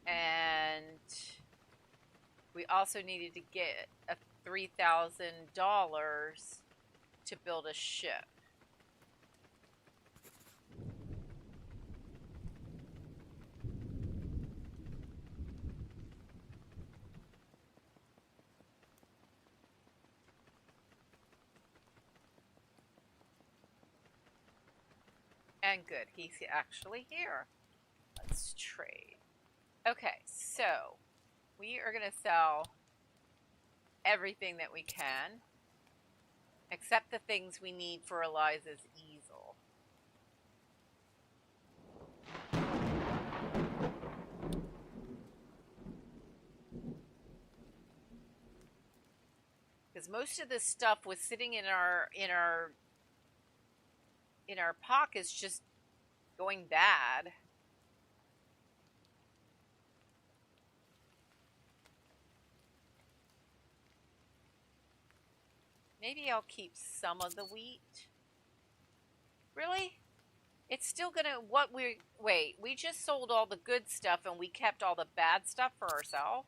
And we also needed to get a $3,000 to build a ship. And good, he's actually here. Let's trade. Okay, so we are going to sell everything that we can, except the things we need for Eliza's easel. Because most of this stuff was sitting in our pockets, just going bad. Maybe I'll keep some of the wheat. Really? It's still gonna, wait, we just sold all the good stuff and we kept all the bad stuff for ourselves?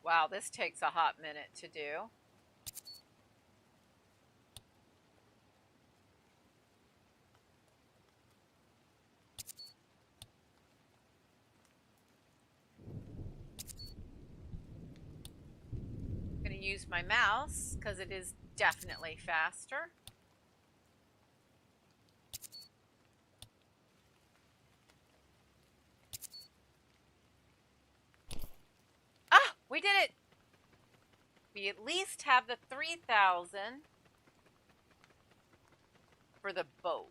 Wow, this takes a hot minute to do. I'm going to use my mouse because it is definitely faster. Ah, we did it. We at least have the 3,000 for the boat.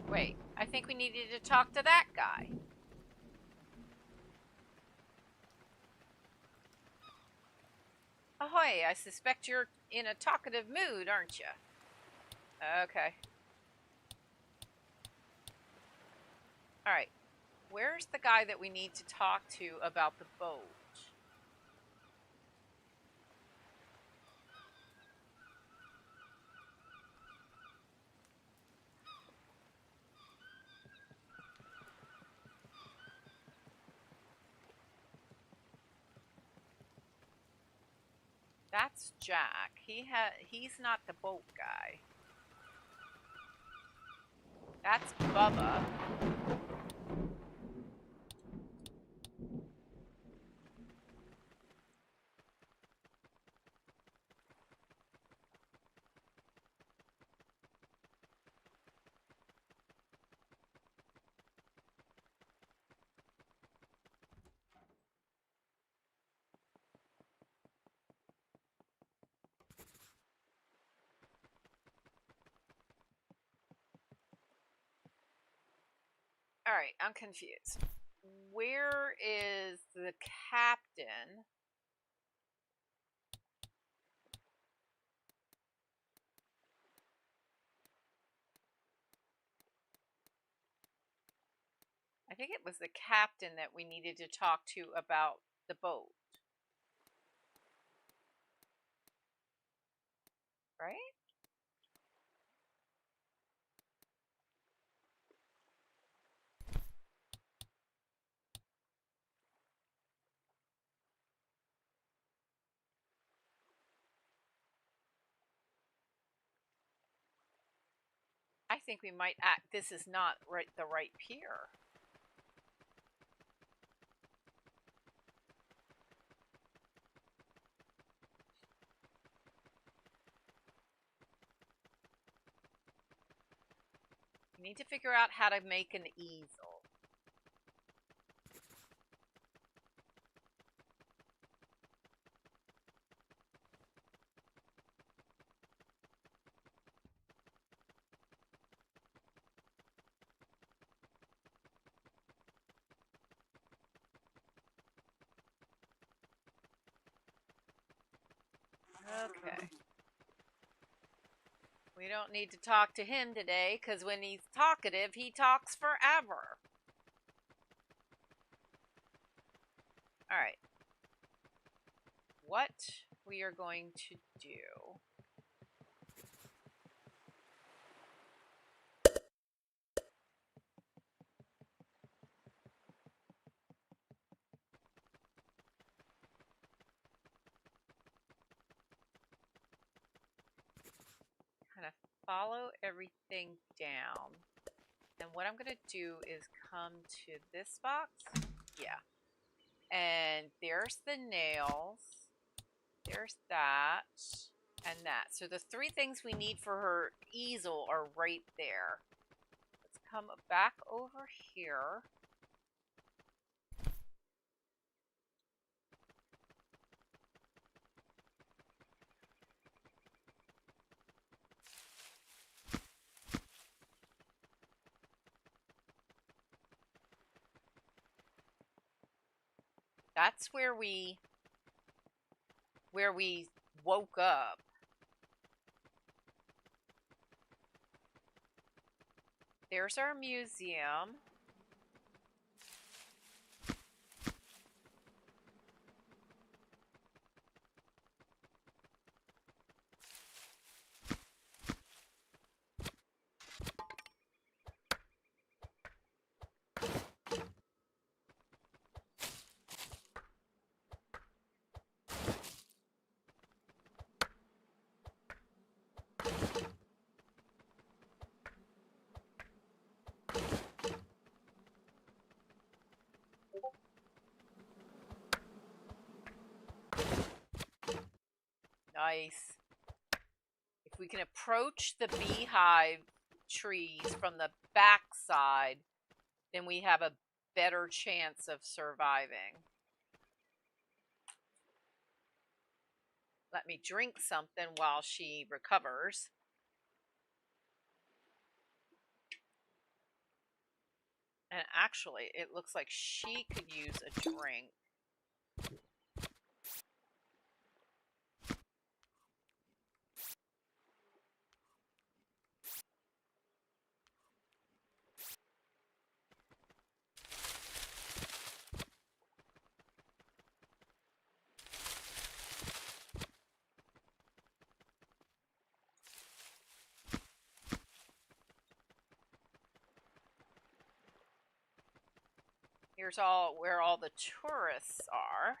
Wait, I think we needed to talk to that guy. Ahoy, I suspect you're in a talkative mood, aren't you? Okay. Alright. Where's the guy that we need to talk to about the boat? That's Jack. He's not the boat guy. That's Bubba. Alright, I'm confused. Where is the captain? I think it was the captain that we needed to talk to about the boat. Right? I think we might act. This is not the right pier. We need to figure out how to make an easel. Okay. We don't need to talk to him today because when he's talkative, he talks forever. Alright. What we are going to do. Kind of follow everything down. And what I'm going to do is come to this box. Yeah. And there's the nails. There's that and that. So the three things we need for her easel are right there. Let's come back over here. That's where we woke up. There's our museum. Nice. If we can approach the beehive trees from the back side, then we have a better chance of surviving. Let me drink something while she recovers. And actually, it looks like she could use a drink. Here's where all the tourists are.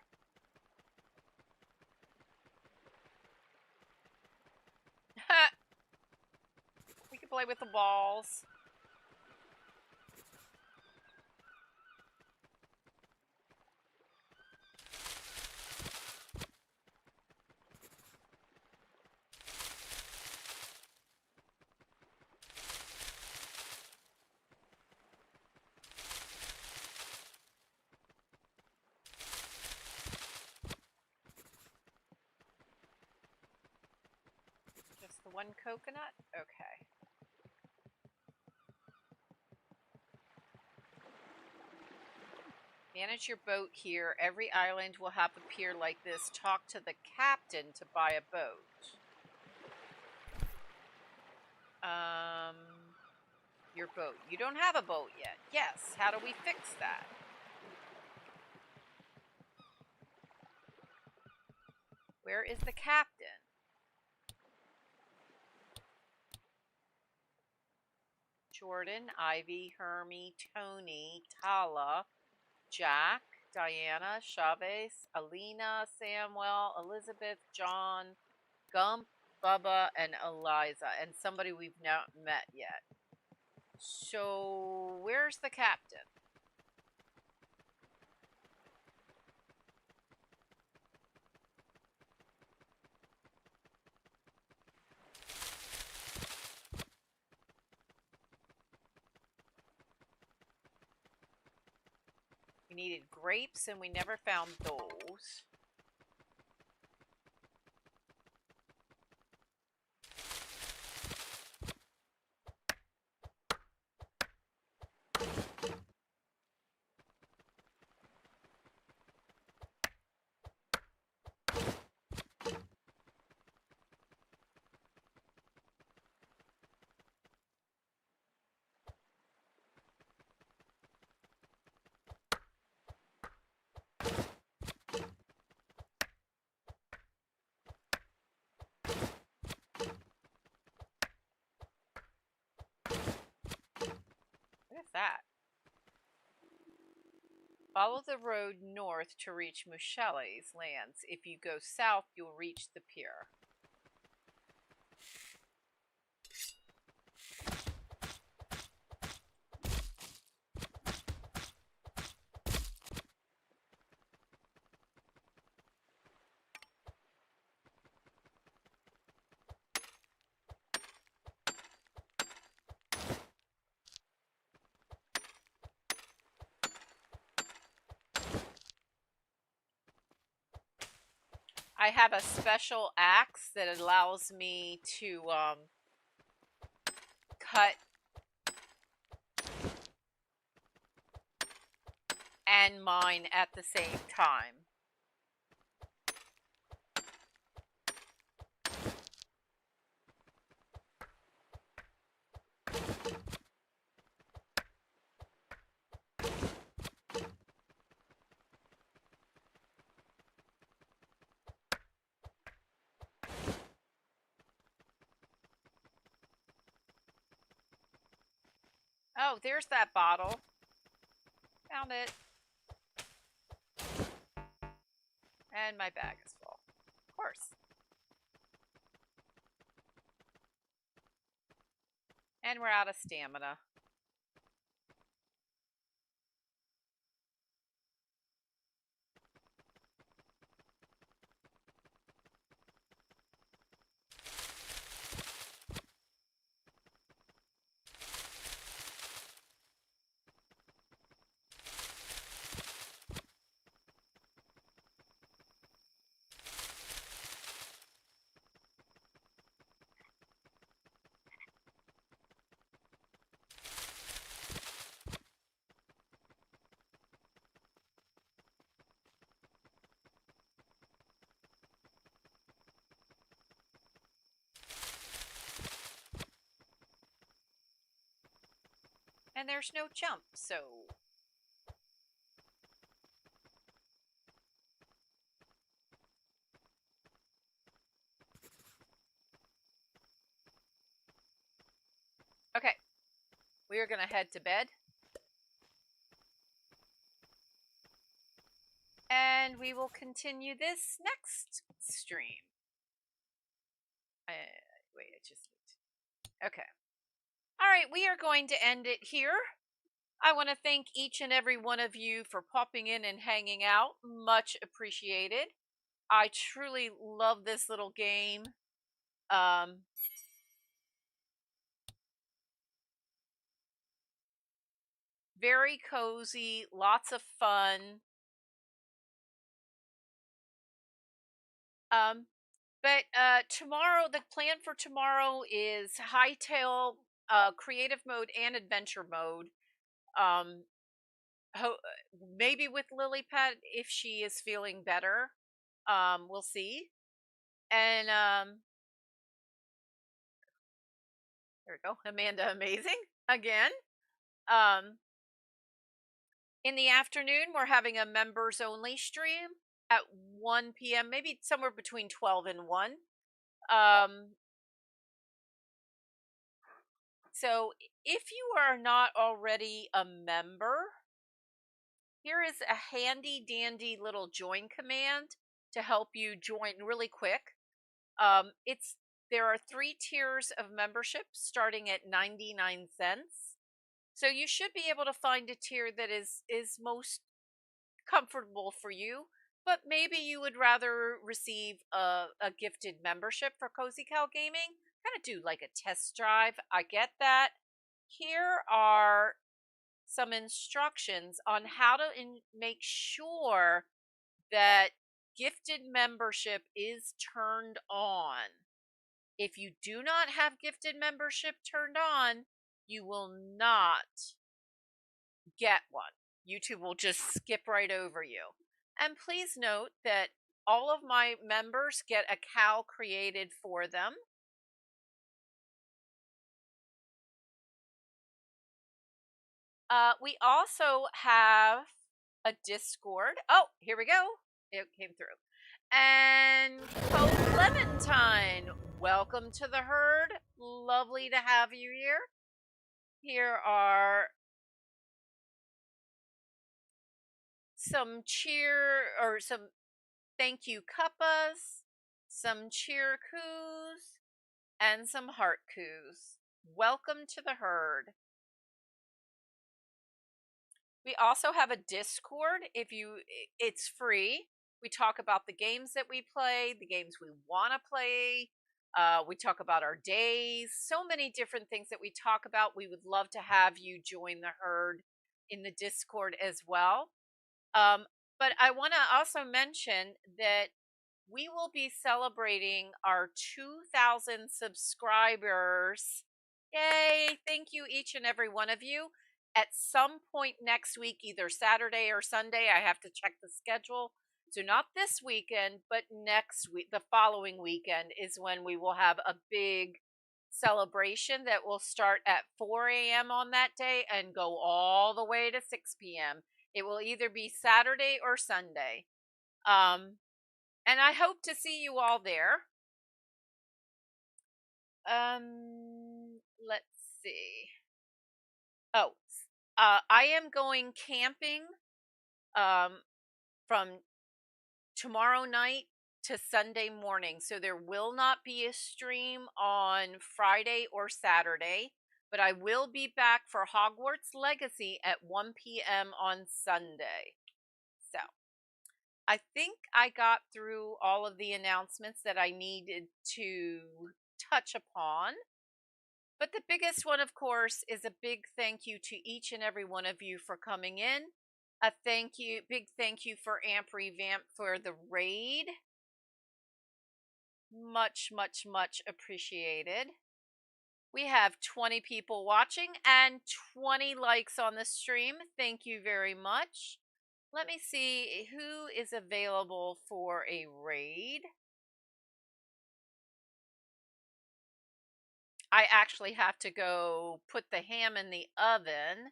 We can play with the balls. Just the one coconut? Okay. Manage your boat here. Every island will have a pier like this. Talk to the captain to buy a boat. Your boat. You don't have a boat yet. Yes. How do we fix that? Where is the captain? Jordan, Ivy, Hermie, Tony, Tala, Jack, Diana, Chavez, Alina, Samuel, Elizabeth, John, Gump, Bubba, and Eliza, and somebody we've not met yet. So, where's the captain? We needed grapes, and we never found those. What is that? Follow the road north to reach Mushelle's lands. If you go south, you'll reach the pier. I have a special axe that allows me to cut and mine at the same time. Oh, there's that bottle. Found it. And my bag is full. Of course. And we're out of stamina. And there's no jump, so... Okay, we are going to head to bed. And we will continue this next stream. Wait, I just... Okay. All right, we are going to end it here. I want to thank each and every one of you for popping in and hanging out. Much appreciated. I truly love this little game. Very cozy, lots of fun. But tomorrow, the plan for tomorrow is hightail, creative mode, and adventure mode. Um, maybe with Lilypad if she is feeling better. We'll see. And there we go, Amanda, amazing again. In the afternoon, we're having a members only stream at 1 p.m., maybe somewhere between 12 and 1. So if you are not already a member, here is a handy dandy little join command to help you join really quick. There are 3 tiers of membership starting at 99 cents. So you should be able to find a tier that is most comfortable for you, but maybe you would rather receive a gifted membership for CozyCow Gaming. Kind of do like a test drive. I get that. Here are some instructions on how to make sure that gifted membership is turned on. If you do not have gifted membership turned on, you will not get one. YouTube will just skip right over you. And please note that all of my members get a cow created for them. We also have a Discord. Oh, here we go. It came through. And Clementine, welcome to the herd. Lovely to have you here. Here are some some thank you cuppas, some cheer coos, and some heart coos. Welcome to the herd. We also have a Discord. It's free. We talk about the games that we play, the games we want to play. We talk about our days, so many different things that we talk about. We would love to have you join the herd in the Discord as well. But I want to also mention that we will be celebrating our 2,000 subscribers. Yay! Thank you, each and every one of you. At some point next week, either Saturday or Sunday, I have to check the schedule. So, not this weekend, but next week, the following weekend, is when we will have a big celebration that will start at 4 a.m. on that day and go all the way to 6 p.m. It will either be Saturday or Sunday. And I hope to see you all there. Let's see. Oh, I am going camping from tomorrow night to Sunday morning. So there will not be a stream on Friday or Saturday, but I will be back for Hogwarts Legacy at 1 p.m. on Sunday. So I think I got through all of the announcements that I needed to touch upon. But the biggest one, of course, is a big thank you to each and every one of you for coming in. A big thank you for Amp Revamp for the raid. Much, much, much appreciated. We have 20 people watching and 20 likes on the stream. Thank you very much. Let me see who is available for a raid. I actually have to go put the ham in the oven.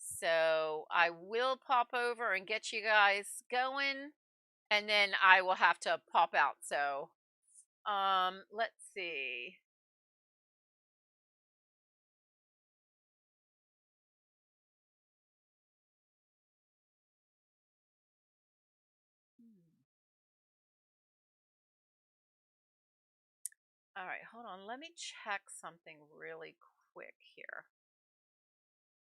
So I will pop over and get you guys going, and then I will have to pop out. So let's see. All right, hold on. Let me check something really quick here.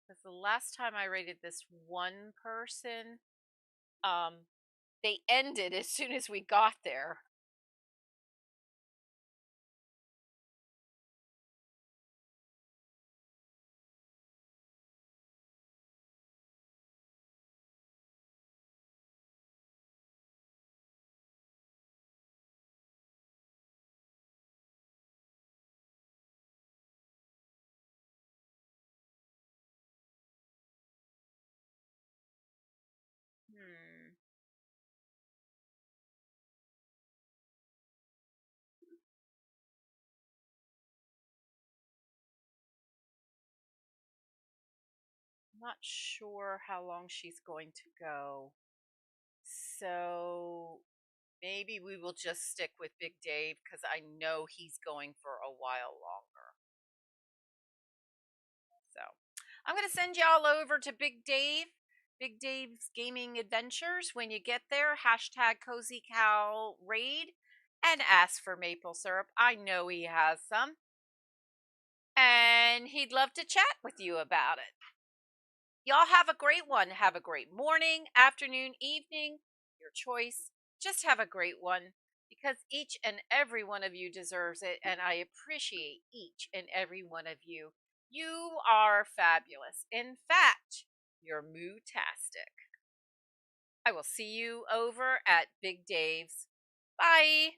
Because the last time I rated this one person, they ended as soon as we got there. Hmm. Not sure how long she's going to go. So maybe we will just stick with Big Dave because I know he's going for a while longer. So I'm going to send y'all over to Big Dave, Big Dave's Gaming Adventures. When you get there, hashtag CozyCow raid and ask for maple syrup. I know he has some. And he'd love to chat with you about it. Y'all have a great one. Have a great morning, afternoon, evening, your choice. Just have a great one because each and every one of you deserves it, and I appreciate each and every one of you. You are fabulous. In fact, you're moo-tastic. I will see you over at Big Dave's. Bye.